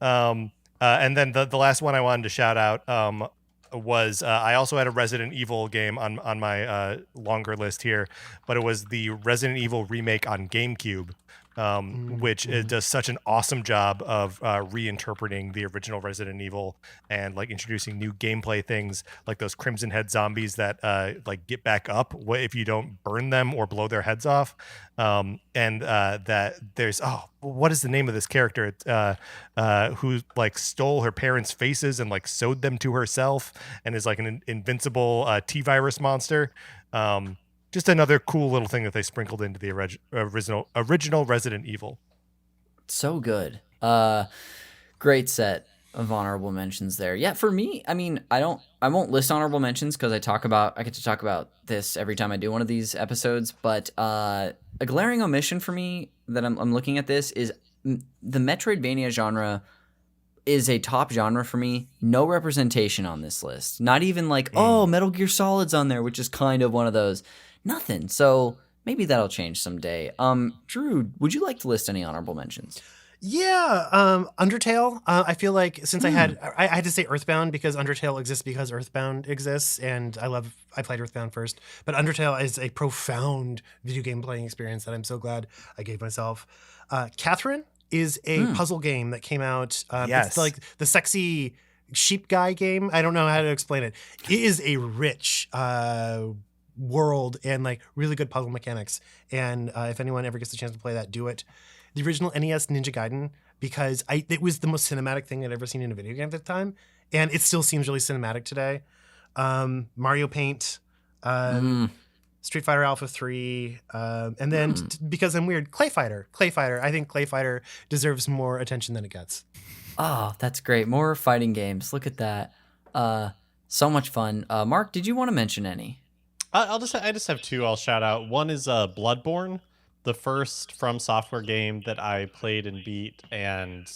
And then the last one I wanted to shout out was I also had a Resident Evil game on my longer list here, but it was the Resident Evil remake on GameCube. Which does such an awesome job of reinterpreting the original Resident Evil and like introducing new gameplay things like those Crimson Head zombies that like get back up if you don't burn them or blow their heads off. And that there's what is the name of this character who like stole her parents' faces and like sewed them to herself and is like an invincible T-virus monster. Just another cool little thing that they sprinkled into the original Resident Evil. So good. Great set of honorable mentions there. Yeah, for me, I mean, I won't list honorable mentions because I get to talk about this every time I do one of these episodes. But a glaring omission for me that I'm looking at this is the Metroidvania genre is a top genre for me. No representation on this list. Not even like, Metal Gear Solid's on there, which is kind of one of those. Nothing. So maybe that'll change someday. Drew, would you like to list any honorable mentions? Yeah, Undertale. I feel like since I had to say Earthbound because Undertale exists because Earthbound exists, and I played Earthbound first. But Undertale is a profound video game playing experience that I'm so glad I gave myself. Catherine is a puzzle game that came out. Yes. It's like the sexy sheep guy game. I don't know how to explain it. It is a rich world and like really good puzzle mechanics. And if anyone ever gets the chance to play that, do it. The original NES Ninja Gaiden, because it was the most cinematic thing I'd ever seen in a video game at the time, and it still seems really cinematic today. Mario Paint, Street Fighter Alpha 3, and then because I'm weird, Clay Fighter. I think Clay Fighter deserves more attention than it gets. Oh, that's great. More fighting games. Look at that. So much fun. Mark, did you want to mention any? I just have two I'll shout out. One is Bloodborne, the first From Software game that I played and beat, and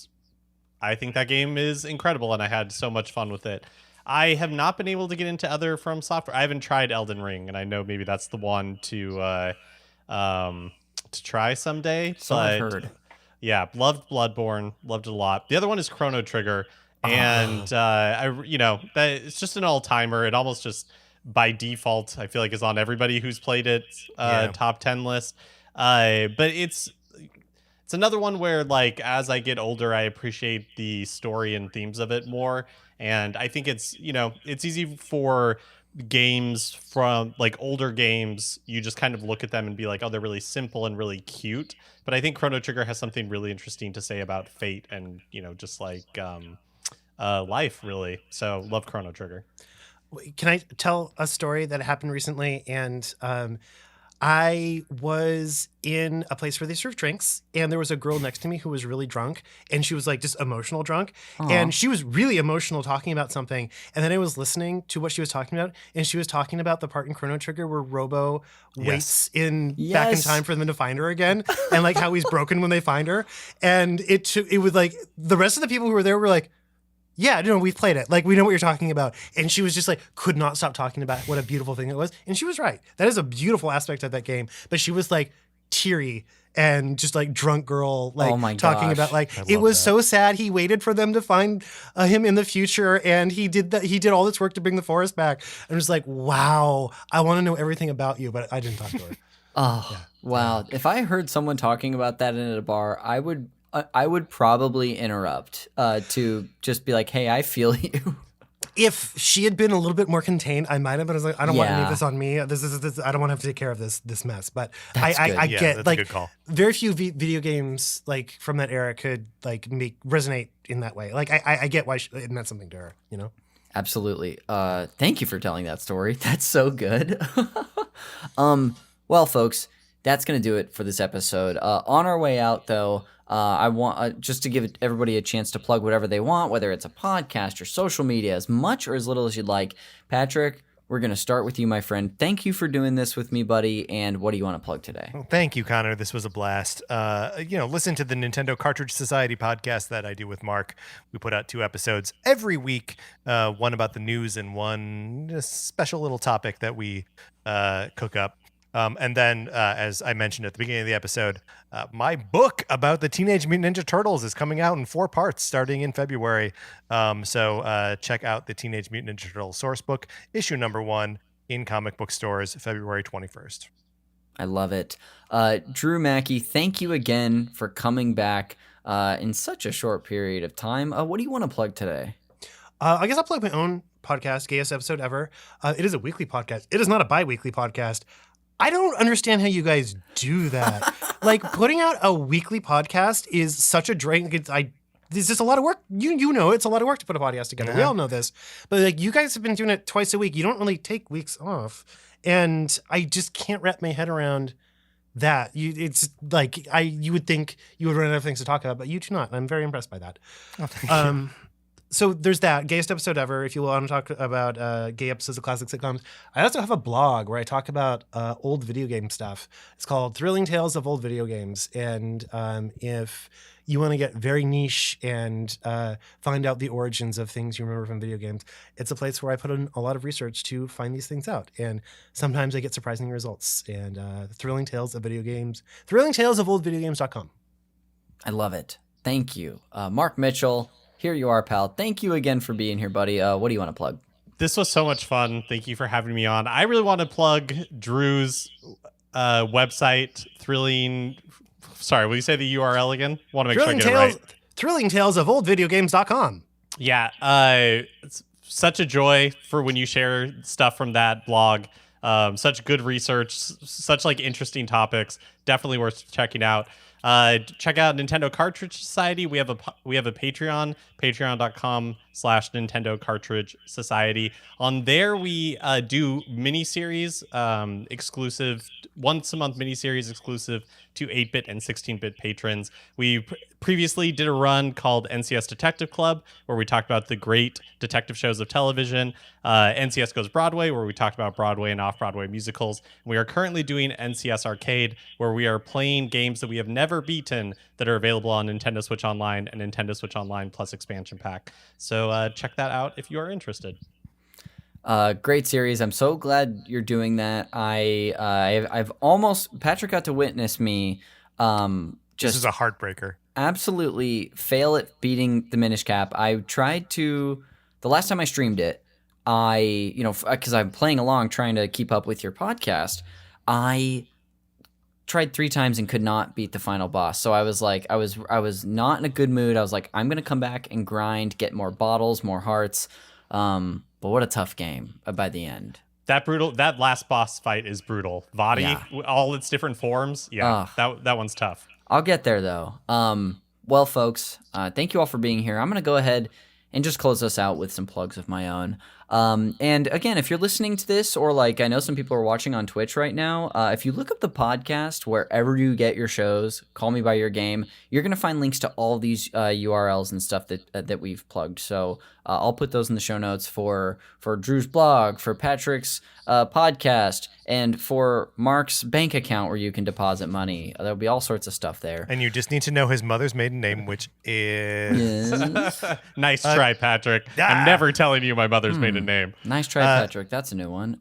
I think that game is incredible, and I had so much fun with it. I have not been able to get into other From Software. I haven't tried Elden Ring, and I know maybe that's the one to try someday. So I've heard. Yeah, loved Bloodborne, loved it a lot. The other one is Chrono Trigger, and it's just an all-timer. It almost just by default, I feel like is on everybody who's played it top 10 list. But it's another one where like as I get older, I appreciate the story and themes of it more. And I think it's easy for games from like older games. You just kind of look at them and be like, oh, they're really simple and really cute. But I think Chrono Trigger has something really interesting to say about fate and, just like life, really. So love Chrono Trigger. Can I tell a story that happened recently? And I was in a place where they serve drinks, and there was a girl next to me who was really drunk, and she was like just emotional drunk. Aww. And she was really emotional talking about something. And then I was listening to what she was talking about, and she was talking about the part in Chrono Trigger where Robo waits back in time for them to find her again, and like how he's broken when they find her. And it was like the rest of the people who were there were like, yeah, no, we've played it. Like, we know what you're talking about. And she was just like, could not stop talking about what a beautiful thing it was. And she was right. That is a beautiful aspect of that game. But she was like teary and just like drunk girl, like talking about like, it was so sad. He waited for them to find him in the future. And he did all this work to bring the forest back. I'm just like, wow, I want to know everything about you. But I didn't talk to her. Wow. If I heard someone talking about that in a bar, I would probably interrupt to just be like, hey, I feel you. If she had been a little bit more contained, I might have been like, I don't want to leave this on me. This I don't want to have to take care of this mess. But I get that's like a good call. Very few video games like from that era could like resonate in that way. Like I get why it meant something to her, Absolutely. Thank you for telling that story. That's so good. Well, folks, that's going to do it for this episode. On our way out, though, I want just to give everybody a chance to plug whatever they want, whether it's a podcast or social media, as much or as little as you'd like. Patrick, we're going to start with you, my friend. Thank you for doing this with me, buddy. And what do you want to plug today? Well, thank you, Connor. This was a blast. Listen to the Nintendo Cartridge Society podcast that I do with Mark. We put out 2 episodes every week, one about the news and one special little topic that we cook up. And then, as I mentioned at the beginning of the episode, my book about the Teenage Mutant Ninja Turtles is coming out in 4 parts starting in February. So check out the Teenage Mutant Ninja Turtles source book, issue number 1, in comic book stores February 21st. I love it. Drew, Mackie, thank you again for coming back in such a short period of time. What do you want to plug today? I guess I'll plug my own podcast, Gayest Episode Ever. It is a weekly podcast. It is not a bi-weekly podcast. I don't understand how you guys do that. Like, putting out a weekly podcast is such a drain. It's just a lot of work. You know it's a lot of work to put a podcast together. We all know this. But like, you guys have been doing it twice a week. You don't really take weeks off. And I just can't wrap my head around that. It's like you would think you would run out of things to talk about, but you do not. And I'm very impressed by that. Oh, thank you. So there's that, Gayest Episode Ever, if you want to talk about gay episodes of classic sitcoms. I also have a blog where I talk about old video game stuff. It's called Thrilling Tales of Old Video Games. And if you want to get very niche and find out the origins of things you remember from video games, it's a place where I put in a lot of research to find these things out. And sometimes I get surprising results. And Thrilling Tales of Video Games, thrillingtalesofoldvideogames.com. I love it. Thank you. Mark Mitchell, here you are, pal. Thank you again for being here, buddy. What do you want to plug? This was so much fun. Thank you for having me on. I really want to plug Drew's website, Thrilling. Sorry, will you say the URL again? Want to make sure I get it right. Thrillingtalesofoldvideogames.com. Yeah, it's such a joy for when you share stuff from that blog. Such good research, such like interesting topics. Definitely worth checking out. Check out Nintendo Cartridge Society. We have a Patreon, patreon.com/Nintendo Cartridge Society. On there, we do mini-series, exclusive, once a month mini-series exclusive to 8-bit and 16-bit patrons. We previously did a run called NCS Detective Club, where we talked about the great detective shows of television. NCS Goes Broadway, where we talked about Broadway and off-Broadway musicals. We are currently doing NCS Arcade, where we are playing games that we have never beaten that are available on Nintendo Switch Online and Nintendo Switch Online Plus Expansion Pack. So check that out if you are interested. Great series. I'm so glad you're doing that. I've almost, Patrick got to witness me This is a heartbreaker. Absolutely fail at beating the Minish Cap. I tried to, the last time I streamed it, because I'm playing along trying to keep up with your podcast, I tried 3 times and could not beat the final boss. So I was like, I was not in a good mood. I was like, I'm going to come back and grind, get more bottles, more hearts. But what a tough game by the end. That last boss fight is brutal. Vadi, all its different forms. Yeah, that one's tough. I'll get there though. Well, folks, thank you all for being here. I'm going to go ahead and just close us out with some plugs of my own. And again, if you're listening to this, or like I know some people are watching on Twitch right now, if you look up the podcast wherever you get your shows, Call Me by Your Game, you're going to find links to all these URLs and stuff that we've plugged. So I'll put those in the show notes for Drew's blog, for Patrick's podcast, and for Mark's bank account where you can deposit money. There'll be all sorts of stuff there. And you just need to know his mother's maiden name, which is... Nice try, Patrick. I'm never telling you my mother's maiden name. Nice try, Patrick. That's a new one.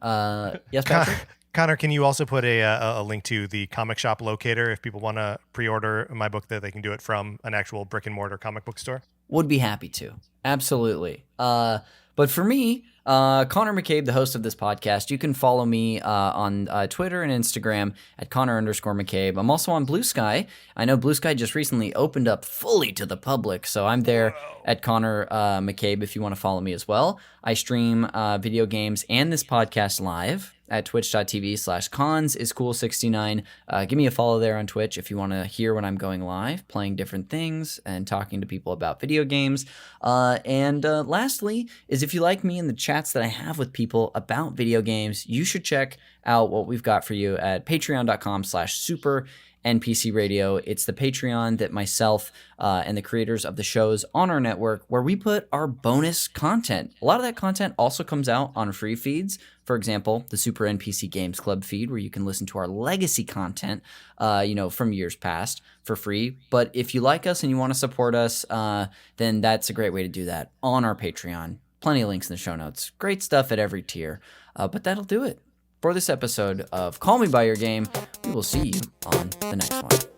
Yes, Patrick? Connor, can you also put a link to the comic shop locator if people want to pre-order my book, that they can do it from an actual brick and mortar comic book store? Would be happy to. Absolutely. But for me, Connor McCabe, the host of this podcast, you can follow me on Twitter and Instagram at Connor_McCabe. I'm also on Blue Sky. I know Blue Sky just recently opened up fully to the public, so I'm there at Connor McCabe if you want to follow me as well. I stream video games and this podcast live at twitch.tv/consiscool69. Give me a follow there on Twitch if you want to hear when I'm going live, playing different things and talking to people about video games. And lastly is, if you like me in the chats that I have with people about video games, you should check out what we've got for you at patreon.com/super NPC Radio. It's the Patreon that myself and the creators of the shows on our network, where we put our bonus content. A lot of that content also comes out on free feeds. For example, the Super NPC Games Club feed, where you can listen to our legacy content, from years past for free. But if you like us and you want to support us, then that's a great way to do that on our Patreon. Plenty of links in the show notes. Great stuff at every tier. But that'll do it. for this episode of Call Me By Your Game. We will see you on the next one.